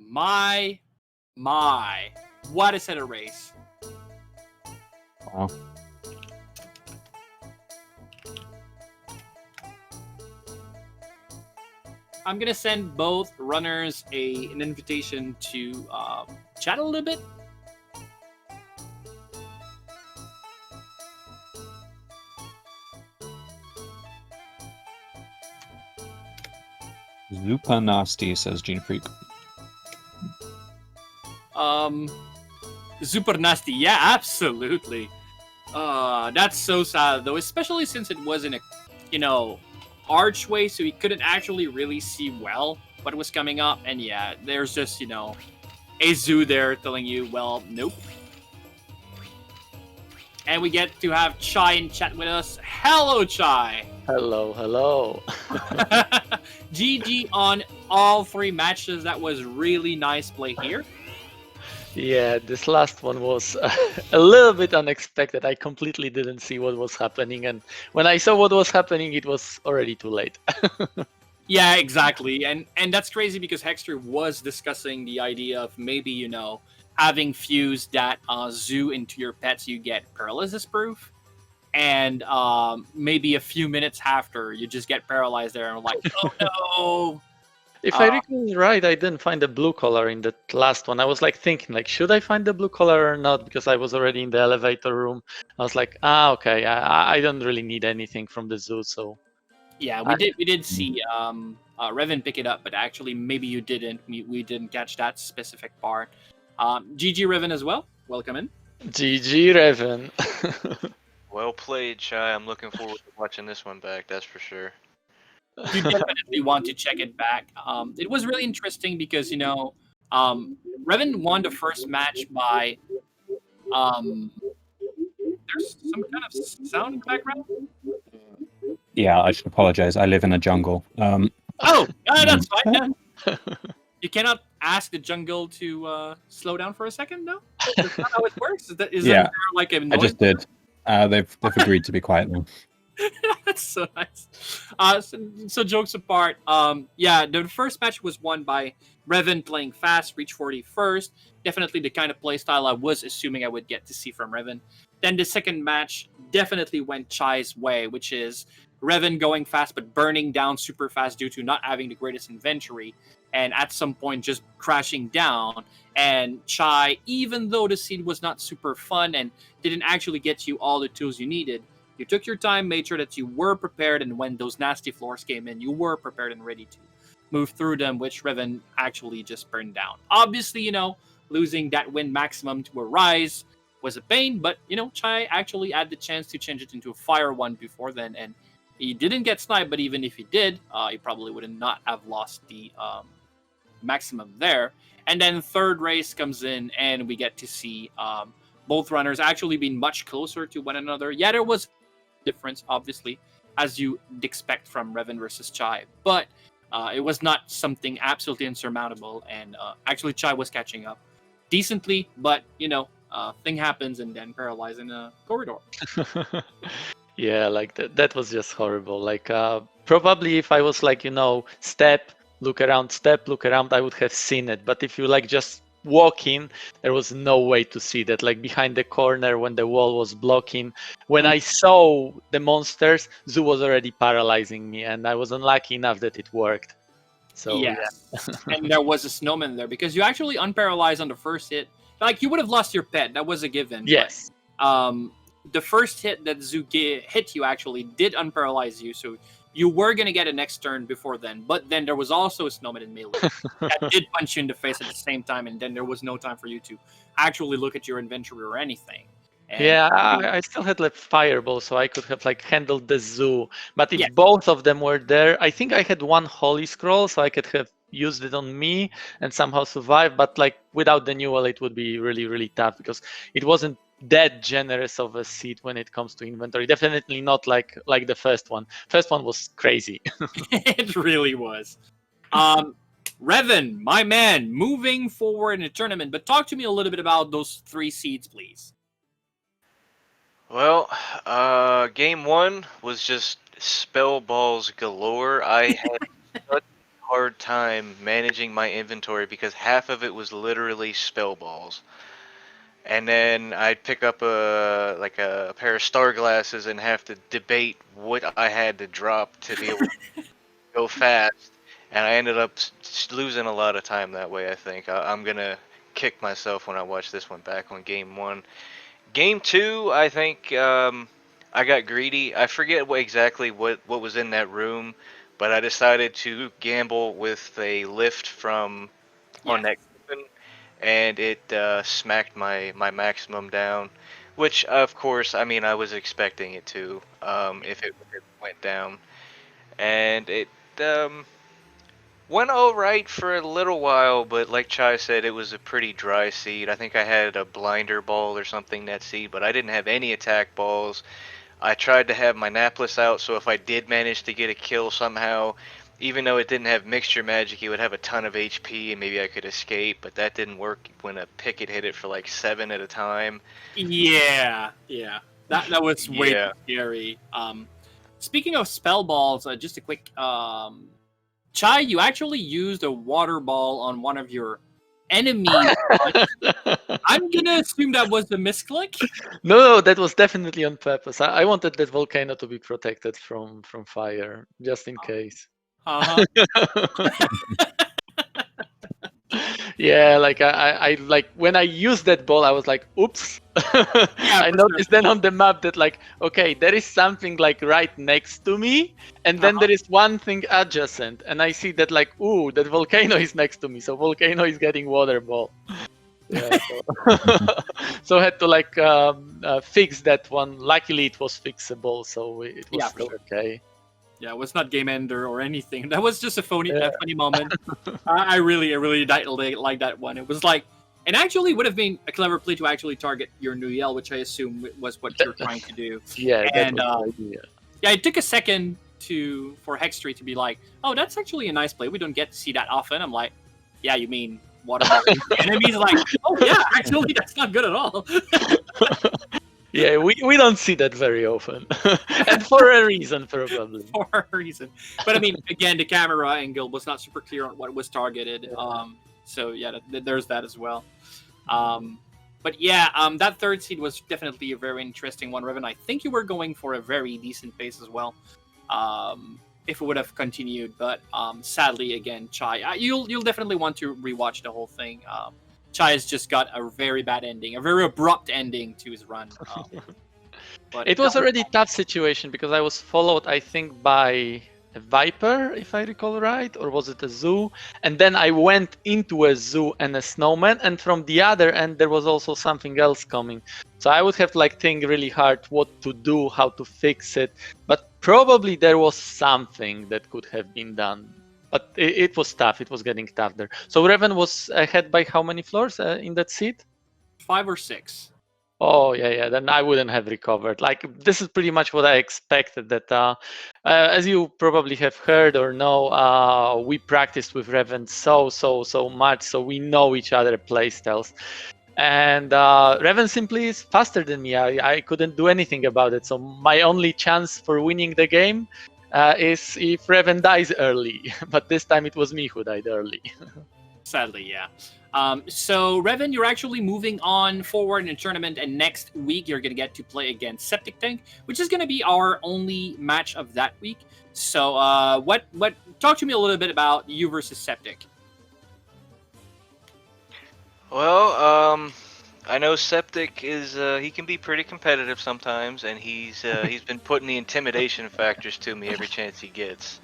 My. What a set of race. Wow. I'm gonna send both runners an invitation to chat a little bit. Super nasty, says Gene Freak. Super nasty. Yeah, absolutely. That's so sad though, especially since it was in a, archway, so he couldn't actually really see well what was coming up. And yeah, there's just, a Zoo there telling you, well, nope. And we get to have Chai in chat with us. Hello, Chai. Hello. GG on all 3 matches. That was really nice play here. Yeah, this last one was a little bit unexpected. I completely didn't see what was happening, and when I saw what was happening, it was already too late. Yeah, exactly. And that's crazy because Hexter was discussing the idea of maybe, having fused that Zoo into your pet so you get paralysis proof. And maybe a few minutes after, you just get paralyzed there and like, oh no. If I recall right, I didn't find the blue color in the last one. I was thinking, should I find the blue color or not? Because I was already in the elevator room. I was like, okay, I don't really need anything from the Zoo, so. Yeah, we did see Reven pick it up, but actually maybe you didn't. We didn't catch that specific part. GG Reven as well. Welcome in. GG Reven. Well played, Chai. I'm looking forward to watching this one back, that's for sure. You definitely want to check it back. It was really interesting because, Reven won the first match by... there's some kind of sound in the background? Yeah, I should apologize. I live in a jungle. That's fine. You cannot ask the jungle to slow down for a second, no? That's not how it works? Is there like a noise? I just did. They've agreed to be quiet now. That's so nice. So jokes apart, the first match was won by Reven playing fast, reach 40 first. Definitely the kind of playstyle I was assuming I would get to see from Reven. Then the second match definitely went Chai's way, which is Reven going fast but burning down super fast due to not having the greatest inventory, and at some point just crashing down. And Chai, even though the scene was not super fun and didn't actually get you all the tools you needed, you took your time, made sure that you were prepared, and when those nasty floors came in, you were prepared and ready to move through them, which Reven actually just burned down. Obviously, losing that win maximum to a rise was a pain, but, Chai actually had the chance to change it into a fire one before then, and he didn't get sniped, but even if he did, he probably would not have lost the maximum there. And then third race comes in, and we get to see both runners actually being much closer to one another. Yeah, there was difference, obviously, as you'd expect from Reven versus Chai, but it was not something absolutely insurmountable, and actually Chai was catching up decently, but thing happens and then paralyzed in a corridor. Yeah, that was just horrible. Probably if I was step, look around, I would have seen it. But if you just walk in, there was no way to see that. Behind the corner when the wall was blocking, when I saw the monsters, Zoo was already paralyzing me, and I was unlucky enough that it worked. So yeah. And there was a snowman there because you actually unparalyzed on the first hit. You would have lost your pet, that was a given. Yes. But, the first hit that Zoo hit you actually did unparalyze you, so you were going to get a next turn before then. But then there was also a snowman in melee that did punch you in the face at the same time, and then there was no time for you to actually look at your inventory or anything. And Yeah, I still had like fireball, so I could have like handled the zoo. But if Yeah. both of them were there, I think I had one holy scroll, so I could have used it on me and somehow survive. But like without the newell, it would be really, really tough because it wasn't that generous of a seat when it comes to inventory. Definitely not like the first one. First one was crazy. it really was. Reven, my man, moving forward in the tournament, but talk to me a little bit about those 3 seeds, please. Well, game 1 was just spell balls galore. I had such a hard time managing my inventory because half of it was literally spell balls. And then I'd pick up a pair of star glasses and have to debate what I had to drop to be able to go fast. And I ended up losing a lot of time that way, I think. I'm gonna kick myself when I watch this one back on game 1. Game 2, I think I got greedy. I forget exactly what was in that room, but I decided to gamble with a lift from on that weapon, and it smacked my maximum down, which of course, I mean, I was expecting it to if it went down, and it went all right for a little while, but like Chai said, it was a pretty dry seed. I think I had a blinder ball or something that seed, but I didn't have any attack balls. I tried to have my Naplus out, so if I did manage to get a kill somehow, even though it didn't have mixture magic, it would have a ton of HP and maybe I could escape, but that didn't work when a picket hit it for like 7 at a time. Yeah. That was way Yeah. too scary. Speaking of spell balls, just a quick Chai, you actually used a water ball on one of your enemies. I'm gonna assume that was a misclick. No, that was definitely on purpose. I wanted that volcano to be protected from fire, just in case. Uh-huh. Yeah, like I like when I used that ball, I was like, oops. I for noticed then on the map that like, okay, there is something like right next to me, and then there is one thing adjacent, and I see that like, ooh, that volcano is next to me, so volcano is getting water ball. Yeah, so I had to like fix that one. Luckily, it was fixable, so it was Yeah, for still sure. okay. Yeah, it was not game ender or anything. That was just a funny moment. I really like that one. It was like, and actually would have been a clever play to actually target your Nuyel, which I assume was what you're trying to do. Yeah, And that was the idea. yeah, it took a second for Hextree to be like, oh, that's actually a nice play. We don't get to see that often. I'm like, yeah, you mean waterfall? Enemies like, oh yeah, actually that's not good at all. Yeah, we don't see that very often, and for a reason probably. For a reason. But I mean, again, the camera angle was not super clear on what was targeted. So yeah, there's that as well. But yeah, that 3rd seed was definitely a very interesting one, Reven. I think you were going for a very decent pace as well. If it would have continued, but sadly, again, Chai, you'll definitely want to rewatch the whole thing. Chai has just got a very bad ending, a very abrupt ending to his run. But It was already a tough situation because I was followed, I think, by a viper, if I recall right, or was it a zoo? And then I went into a zoo and a snowman, and from the other end there was also something else coming. So I would have to like think really hard what to do, how to fix it. But probably there was something that could have been done. But it was tough. It was getting tough there. So Reven was ahead by how many floors in that seat? 5 or 6. Oh yeah. Then I wouldn't have recovered. Like this is pretty much what I expected. That as you probably have heard or know, we practiced with Reven so much, so we know each other playstyles. And Reven simply is faster than me. I couldn't do anything about it. So my only chance for winning the game is if Reven dies early. But this time it was me who died early. Sadly, yeah. So, Reven, you're actually moving on forward in the tournament, and next week you're going to get to play against Septic Tank, which is going to be our only match of that week. So, talk to me a little bit about you versus Septic. Well, I know Septic is he can be pretty competitive sometimes, and he's been putting the intimidation factors to me every chance he gets.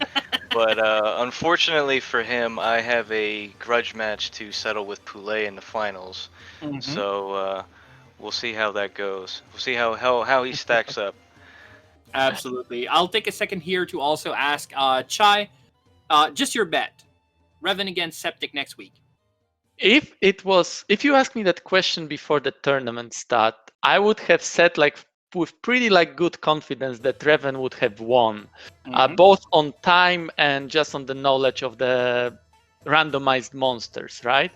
But unfortunately for him, I have a grudge match to settle with Poulet in the finals. So we'll see how that goes. We'll see how he stacks up. Absolutely. I'll take a second here to also ask Chai, just your bet. Reven against Septic next week. If you asked me that question before the tournament start, I would have said like with pretty like good confidence that Reven would have won, both on time and just on the knowledge of the randomized monsters, right?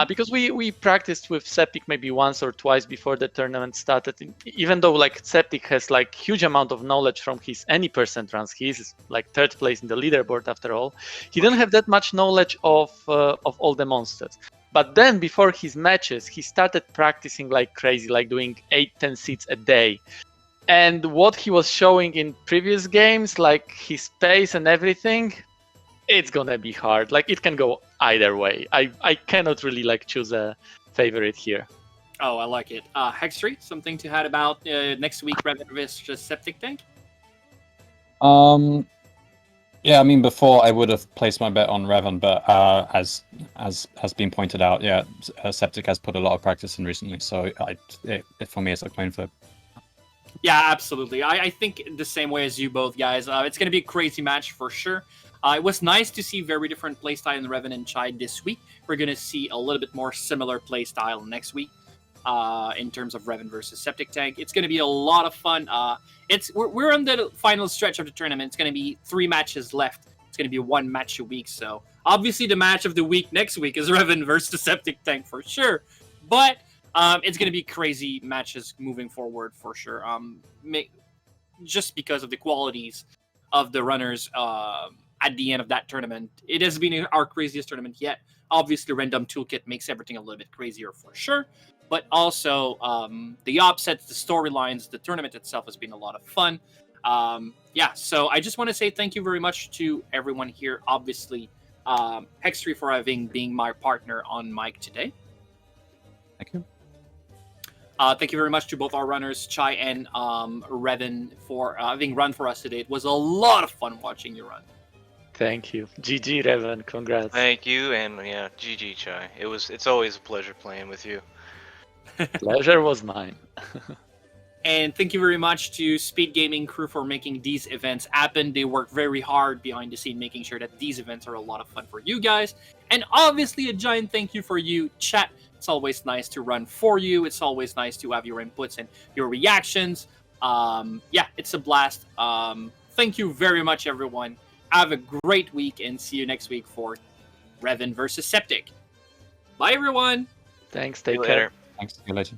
Because we practiced with Septic maybe once or twice before the tournament started. Even though like Septic has like huge amount of knowledge from his any percent runs, he's like 3rd place in the leaderboard after all. He didn't have that much knowledge of all the monsters. But then before his matches, he started practicing like crazy, like doing 8-10 seeds a day. And what he was showing in previous games, like his pace and everything, it's gonna be hard. Like it can go either way. I cannot really like choose a favorite here. Oh, I like it. Hex3, something to add about next week Reven versus Septic Tank? Yeah, I mean, before I would have placed my bet on Reven, but as has been pointed out, yeah, Septic has put a lot of practice in recently, so for me, it's a coin flip. Yeah, absolutely. I think the same way as you both guys. It's going to be a crazy match for sure. It was nice to see very different playstyle in Reven and Chai this week. We're going to see a little bit more similar playstyle next week in terms of Reven versus Septic Tank. It's going to be a lot of fun. We're on the final stretch of the tournament. It's going to be 3 matches left. It's going to be 1 match a week. So obviously the match of the week next week is Reven versus Septic Tank for sure. But it's going to be crazy matches moving forward for sure. Just because of the qualities of the runners at the end of that tournament. It has been our craziest tournament yet. Obviously, Random Toolkit makes everything a little bit crazier for sure. But also, the upsets, the storylines, the tournament itself has been a lot of fun. So I just want to say thank you very much to everyone here. Obviously, Hex3 for being my partner on mic today. Thank you. Thank you very much to both our runners, Chai and Reven, for having run for us today. It was a lot of fun watching you run. Thank you. GG, Reven. Congrats. Thank you, and yeah, GG Chai. It's always a pleasure playing with you. Pleasure was mine. And thank you very much to Speed Gaming crew for making these events happen. They work very hard behind the scene, making sure that these events are a lot of fun for you guys. And obviously, a giant thank you for you, chat. It's always nice to run for you. It's always nice to have your inputs and your reactions. It's a blast. Thank you very much, everyone. Have a great week and see you next week for Reven versus Septic. Bye, everyone. Thanks. See you Take care. later. Thanks. See you later.